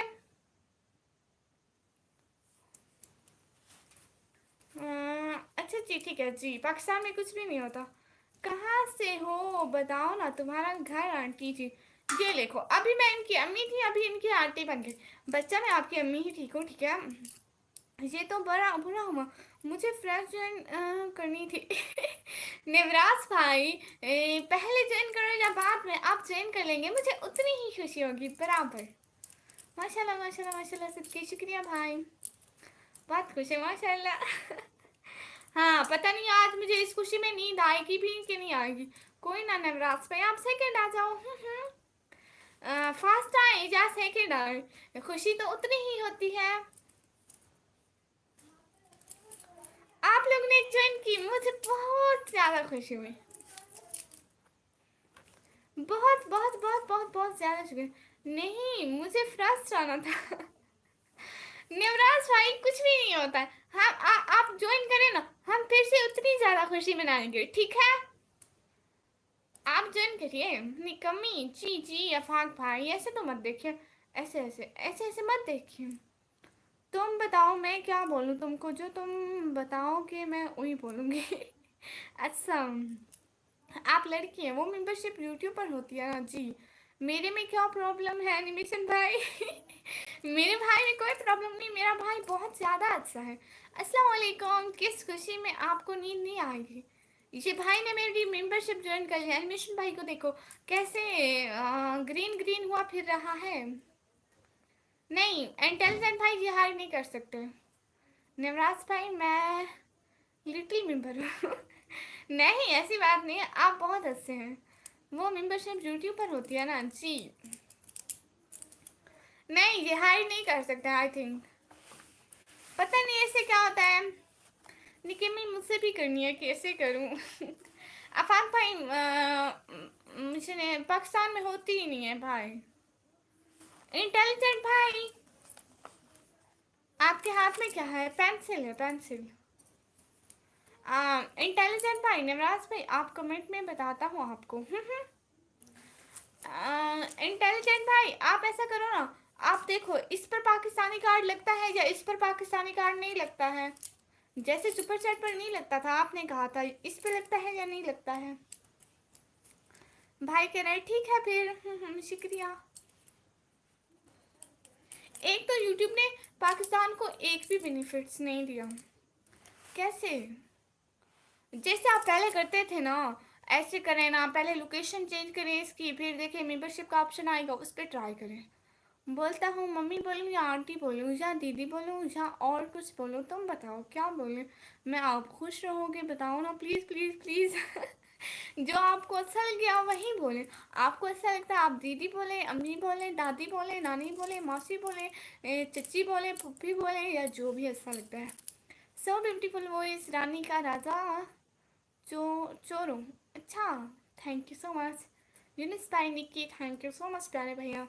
अच्छा जी ठीक है जी। पाकिस्तान में कुछ भी नहीं होता। कहाँ से हो बताओ ना, तुम्हारा घर आंटी जी। ये देखो अभी मैं इनकी अम्मी थी, अभी इनकी आंटी बन गई। बच्चा मैं आपकी अम्मी ही ठीक हूँ, ठीक है। ये तो बड़ा बुरा हुआ, मुझे फ्रेंड्स ज्वाइन करनी थी। नेवराज भाई पहले ज्वाइन करो या बाद में आप ज्वाइन कर लेंगे, मुझे उतनी ही खुशी होगी बराबर। माशाल्लाह माशाल्लाह माशाल्लाह, सबके शुक्रिया भाई, बहुत खुश है माशाल्लाह। हाँ पता नहीं आज मुझे इस खुशी में नींद आएगी भी कि नहीं आएगी। कोई ना नवराज भाई आप सेकंड आ जाओ। फर्स्ट आए या सेकंड आए खुशी तो उतनी ही होती है। आप लोग ने ज्वाइन की, मुझे बहुत ज्यादा खुशी हुई, बहुत बहुत बहुत बहुत बहुत ज्यादा शुक्रिया। नहीं मुझे फर्स्ट आना था। नेवराज भाई कुछ भी नहीं होता है। हम आप ज्वाइन करें ना, हम फिर से उतनी ज्यादा खुशी मनाएंगे, ठीक है। आप ज्वाइन करिए। निकम्मी जी जी अफाक भाई ऐसे तो मत देखिए, ऐसे ऐसे ऐसे ऐसे मत देखिए। तुम बताओ मैं क्या बोलूँ तुमको, जो तुम बताओगे मैं वही बोलूँगी। अच्छा आप लड़की हैं, वो मेंबरशिप यूट्यूब पर होती है ना जी। मेरे में क्या प्रॉब्लम है एनिमेशन भाई? मेरे भाई में कोई प्रॉब्लम नहीं, मेरा भाई बहुत ज़्यादा अच्छा है। अस्सलाम वालेकुम। किस खुशी में आपको नींद नहीं आएगी? ये भाई ने मेरी मेंबरशिप ज्वाइन कर लिया। एनिमेशन भाई को देखो कैसे ग्रीन ग्रीन हुआ फिर रहा है। नहीं इंटेलिजेंट भाई ये हायर नहीं कर सकते। नवराज भाई मैं लिटिल मेंबर हूँ। नहीं ऐसी बात नहीं है, आप बहुत अच्छे हैं। वो मेंबरशिप यूट्यूब पर होती है ना जी। नहीं ये हाइड नहीं कर सकते आई थिंक, पता नहीं ऐसे क्या होता है। लेकिन मैं मुझसे भी करनी है, कैसे करूं? अफान भाई मुझे पाकिस्तान में होती ही नहीं है भाई। इंटेलिजेंट भाई आपके हाथ में क्या है? पेंसिल है पेंसिल। इंटेलिजेंट भाई नवराज भाई आप कमेंट में बताता हूँ आपको। इंटेलिजेंट भाई आप ऐसा करो ना, आप देखो इस पर पाकिस्तानी कार्ड लगता है या इस पर पाकिस्तानी कार्ड नहीं लगता है। जैसे सुपर चैट पर नहीं लगता था, आपने कहा था इस पे लगता है या नहीं लगता है। भाई कह रहे ठीक है फिर। शुक्रिया। एक तो यूट्यूब ने पाकिस्तान को एक भी बेनिफिट्स नहीं दिया। कैसे? जैसे आप पहले करते थे ना, ऐसे करें ना, पहले लोकेशन चेंज करें इसकी, फिर देखिए मेंबरशिप का ऑप्शन आएगा उस पर ट्राई करें। बोलता हूँ मम्मी बोलूँ या आंटी बोलूँ या दीदी बोलूँ या और कुछ बोलूँ, तुम बताओ क्या बोले। मैं आप खुश रहोगे बताओ ना प्लीज़ प्लीज़ प्लीज़। जो आपको अच्छा लग गया वही बोले। आपको अच्छा लगता है आप दीदी बोले, अम्मी बोले, दादी बोले, नानी बोले, मौसी बोले, चची बोले, पुप्पी बोले, या जो भी अच्छा लगता है। सो ब्यूटीफुल वॉइस रानी का राजा चोरो। अच्छा thank you so much Younis भाई Nikki, thank you so much प्यारे भैया,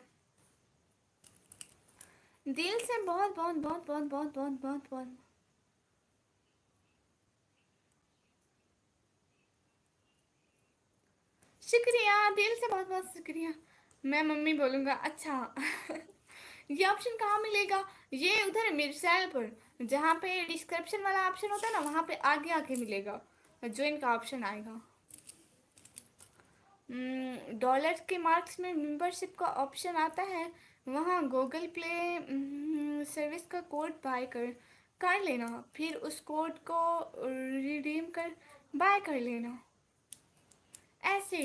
दिल से बहुत बहुत बहुत बहुत बहुत बहुत बहुत बहुत शुक्रिया, दिल से बहुत बहुत शुक्रिया। मैं मम्मी बोलूँगा अच्छा। ये ऑप्शन कहाँ मिलेगा? ये उधर है मेरे चैनल पर, जहाँ पे डिस्क्रिप्शन वाला ऑप्शन होता है ना, वहाँ पे आगे आके मिलेगा ज्वाइन का ऑप्शन आएगा। डॉलर के मार्क्स में मेंबरशिप का ऑप्शन आता है, वहाँ गूगल प्ले सर्विस का कोड बाय कर लेना, फिर उस कोड को रिडीम कर बाय कर लेना। ऐसे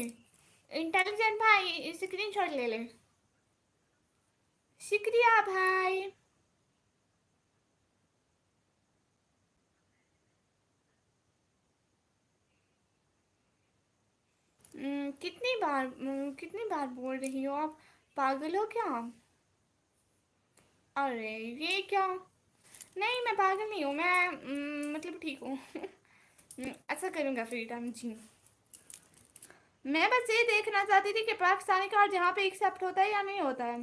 इंटेलिजेंट भाई स्क्रीनशॉट ले ले। शुक्रिया भाई। कितनी बार बोल रही हो आप? पागल हो क्या? अरे ये क्या? नहीं मैं पागल नहीं हूँ, मैं मतलब ठीक हूँ। ऐसा करूँगा फ्री टाइम जी। मैं बस ये देखना चाहती थी कि पाकिस्तानी कार्ड यहाँ पे एक्सेप्ट होता है या नहीं होता है,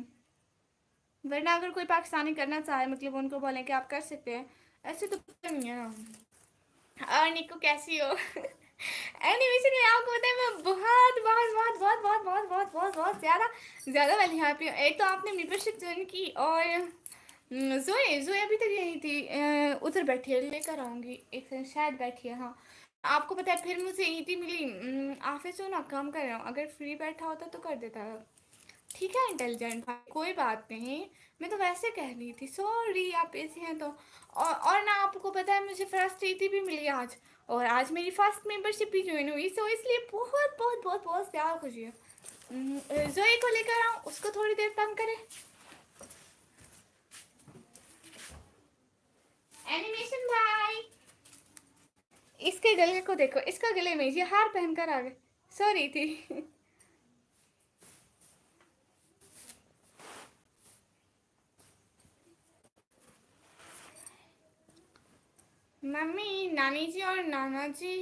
वरना अगर कोई पाकिस्तानी करना चाहे मतलब उनको बोलें कि आप कर सकते हैं, ऐसे तो पता नहीं है ना। और निक्को कैसी हो? एनिमेशन में आपको पता है मैं बहुत बहुत बहुत बहुत बहुत बहुत बहुत बहुत बहुत ज़्यादा ज़्यादा वाली हैप्पी हूँ। एक तो आपने मेंबरशिप ज्वाइन की, और जोए जोए अभी तक यही थी, उधर बैठी है, लेकर आऊँगी एक दिन, शायद बैठी है हाँ। आपको पता है फिर मुझे ईदी मिली, ऑफिस में ना काम कर रहा हूँ, अगर फ्री बैठा होता तो कर देता है। ठीक है इंटेलिजेंट भाई, कोई बात नहीं, मैं तो वैसे कह रही थी, सॉरी आप ऐसे हैं तो। और ना आपको पता है मुझे फर्स्ट ईदी भी मिली आज, और आज मेरी फर्स्ट मेंबरशिप भी ज्वाइन हुई, सो इसलिए बहुत बहुत बहुत बहुत ज़्यादा खुशी है। जोई को लेकर आऊँ, उसको थोड़ी देर तंग करें। एनिमेशन भाई इसके गले को देखो, इसका गले में ये हार पहनकर आ गए, सॉरी थी। मम्मी नानी जी और नाना जी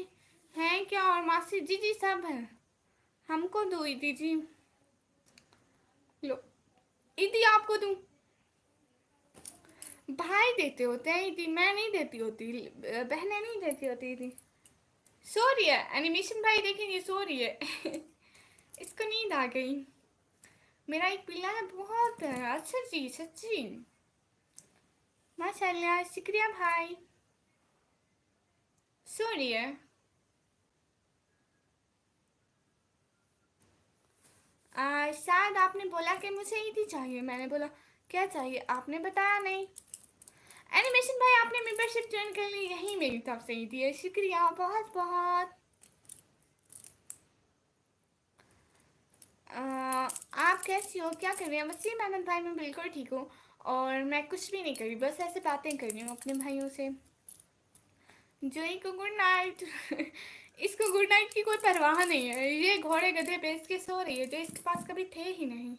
हैं क्या, और मासी जी जी सब हैं। हमको दो ईदी जी, लो ईदी आपको दूं। भाई देते होते हैं ईदी, मैं नहीं देती होती, बहनें नहीं देती होती ईदी। सो रही है एनिमेशन भाई, देखेंगे सो रही है। इसको नींद आ गई। मेरा एक पिल्ला है बहुत अच्छा जी सच्ची। माशाल्लाह शुक्रिया भाई। सो रही है। शायद आपने बोला कि मुझे ईदी चाहिए, मैंने बोला क्या चाहिए, आपने बताया नहीं। एनिमेशन भाई आपने मेंबरशिप ज्वाइन कर ली, यही मेरी तरफ से ईदी है, शुक्रिया बहुत बहुत। आप कैसी हो, क्या कर रही हैं? वसीम अहमद भाई मैं बिल्कुल ठीक हूँ, और मैं कुछ भी नहीं करी, बस ऐसे बातें कर रही हूँ अपने भाइयों से। जोई को गुड नाइट। इसको गुड नाइट की कोई परवाह नहीं है, ये घोड़े गधे बेच के सो रही है जो इसके पास कभी थे ही नहीं।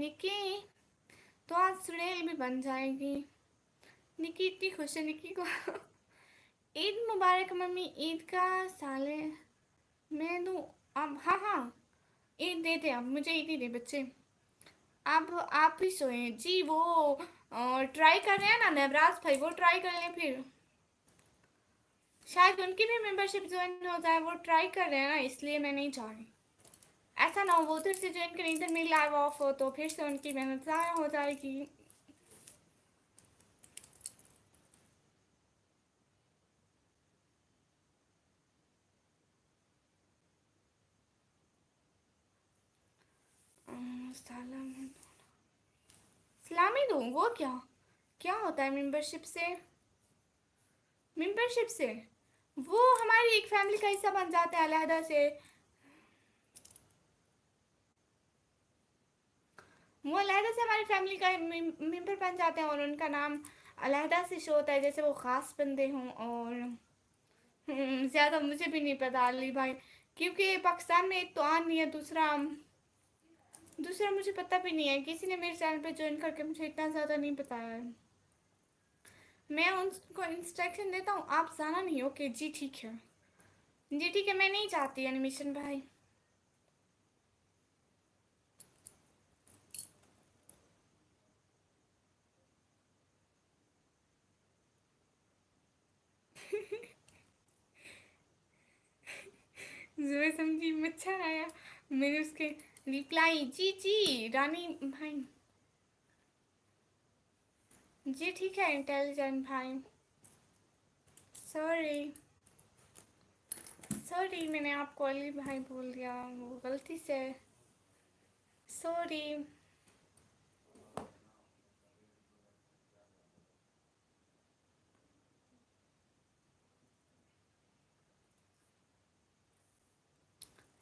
निकी तो आज सुड़ैल भी बन जाएगी। निकी इतनी खुश है, निकी को। ईद मुबारक मम्मी, ईद का साले मैं दूँ? अब हाँ हाँ, ईद दे दे, अब मुझे ईद ही दे बच्चे। अब आप भी सोए जी, वो ट्राई कर रहे हैं ना नवराज भाई, वो ट्राई कर लें फिर, शायद उनकी भी मेंबरशिप ज्वाइन हो जाए, वो ट्राई कर रहे हैं ना, इसलिए मैं नहीं जा रही। ऐसा ना हो वो उधर से ज्वाइन करें, इधर मेरी लाइव ऑफ हो तो फिर से उनकी मेहनत ज़ाया हो जाएगी। सलाम सलामी दूँ, वो क्या क्या होता है मेंबरशिप से? मेंबरशिप से वो हमारी एक फैमिली का हिस्सा बन जाता है अलहदा से, वो अलहदा से हमारी फैमिली का मेंबर बन जाते हैं, और उनका नाम अलहदा से शो होता है, जैसे वो ख़ास बंदे हों। और ज़्यादा मुझे भी नहीं पता अली भाई, क्योंकि पाकिस्तान में एक तो आन नहीं है, दूसरा दूसरा मुझे पता भी नहीं है, किसी ने मेरे चैनल पे ज्वाइन करके मुझे इतना ज़्यादा नहीं बताया है। मैं उनको इंस्ट्रक्शन देता हूँ, आप जाना नहीं, ओके जी ठीक है। जी ठीक है, मैं नहीं चाहती एनिमेशन भाई। जो समझी मच्छर आया, मैंने उसके रिप्लाई जी जी रानी भाई। जी ठीक है इंटेलिजेंट भाई। सॉरी सॉरी, मैंने आपको अली भाई बोल दिया, वो गलती से, सॉरी।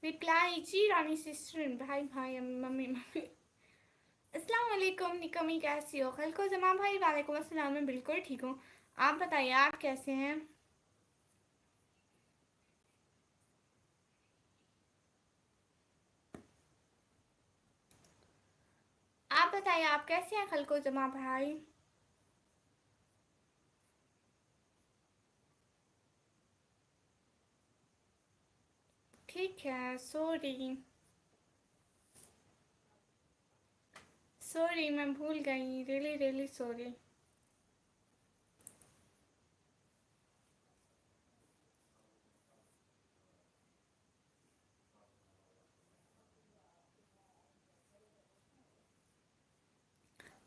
रिप्लाई जी रानी सिस्टर, भाई भाई, मम्मी मम्मी। अस्सलाम वालेकुम निकमी, कैसी हो? खल को जमा भाई, वालेकुम अस्सलाम, मैं बिल्कुल ठीक हूँ। आप बताइए आप कैसे हैं? आप बताइए आप कैसे हैं खल को जमा भाई? ठीक है, सॉरी। सॉरी, मैं भूल गई, रियली रियली सॉरी।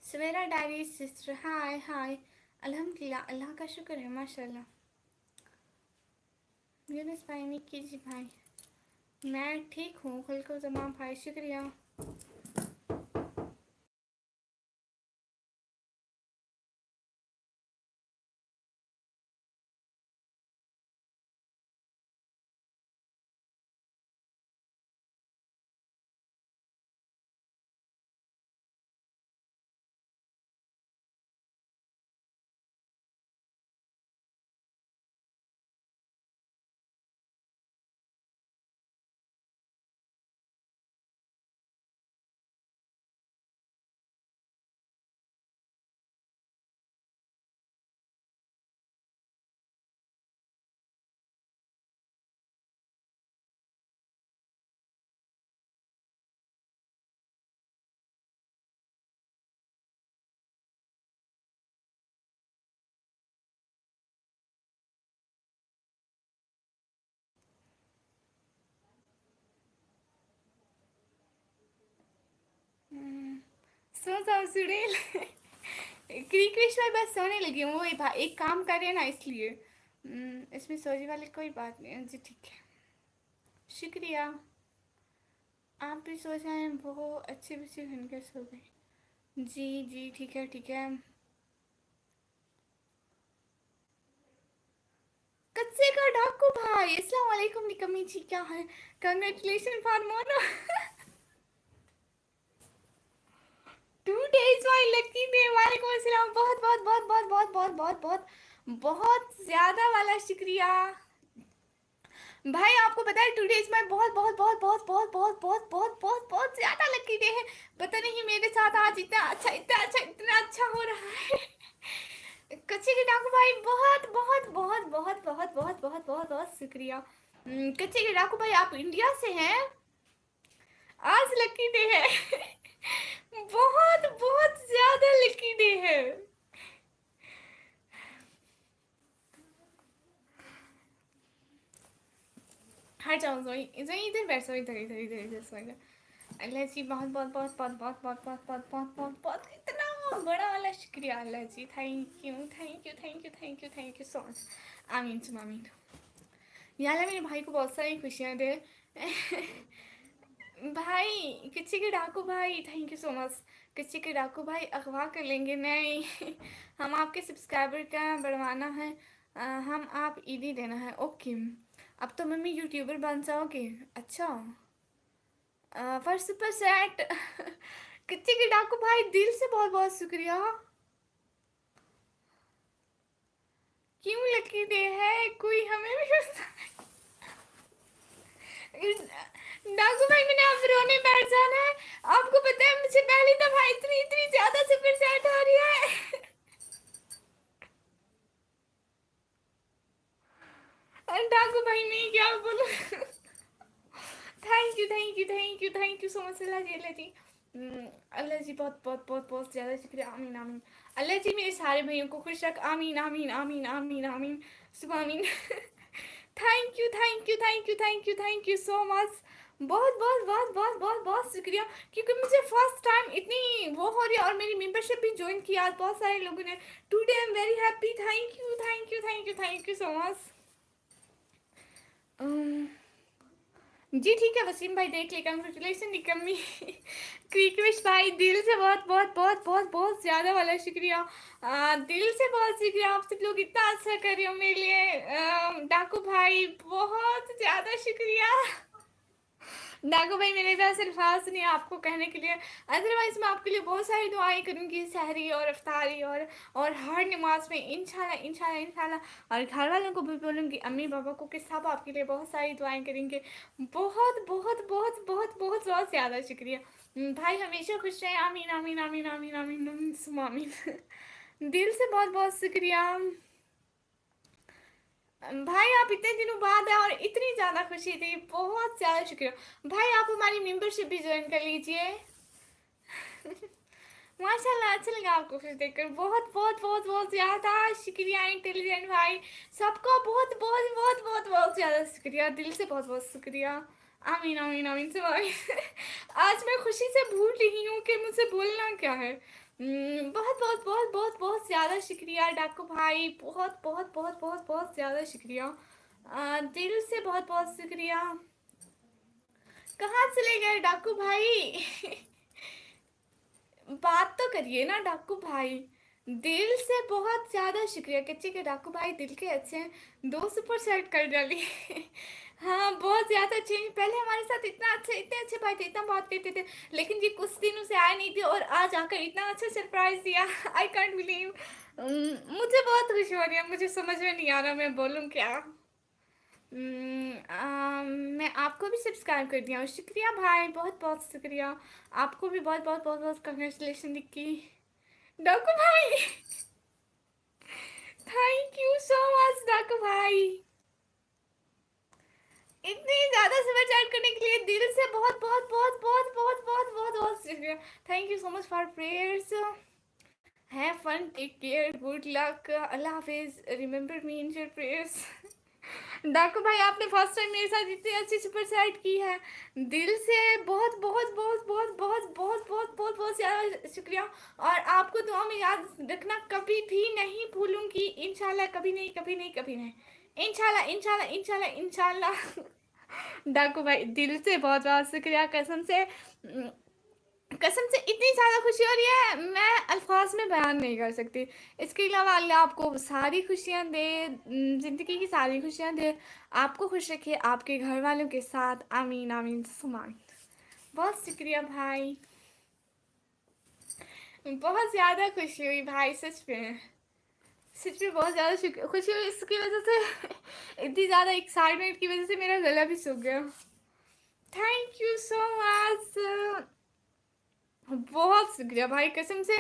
सवेरा डायरी सिस्टर, हाय हाय। अल्हम्दुलिल्लाह, अल्लाह का शुक्र है, माशाल्लाह। यूनुस भाई, निक्की जी भाई, मैं ठीक हूँ खल को जमा भाई, शुक्रिया। सो जाओ सुड़ेल। क्रिकेश भाई बस सोने लगी हूँ, वही भाई एक काम कर रहे हैं ना इसलिए। इसमें सोने वाली कोई बात नहीं है जी, ठीक है, शुक्रिया। आप भी सो जाएं, बहुत अच्छे अच्छे घंटे सो गए। जी जी, ठीक है ठीक है। कच्चे का डाकू भाई, अस्सलाम वालेकुम निकम्मी जी, क्या है? Congratulation for mono. 2 days my lucky day, वालेकुम अस्सलाम, बहुत बहुत बहुत बहुत बहुत बहुत बहुत बहुत बहुत ज्यादा वाला शुक्रिया। भाई आपको पता है 2 days में बहुत बहुत बहुत बहुत बहुत बहुत बहुत बहुत बहुत बहुत ज्यादा लकी डे है। पता नहीं मेरे साथ आज इतना अच्छा इतना अच्छा हो रहा है। कच्चे के डाकू भाई, बहुत बहुत बहुत बहुत बहुत बहुत बहुत बहुत बहुत शुक्रिया। कच्चे के डाकू भाई, आप इंडिया से हैं? आज लकी डे है। बहुत बहुत ज्यादा लकी डे है। हट जाओ जोई, जोई इधर बैठ जाओ, इधर इधर इधर इधर सोएगा। अल्लाह जी, बहुत बहुत बहुत बहुत बहुत बहुत बहुत बहुत बहुत बहुत बहुत इतना बड़ा वाला शुक्रिया Allah ji, thank you thank you thank you thank you thank you so much. आमीन तुम आमीन। या अल्लाह मेरे भाई को बहुत सारी खुशियाँ दे। भाई किसी के डाकू भाई, थैंक यू सो मच। किसी के डाकू भाई अगवा कर लेंगे नहीं। हम आपके सब्सक्राइबर का बढ़वाना है। हम आप ईदी देना है, ओके। अब तो मम्मी यूट्यूबर बन जाओगे, अच्छा। First super set. कितने के डाकू भाई, दिल से बहुत बहुत शुक्रिया। क्यों लकी डे है, कोई हमें भी डाकू भाई, मैंने आप रोने बैठ जाना है। आपको पता है मुझे पहली दफा इतनी इतनी ज्यादा सुपर सेट हो रही है। डाकू भाई नहीं, क्या बोलूं। Thank you thank you thank you thank you so much Allah ji, Allah ji. Allah ji बहुत बहुत बहुत बहुत ज़्यादा शुक्रिया, आमीन आमीन। अल्लाह जी मेरे सारे भाइयों को खुश रख, आमीन आमीन आमीन आमीन आमीन, सुबह आमीन। Thank you thank you thank you thank you thank you so much. बहुत बहुत बहुत बहुत बहुत बहुत शुक्रिया, क्योंकि मुझे फर्स्ट टाइम इतनी वो हो रही है, और मेरी मेंबरशिप भी ज्वाइन किया आज बहुत सारे लोगों ने। Today I am very happy, thank you thank you thank you thank you so much. जी ठीक है वसीम भाई, देख ले, कंग्रेचुलेसन निकम्मी। क्रिकेश भाई, दिल से बहुत बहुत बहुत बहुत बहुत ज़्यादा वाला शुक्रिया। दिल से बहुत शुक्रिया, आप सब लोग इतना अच्छा कर रहे हो मेरे लिए। डाकू भाई बहुत ज़्यादा शुक्रिया। डाकू भाई मेरे पास अल्फाज नहीं है आपको कहने के लिए। अदरवाइज मैं आपके लिए बहुत सारी दुआएं करूंगी, सहरी और अफ्तारी और हर नमाज में इंशाल्लाह इंशाल्लाह इंशाल्लाह। और घर वालों को भी बोलूँगी, अम्मी पापा को, कि सब आपके लिए बहुत सारी दुआएं करेंगे। बहुत बहुत बहुत बहुत बहुत बहुत ज़्यादा शुक्रिया। भाई हमेशा खुश रहें, आमीन आमीन आमीन आमीन आमीन आमीन सुमा आमीन। दिल से बहुत बहुत शुक्रिया भाई, आप इतने दिनों बाद आए और इतनी ज़्यादा खुशी थी, बहुत ज़्यादा शुक्रिया। भाई आप हमारी मेंबरशिप भी ज्वाइन कर लीजिए। माशाल्लाह, अच्छा लगा आपको फिर देखकर, बहुत बहुत बहुत बहुत ज़्यादा शुक्रिया इंटेलिजेंट भाई। सबका बहुत बहुत बहुत बहुत बहुत ज़्यादा शुक्रिया, दिल से बहुत बहुत शुक्रिया। आमीन आमीन आमीन से आमीन। आज मैं खुशी से भूल रही हूँ कि मुझसे बोलना क्या है। बहुत बहुत बहुत बहुत बहुत ज़्यादा शुक्रिया डाकू भाई, बहुत बहुत बहुत बहुत बहुत ज़्यादा शुक्रिया। दिल से बहुत बहुत शुक्रिया। कहाँ चले गए डाकू भाई? बात तो करिए ना डाकू भाई। दिल से बहुत ज़्यादा शुक्रिया कच्चे के डाकू भाई, दिल के अच्छे हैं। 2 सुपर सेट कर डाली। हाँ बहुत ज़्यादा अच्छे हैं, पहले हमारे साथ इतना अच्छे, इतने अच्छे भाई थे, इतना बात करते थे, लेकिन ये कुछ दिनों से आए नहीं थे और आज आकर इतना अच्छा सरप्राइज दिया। I can't believe. मुझे बहुत खुशी हो रही है, मुझे समझ में नहीं आ रहा मैं बोलूँ क्या। मैं आपको भी सब्सक्राइब कर दिया हूँ, शुक्रिया भाई, बहुत बहुत शुक्रिया। आपको भी बहुत बहुत बहुत बहुत कंग्रेचुलेशन दिक्की डाकू भाई। थैंक यू सो मच डाकू भाई, इतनी ज़्यादा समय चैट करने के लिए दिल से बहुत बहुत बहुत बहुत बहुत बहुत बहुत बहुत शुक्रिया। Thank you so much for prayers. Have fun, take care, good luck, Allah हाफिज, remember me in your prayers. डाकू भाई आपने फर्स्ट टाइम मेरे साथ इतनी अच्छी सुपर सेट की है, दिल से बहुत बहुत बहुत बहुत बहुत बहुत बहुत बहुत बहुत ज़्यादा शुक्रिया। और आपको दुआ में याद रखना, कभी भी नहीं भूलूंगी इंशाल्लाह, कभी नहीं कभी नहीं कभी नहीं, इंशाल्लाह इंशाल्लाह इंशाल्लाह इंशाल्लाह। डाकू भाई दिल से बहुत बहुत शुक्रिया, कसम से, कसम से इतनी ज़्यादा खुशी हो रही है मैं अल्फाज में बयान नहीं कर सकती। इसके अलावा अल्लाह आपको सारी खुशियाँ दे, ज़िंदगी की सारी खुशियाँ दे, आपको खुश रखे, आपके घर वालों के साथ, आमीन आमीन सुमाइन। बहुत शुक्रिया भाई, बहुत ज़्यादा खुशी हुई भाई, सच में सच में बहुत ज़्यादा खुशी हुई, इसकी वजह से इतनी ज़्यादा एक्साइटमेंट की वजह से मेरा गला भी सूख गया। थैंक यू सो मच, बहुत शुक्रिया भाई, कसम से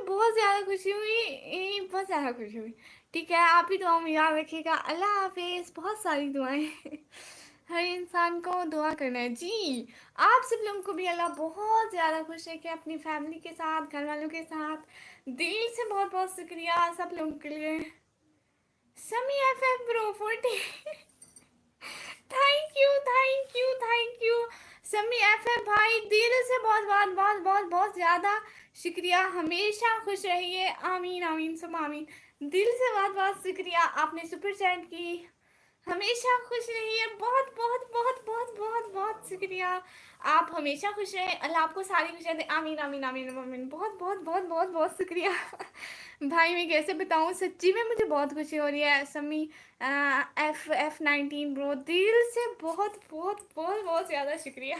बहुत ज़्यादा खुशी हुई, बहुत ज़्यादा खुशी हुई। ठीक है, आप ही दुआ में याद रखिएगा, अल्लाह हाफिज़, बहुत सारी दुआएं। हर इंसान को दुआ करना है जी। आप सब लोगों को भी अल्लाह बहुत ज़्यादा खुश रखे, अपनी फैमिली के साथ, घर वालों के साथ। दिल से बहुत बहुत शुक्रिया सब लोगों के लिए। समी F F bro 40। Thank you thank you thank you समी एफ एफ भाई, दिल से बहुत बहुत बहुत बहुत बहुत ज़्यादा शुक्रिया, हमेशा खुश रहिए, आमीन आमीन सब आमीन। दिल से बहुत बहुत शुक्रिया, आपने सुपर चैट की, हमेशा खुश रहिए, बहुत बहुत बहुत बहुत बहुत बहुत शुक्रिया। आप हमेशा खुश रहें, अल्लाह आपको सारी खुशियाँ दे, आमीन आमीन आमीन आमीन। बहुत बहुत बहुत बहुत बहुत शुक्रिया। भाई मैं कैसे बताऊँ, सच्ची में मुझे बहुत खुशी हो रही है। समी F19 ब्रो, दिल से बहुत बहुत बहुत बहुत ज़्यादा शुक्रिया।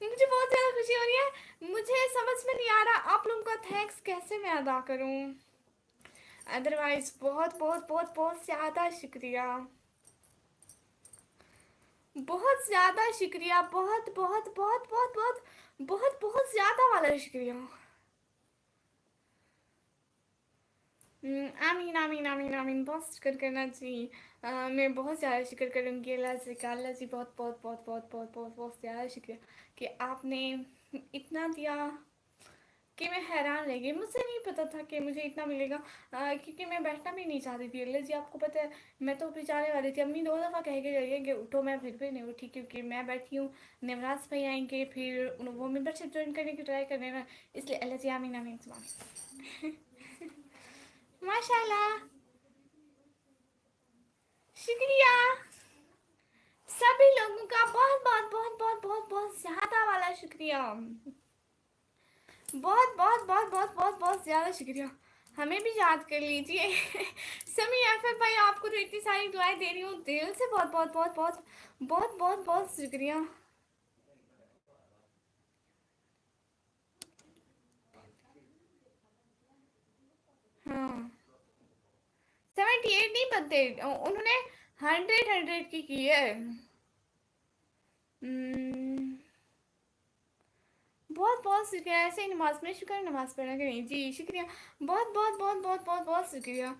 मुझे बहुत ज़्यादा खुशी हो रही है, मुझे समझ में नहीं आ रहा आप लोगों का थैंक्स कैसे मैं अदा करूँ। अदरवाइज बहुत बहुत बहुत बहुत ज़्यादा शुक्रिया, बहुत ज़्यादा शुक्रिया, बहुत बहुत बहुत बहुत बहुत बहुत बहुत ज़्यादा वाला शुक्रिया। आमीन आमीन आमीन आमीन, बहुत शुक्र करना जी। मैं बहुत ज़्यादा शुक्र करूँगी अल्लाह से का, अल्लाह जी बहुत बहुत बहुत बहुत बहुत बहुत बहुत ज़्यादा शुक्रिया कि आपने इतना दिया कि मैं हैरान रह गई। मुझे नहीं पता था कि मुझे इतना मिलेगा, क्योंकि मैं बैठना भी नहीं चाहती थी। अल्लाह जी आपको पता है, मैं तो भी जाने वाली थी, अम्मी 2 दफ़ा कह के गई है कि उठो, मैं फिर भी नहीं उठी, क्योंकि मैं बैठी हूँ, नवराज भाई आएंगे, फिर वो मेंबरशिप ज्वाइन करने की ट्राई करने में, इसलिए अल्लाह जी आमीन आमीन सुबह। माशाल्लाह, शुक्रिया सभी लोगों का, बहुत बहुत बहुत बहुत बहुत बहुत ज़्यादा वाला शुक्रिया, बहुत बहुत बहुत बहुत बहुत बहुत ज़्यादा शुक्रिया। हमें भी याद कर लीजिए। समी एफएफ भाई, आपको तो इतनी सारी दुआएं दे रही हूँ, दिल से बहुत बहुत बहुत बहुत बहुत बहुत बहुत शुक्रिया। हाँ, 78 नहीं बनते, उन्होंने 100 की है। हम्म, बहुत बहुत शुक्रिया। ऐसे ही नमाज में शुक्र, नमाज पढ़ना करें जी, शुक्रिया। बहुत बहुत बहुत बहुत बहुत बहुत शुक्रिया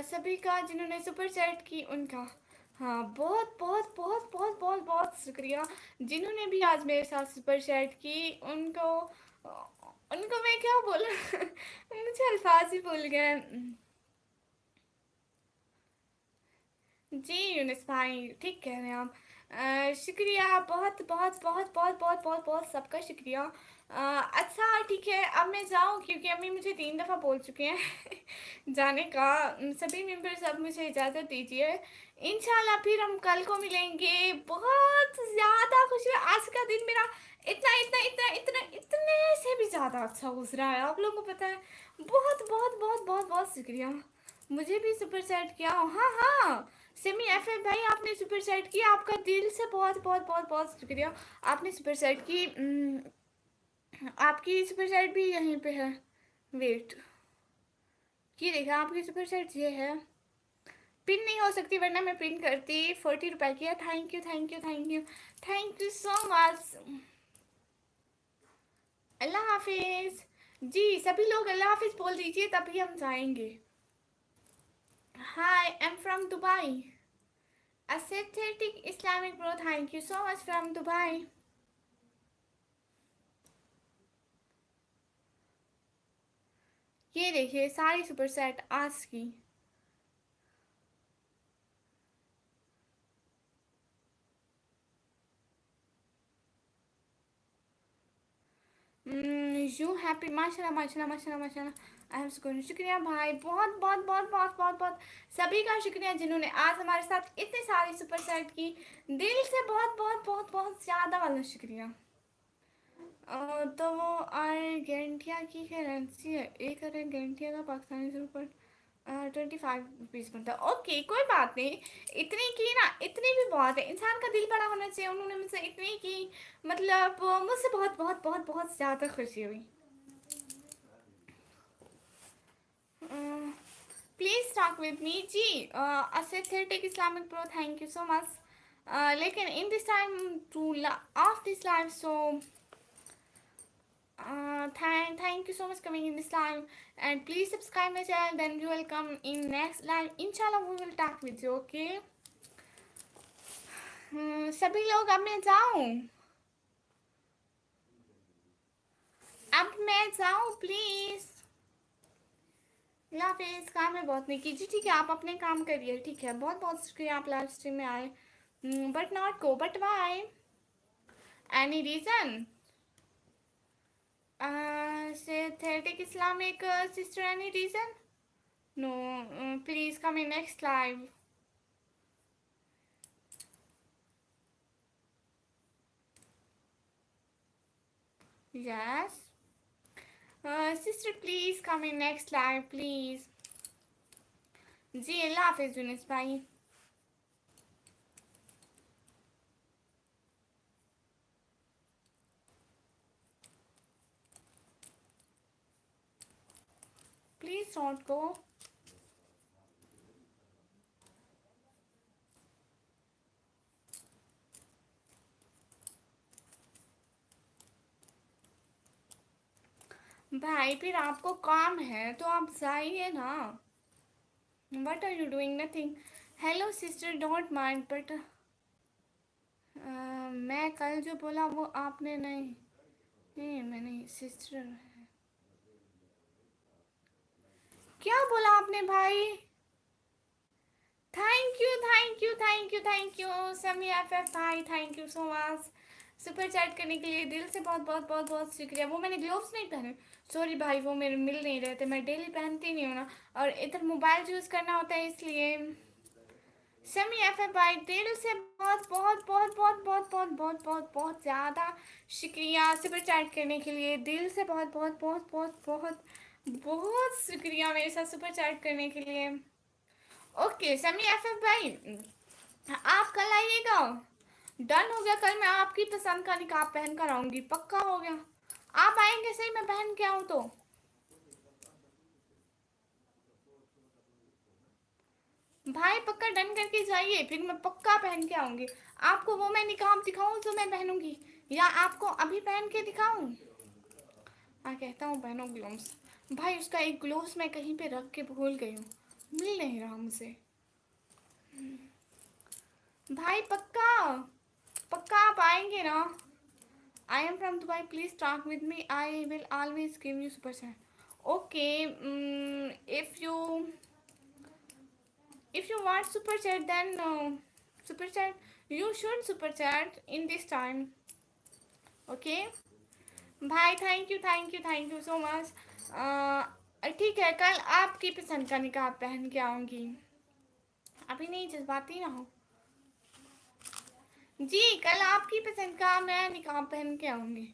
सभी का जिन्होंने सुपर चैट की, उनका। हाँ, बहुत बहुत बहुत बहुत बहुत बहुत शुक्रिया जिन्होंने भी आज मेरे साथ सुपर चैट की, उनको। उनको मैं क्या बोलूं। मुझे अल्फाज ही भूल गए। जी यूनिस भाई, ठीक कह रहे हैं आप। शुक्रिया, बहुत बहुत बहुत बहुत बहुत बहुत बहुत सबका शुक्रिया। अच्छा ठीक है, अब मैं जाऊँ क्योंकि अम्मी मुझे 3 दफ़ा बोल चुके हैं जाने का। सभी मेंबर्स, अब मुझे इजाज़त दीजिए। इंशाल्लाह फिर हम कल को मिलेंगे। बहुत ज़्यादा खुशी है, आज का दिन मेरा इतना इतना इतना इतना इतने से भी ज़्यादा अच्छा गुजरा है, आप लोगों को पता है। बहुत बहुत बहुत बहुत बहुत शुक्रिया। मुझे भी सुपर चैट किया, हाँ हाँ। सिमी एफएम भाई, आपने सुपर चैट किया, आपका दिल से बहुत बहुत बहुत बहुत शुक्रिया। आपने सुपर चैट की। आपकी सुपर चैट भी यहीं पे है। वेट, ये देखा, आपकी सुपर चैट ये है। पिन नहीं हो सकती, वरना मैं पिन करती। 40 रुपए की है। Thank you thank you thank you thank you so much. Allah हाफिज। जी, सभी लोग अल्लाह हाफिज बोल दीजिए, तभी हम जाएंगे। Hi, I am from Dubai. Aesthetic Islamic bro, thank you so much from Dubai. ये देखिए सारी सुपर सेट आज की। यू हैप्पी, माशाल्लाह माशाल्लाह माशाल्लाह माशाल्लाह। आई एम सुकून, शुक्रिया भाई, बहुत बहुत बहुत बहुत बहुत बहुत सभी का शुक्रिया जिन्होंने आज हमारे साथ इतनी सारी सुपर सेट की। दिल से बहुत बहुत बहुत बहुत ज़्यादा वाला शुक्रिया। तो वो अर्जेंटिया की करेंसी है, एक अर्जेंटिया का पाकिस्तानी रुपये 25 रुपीज़ बनता है। ओके, कोई बात नहीं। इतनी की ना, इतनी भी बहुत है, इंसान का दिल बड़ा होना चाहिए। उन्होंने मुझसे इतनी की, मतलब मुझसे बहुत बहुत बहुत बहुत ज़्यादा खुशी हुई। प्लीज़ टॉक विद मी जी। Aesthetic Islamic bro, thank you so much. लेकिन in this time to off this life, so thank you so much coming in this live, and please subscribe my channel, then you will come in next live, inshallah we will talk with you, okay? सभी लोग, अब मैं जाऊं, अब मैं जाऊं please. हाफिज, काम है बहुत नहीं की जी, ठीक है, आप अपने काम करिए, ठीक है। बहुत बहुत शुक्रिया आप लाइव स्ट्रीम में आए। But not go, but why, any reason? Synthetic Islamic sister, any reason? No, please come in next live. Yes. Sister, please come in next live, please. जी, अल्लाह हाफिज यूनिस भाई। Please don't go. भाई, फिर आपको काम है तो आप जाइए ना। What are you doing? Nothing. Hello sister, don't mind, but मैं कल जो बोला वो आपने नहीं। नहीं, मैंने सिस्टर, क्या बोला आपने भाई? Thank you thank you thank you thank you समी एफ एफ भाई, thank you so much super chat करने के लिए। दिल से बहुत बहुत बहुत बहुत शुक्रिया। वो मैंने ग्लोव्स नहीं पहने, सॉरी भाई, वो मेरे मिल नहीं रहे थे, मैं डेली पहनती नहीं हूँ ना, और इधर मोबाइल यूज़ करना होता है इसलिए। समी एफ एफ भाई, दिल से बहुत बहुत बहुत बहुत बहुत बहुत बहुत बहुत बहुत ज़्यादा शुक्रिया सुपर चैट करने के लिए। दिल से बहुत बहुत बहुत बहुत बहुत बहुत शुक्रिया मेरे साथ सुपर चैट करने के लिए। ओके समी एफएफ भाई, आप कल आइएगा। डन हो गया, कल मैं आपकी पसंद का निकाब पहन कर आऊंगी, पक्का हो गया। आप आएंगे सही, मैं पहन के आऊँ तो। भाई पक्का डन करके जाइए, फिर मैं पक्का पहन के आऊंगी। आपको वो मैं निकाब दिखाऊं जो मैं पहनूंगी, या आपको अभी पहन के दिखाऊं? हाँ कहता हूँ पहनो ग्लोव्स। भाई उसका एक ग्लोव्स मैं कहीं पे रख के भूल गई हूँ, मिल नहीं रहा मुझे। भाई पक्का, पक्का आप आएंगे ना? आई am from Dubai, please talk with me, I will always give you super chat. Okay, if you want super chat, then super chat, you should super chat in this time. Okay भाई, thank you thank you thank you so much. ठीक है, कल आपकी पसंद का निकाब पहन के आऊंगी, अभी नहीं जज्बाती ना हो। जी कल आपकी पसंद का मैं निकाब पहन के आऊंगी।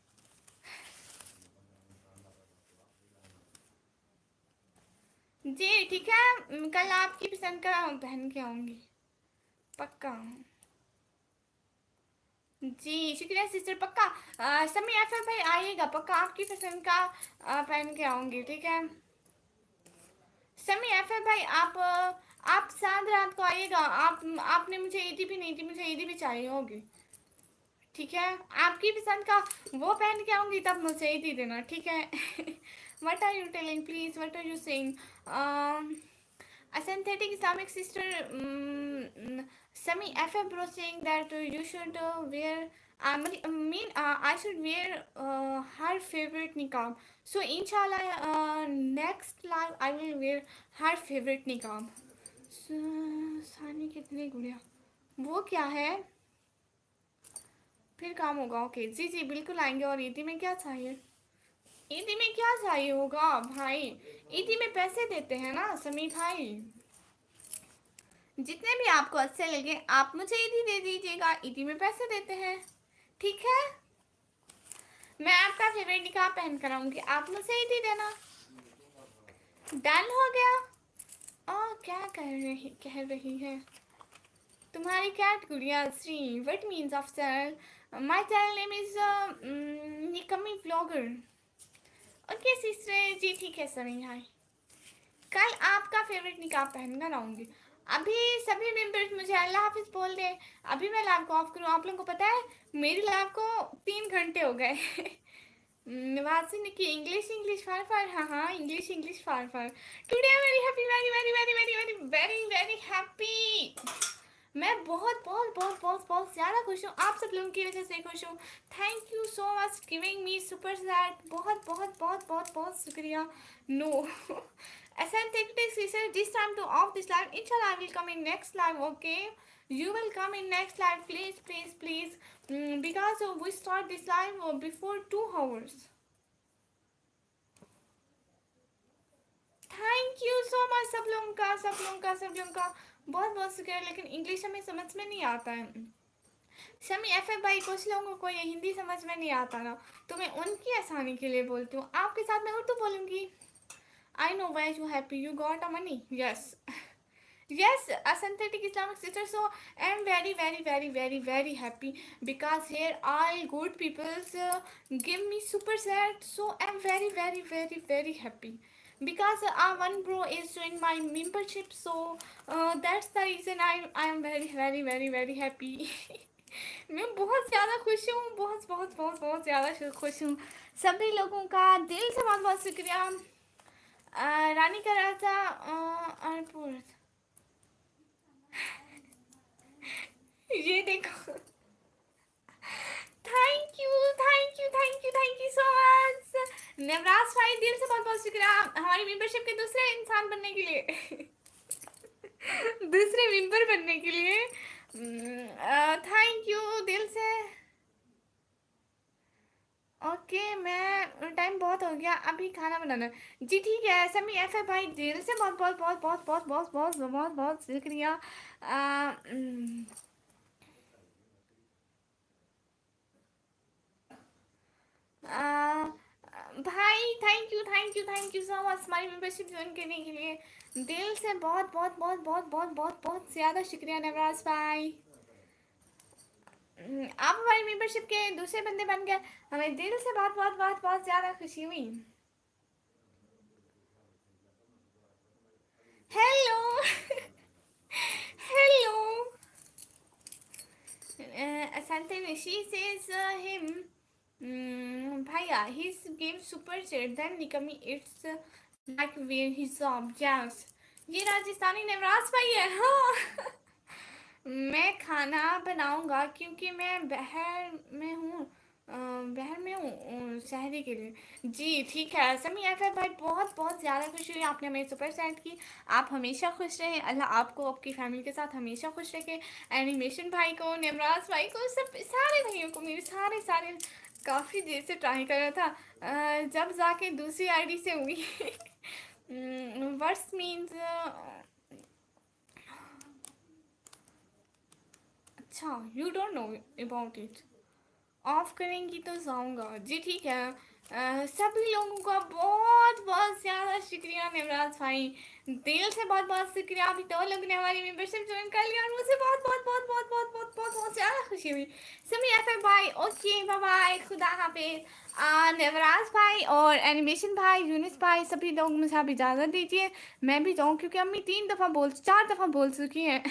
जी ठीक है, कल आपकी पसंद का पहन के आऊंगी, पक्का। जी शुक्रिया सिस्टर, पक्का। समी एफएफ भाई आइएगा, पक्का आपकी पसंद का पहन के आऊंगी, ठीक है। समी एफएफ भाई आप साथ रात को आइएगा। आपने मुझे ईदी भी नहीं दी, मुझे ईदी भी चाहिए होगी, ठीक है। आपकी पसंद का वो पहन के आऊंगी, तब मुझे ईदी देना, ठीक है। What are you telling please, what are you saying? a synthetic Islamic sister, Sami FF bro saying that you should wear, I should wear her favorite niqab. So inshallah, next live I will wear her favorite niqab. सानी कितनी गुड़िया, वो क्या है? फिर काम होगा। Okay जी जी बिल्कुल आएंगे। और ईदी में क्या चाहिए? ईदी में क्या चाहिए होगा भाई? ईदी में पैसे देते हैं ना समी भाई, जितने भी आपको अच्छे लगे आप मुझे ईदी दे दीजिएगा, ईदी में पैसे देते हैं, ठीक है। मैं आपका फेवरेट निकाह पहन कर आऊंगी, आप मुझे ईदी देना। डन हो गया। क्या कह रही है तुम्हारी cat Gudiya Shri? What means of channel? My channel name is Nikammi vlogger. Okay sister जी ठीक है सभी भाई, कल आपका फेवरेट निकाब पहन कर आऊंगी। अभी सभी मेंबर्स मुझे अल्लाह हाफिज बोल दे, अभी मैं लाइव को ऑफ करूँ। आप लोगों को पता है मेरी लाइव को 3 घंटे हो गए। वासी की इंग्लिश इंग्लिश फार फार, हाँ हाँ English English far far. Today I am very happy, very very very very very very very happy. मैं बहुत बहुत बहुत बहुत बहुत ज़्यादा खुश हूँ, आप सब लोगों की वजह से खुश हूँ। Thank you so much giving me super chat, बहुत बहुत बहुत बहुत बहुत शुक्रिया। No Asynthetic says this time to off this live. Inshallah, I will come in next live. Okay, you will come in next live, please, please, please. Because we start this live before 2 hours. Thank you so much सब लोगों का, सब लोगों का, सब लोगों का बहुत बहुत शुक्रिया। लेकिन इंग्लिश हमें समझ में नहीं आता है। शमी एफ भाई, कुछ लोगों को ये हिंदी समझ में नहीं आता ना, तो मैं उनकी आसानी के लिए बोलती हूँ। आपके साथ मैं उर्दू बोलूँगी। I know why you happy, you got a money, yes yes, a synthetic Islamic sister. So I'm very very very very very happy because here all good peoples give me super sad. So I'm very very very very happy because one bro is doing my membership. So that's the reason I am very very very very happy. मैं बहुत ज़्यादा खुश हूँ, बहुत बहुत बहुत बहुत ज़्यादा खुश हूँ। सभी लोगों का दिल से बहुत बहुत शुक्रिया। रानी का राजा अनपुर, ये देखो। Thank you thank you thank you thank you so much Navraj भाई, दिल से बहुत बहुत शुक्रिया हमारी मेंबरशिप के दूसरे इंसान बनने के लिए। दूसरे मेंबर बनने के लिए थैंक यू दिल से। ओके मैं टाइम बहुत हो गया, अभी खाना बनाना है। जी ठीक है समी एफ है भाई, दिल से बहुत बहुत बहुत बहुत बहुत बहुत बहुत बहुत बहुत शुक्रिया। भाई thank you thank you so much हमारी मेंबरशिप ज्वाइन करने के लिए। दिल से बहुत बहुत बहुत बहुत बहुत बहुत बहुत ज़्यादा शुक्रिया नवराज भाई। आप हमारी मेंबरशिप के दूसरे बंदे बन गए, हमें दिल से बहुत बहुत बहुत बहुत ज़्यादा खुशी हुई। Hello hello Asante, she says him. Bhaiya, his game super chat. Then Nikami, it's like where his job. Yes. ये राजस्थानी नवराज भाई है। हाँ मैं खाना बनाऊंगा क्योंकि मैं बहर में हूँ, बहर में हूँ शहरी के लिए। जी ठीक है समी एफ भाई, बहुत बहुत ज़्यादा खुशी हुई आपने हमें सुपर सेंड की। आप हमेशा खुश रहें, अल्लाह आपको आपकी फैमिली के साथ हमेशा खुश रखे। एनिमेशन भाई को, निमराज भाई को, सब सारे भाइयों को, मेरे सारे सारे काफ़ी देर से ट्राई कर रहा था, जब जाके दूसरी आईडी से हुई। वर्स मीन्स अच्छा, you don't know about it. Of करेंगी तो जाऊंगा। जी ठीक है। सभी लोगों का बहुत बहुत ज़्यादा शुक्रिया निमराज भाई, दिल से बहुत बहुत शुक्रिया। अभी तो लोगों ने हमारी मेंबरशिप ज्वाइन कर लिया और मुझे बहुत बहुत बहुत बहुत बहुत बहुत बहुत बहुत ज़्यादा खुशी हुई। समी एफ भाई ओके बाय बाय, खुदा हाफिज। निमराज भाई और एनिमेशन भाई, यूनिस भाई, सभी लोग मुझे आप इजाज़त दीजिए, मैं भी जाऊँ क्योंकि अम्मी 4 दफ़ा बोल चुकी हैं।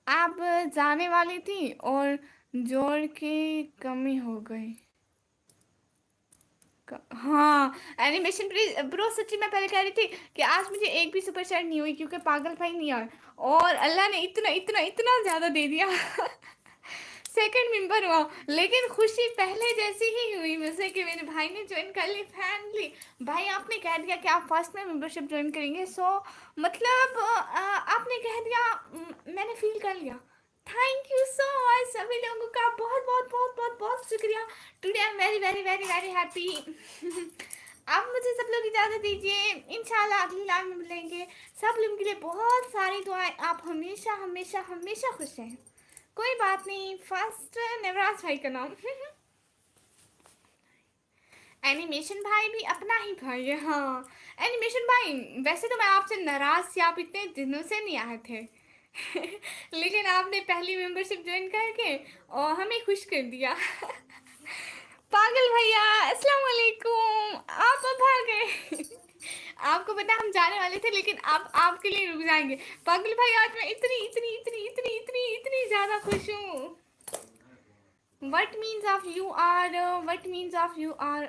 आप जाने वाली थी और जोर की कमी हो गई। हाँ एनिमेशन ब्रो, सच्ची मैं पहले कह रही थी कि आज मुझे एक भी सुपर चैट नहीं हुई क्योंकि पागल भाई नहीं आया, और अल्लाह ने इतना इतना इतना ज़्यादा दे दिया। सेकंड मेंबर हुआ, लेकिन खुशी पहले जैसी ही हुई मुझे कि मेरे भाई ने ज्वाइन कर ली फैमिली। भाई आपने कह दिया कि आप फर्स्ट में मेंबरशिप ज्वाइन करेंगे, सो मतलब आपने कह दिया, मैंने फील कर लिया। थैंक यू सो मच सभी लोगों का बहुत बहुत बहुत बहुत बहुत शुक्रिया। Today I am very very very very happy. अब मुझे सब लोग इजाज़त दीजिए, इंशाल्लाह अगली लाइव में मिलेंगे। सब लोगों के लिए बहुत सारी दुआएं, आप हमेशा हमेशा हमेशा खुश रहें। कोई बात नहीं, फर्स्ट नवराज भाई का नाम। एनिमेशन भाई भी अपना ही भाई है। हाँ एनिमेशन भाई, वैसे तो मैं आपसे नाराज थी, आप इतने दिनों से नहीं आए थे। लेकिन आपने पहली मेंबरशिप ज्वाइन करके और हमें खुश कर दिया। पागल भैया अस्सलाम वालेकुम, आप अब आ गए। आपको पता हम जाने वाले थे लेकिन आप आपके लिए रुक जाएंगे। पागल भाई आज मैं इतनी इतनी इतनी इतनी इतनी इतनी ज़्यादा खुश हूँ। What means of you are what means of you are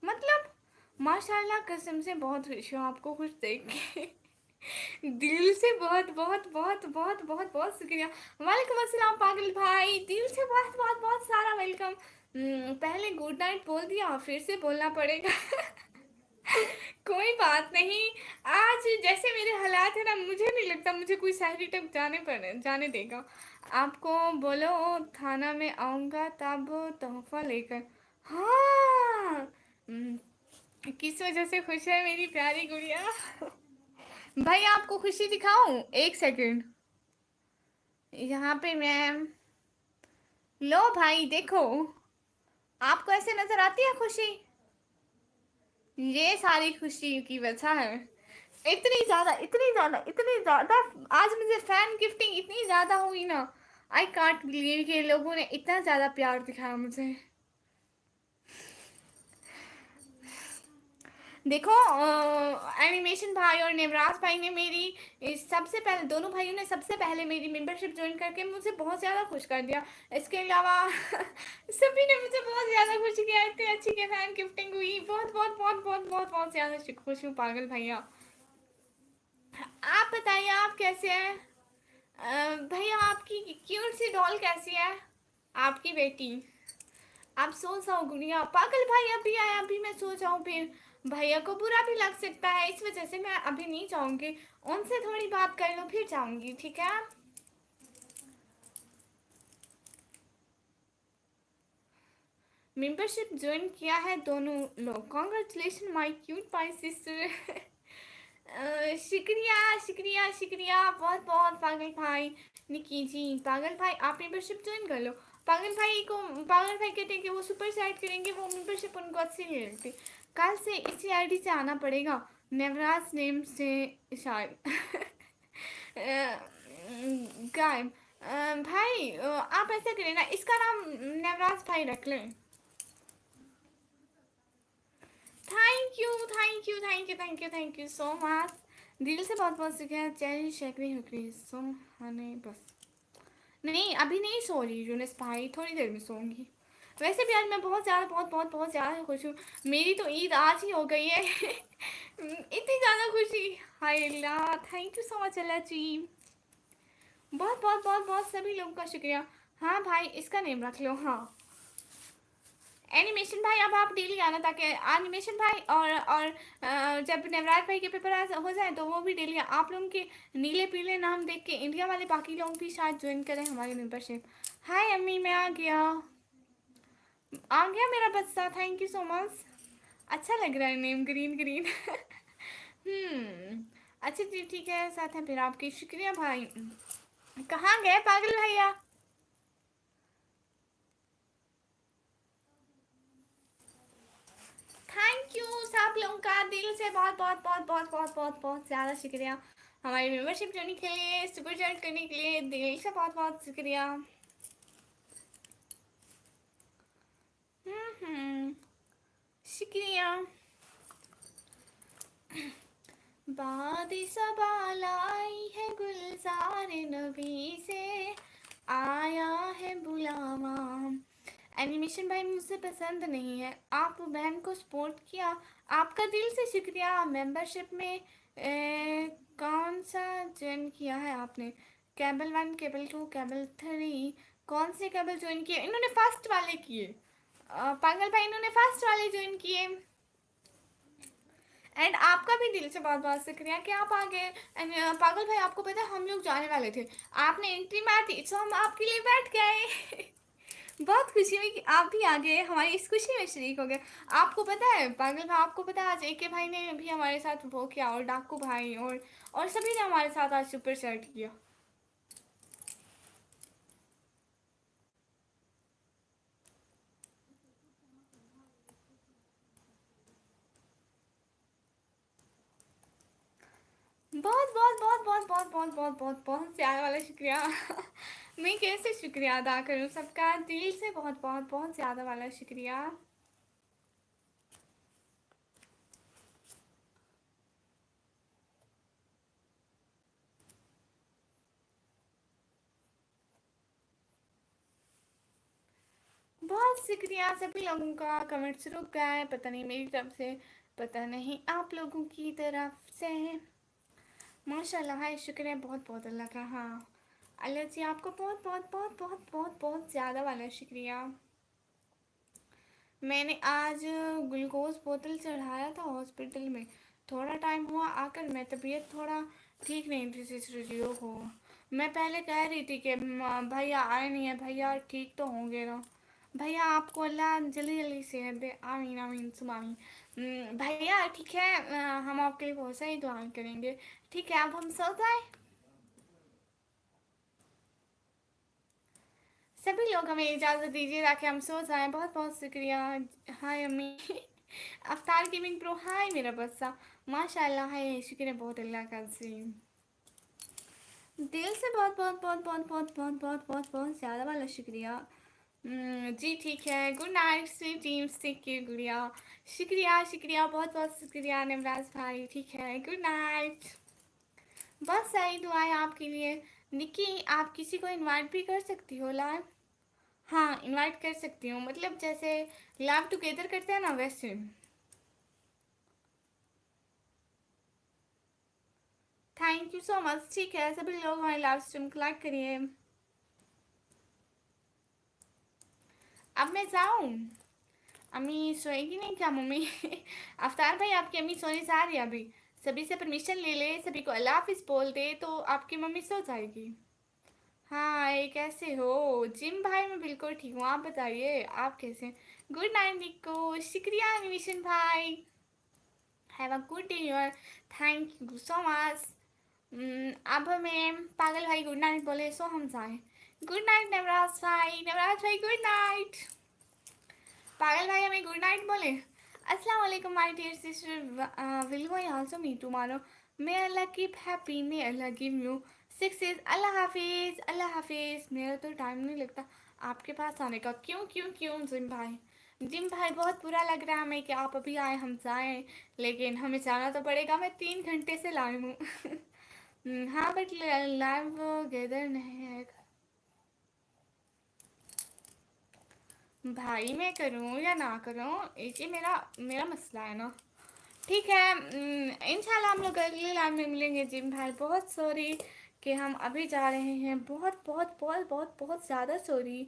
मतलब माशाल्लाह कसम से बहुत खुश हूँ आपको खुश देख के। दिल से बहुत बहुत बहुत बहुत बहुत बहुत शुक्रिया। वालेकुम अस्सलाम पागल भाई, दिल से बहुत बहुत बहुत सारा वेलकम। पहले गुड नाइट बोल दिया, फिर से बोलना पड़ेगा। कोई बात नहीं, आज जैसे मेरे हालात है ना, मुझे नहीं लगता मुझे कोई शहरी तक जाने देगा। आपको बोलो थाना में आऊँगा तब तोहफा लेकर। हाँ किस वजह से खुश है मेरी प्यारी गुड़िया। भाई आपको खुशी दिखाऊं, एक सेकंड, यहाँ पे मैं, लो भाई देखो, आपको ऐसे नजर आती है खुशी, ये सारी खुशी की वजह है। इतनी ज़्यादा इतनी ज़्यादा इतनी ज़्यादा आज मुझे फैन गिफ्टिंग इतनी ज़्यादा हुई ना, आई कांट बिलीव कि लोगों ने इतना ज़्यादा प्यार दिखाया मुझे। देखो एनिमेशन भाई और नेवराज भाई ने मेरी सबसे पहले, दोनों भाइयों ने सबसे पहले मेरी मेंबरशिप ज्वाइन करके मुझे बहुत ज़्यादा खुश कर दिया। इसके अलावा सभी ने मुझे बहुत ज़्यादा खुश किया, इतनी अच्छी के फैन गिफ्टिंग हुई, बहुत बहुत बहुत बहुत बहुत बहुत ज़्यादा खुश हूँ पागल भैया। आप बताइए आप कैसे हैं? भैया आपकी क्यूट सी डॉल कैसी है, आपकी बेटी? आप सो जाओ गुड़िया। पागल भाई अभी आया, अभी मैं सो जाऊँ, फिर भैया को बुरा भी लग सकता है, इस वजह से मैं अभी नहीं जाऊँगी। उनसे थोड़ी बात कर लो फिर जाऊँगी, ठीक है? मेंबरशिप ज्वाइन किया है दोनों लोग, congratulation my cute pi sister. शुक्रिया शुक्रिया शुक्रिया बहुत बहुत पागल भाई। निकी जी पागल भाई आप मेंबरशिप ज्वाइन कर लो। पागल भाई कहते हैं कि वो सुपर चैट करेंगे, वो मेंबरशिप उनको अच्छी नहीं लगती। कल से इसी आईडी से आना पड़ेगा, नवराज नेम से शायद। गायब। भाई आप ऐसा करें ना, इसका नाम नवराज भाई रख लें। Thank you thank you thank you thank you thank you so much. दिल से बहुत बहुत शुक्रिया। चैरी शेकरी हुकरी सुम हने बस। नहीं अभी नहीं सो रही यूनिस भाई, थोड़ी देर में सोऊंगी। वैसे भी आज मैं बहुत ज़्यादा बहुत ज़्यादा खुश हूँ। मेरी तो ईद आज ही हो गई है। इतनी ज़्यादा खुशी। हाय अल्लाह, thank you so much Allah ji. बहुत बहुत बहुत बहुत सभी लोगों का शुक्रिया। हाँ भाई इसका नेम रख लो। हाँ एनिमेशन भाई, अब आप डेली आना ताकि एनिमेशन भाई और जब नवराज भाई के पेपर हो जाए तो वो भी डेली आप लोगों के नीले पीले नाम देख के इंडिया वाले बाकी लोग भी शायद ज्वाइन करें हमारी मेंबरशिप। हाय अम्मी, मैं आ गया मेरा बच्चा। Thank you so much. अच्छा लग रहा है नेम, ग्रीन ग्रीन। अच्छा जी ठीक है, साथ है फिर आपकी। शुक्रिया भाई। कहाँ गए पागल भैया? थैंक यू सब लोगों का दिल से बहुत बहुत बहुत बहुत बहुत बहुत बहुत ज़्यादा शुक्रिया। हमारी मेंबरशिप जोड़ने के लिए, सुपर चैट करने के लिए दिल से बहुत बहुत शुक्रिया। शुक्रिया। बाद सवाल आई है गुलजार नबी से, आया है बुलावा। एनिमेशन भाई मुझसे पसंद नहीं है, आप बहन को सपोर्ट किया, आपका दिल से शुक्रिया। मेंबरशिप में कौन सा ज्वाइन किया है आपने? केबल 1, केबल 2, केबल 3, कौन से केबल ज्वाइन किए? इन्होंने फर्स्ट वाले किए। पागल भाई इन्होंने फर्स्ट वाले ज्वाइन किए। एंड आपका भी दिल से बहुत बहुत शुक्रिया कि आप आ गए। एंड पागल भाई आपको पता है हम लोग जाने वाले थे, आपने एंट्री मार दी तो हम आपके लिए बैठ गए। बहुत खुशी हुई कि आप भी आ गए, हमारी इस खुशी में शरीक हो गए। आपको पता है पागल भाई, आपको पता है आज एके भाई ने भी हमारे साथ वो किया, और डाकू भाई और सभी ने हमारे साथ आज सुपर सेट किया। बहुत बहुत बहुत बहुत बहुत बहुत बहुत बहुत बहुत प्यार वाला शुक्रिया। मैं कैसे शुक्रिया अदा करूँ सबका, दिल से बहुत बहुत बहुत ज़्यादा वाला शुक्रिया। बहुत शुक्रिया सभी लोगों का। कमेंट्स रुक गए, पता नहीं मेरी तरफ से, पता नहीं आप लोगों की तरफ से। माशाल्लाह है, शुक्र है बहुत बहुत अल्लाह का। हाँ अल्लाह जी आपको बहुत बहुत बहुत बहुत बहुत बहुत ज़्यादा वाला शुक्रिया। मैंने आज ग्लूकोज बोतल चढ़ाया था हॉस्पिटल में, थोड़ा टाइम हुआ आकर, मैं तबीयत थोड़ा ठीक नहीं थी सिचुएशन को। मैं पहले कह रही थी कि भैया आए नहीं है, भैया ठीक तो होंगे ना। भैया आपको अल्लाह जल्दी जल्दी सेहत दे, आमीन आमीन सुम आमीन। भैया ठीक है, हम आपके लिए बहुत सारी दुआ करेंगे। ठीक है अब हम सो जाए। सभी लोग हमें इजाज़त दीजिए ताकि हम सो जाएं। बहुत बहुत शुक्रिया। हाय अम्मी। अफ्तार गेमिंग प्रो, हाय मेरा बच्चा। माशाल्लाह है, शुक्र है बहुत अल्लाह का जी। दिल से बहुत बहुत बहुत बहुत बहुत बहुत बहुत बहुत बहुत ज़्यादा वाला शुक्रिया। जी ठीक है, गुड नाइट सी टीम स्टिक की गुड़िया। शुक्रिया शुक्रिया बहुत बहुत शुक्रिया नवराज भाई। ठीक है गुड नाइट। बहुत सारी दुआएं आपके लिए। निकी आप किसी को इनवाइट भी कर सकती हो लाइव। हाँ इनवाइट कर सकती हूँ, मतलब जैसे लाइव टुगेदर करते हैं ना वैसे। Thank you so much. ठीक है सभी लोग हमारे लाइव स्ट्रीम को लाइक करिए। अब मैं जाऊँ? अम्मी सोएगी नहीं क्या मम्मी? अफ्तार भाई आपकी अम्मी सोने जा रही है अभी, सभी से परमिशन ले ले, सभी को अल्लाह हाफिज बोल दे तो आपकी मम्मी सो जाएगी। हाँ ये कैसे हो जिम भाई? मैं बिल्कुल ठीक हूँ, आप बताइए आप कैसे हैं? गुड नाइट निको, शुक्रिया एनिमेशन भाई। Have a good day your. Thank you so much. अब हमें पागल भाई गुड नाइट बोले सो हम जाएं। गुड नाइट नवराज भाई, नवराज भाई गुड नाइट। पागल भाई हमें गुड नाइट बोले। अस्सलाम वालेकुम my dear sister, will I also meet tomorrow. May Allah keep happy, may Allah give you success. Allah हाफिज, अल्लाह हाफिज। मेरा तो टाइम नहीं लगता आपके पास आने का। क्यों क्यों क्यों जिम भाई? जिम भाई बहुत बुरा लग रहा है हमें कि आप अभी आए हम जाएं, लेकिन हमें जाना तो पड़ेगा। मैं 3 घंटे से लाइव हूँ। हाँ बट लाइव गैदर नहीं है। भाई मैं करूँ या ना करूँ, ये मेरा मेरा मसला है ना। ठीक है, इंशाल्लाह हम लोग अगले लाइव में मिलेंगे। जिम भाई बहुत सॉरी कि हम अभी जा रहे हैं, बहुत बहुत बहुत बहुत बहुत ज़्यादा सॉरी।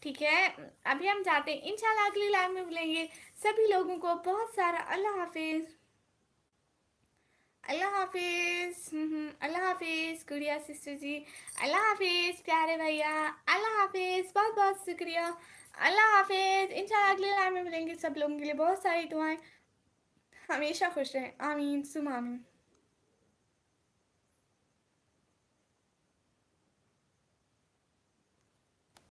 ठीक है, अभी हम जाते हैं, इंशाल्लाह अगली लाइव में मिलेंगे। सभी लोगों को बहुत सारा अल्लाह हाफिज़। अल्लाह हाफिज़। अल्लाह हाफिज़ गुड़िया सिस्टर जी। अल्लाह हाफिज़ प्यारे भैया। अल्लाह हाफिज़, बहुत बहुत शुक्रिया। अल्लाह हाफिज़, इंशाल्लाह अगले लाइव में मिलेंगे। सब लोगों के लिए बहुत सारी दुआएं। हमेशा खुश रहें, आमीन सुम आमीन।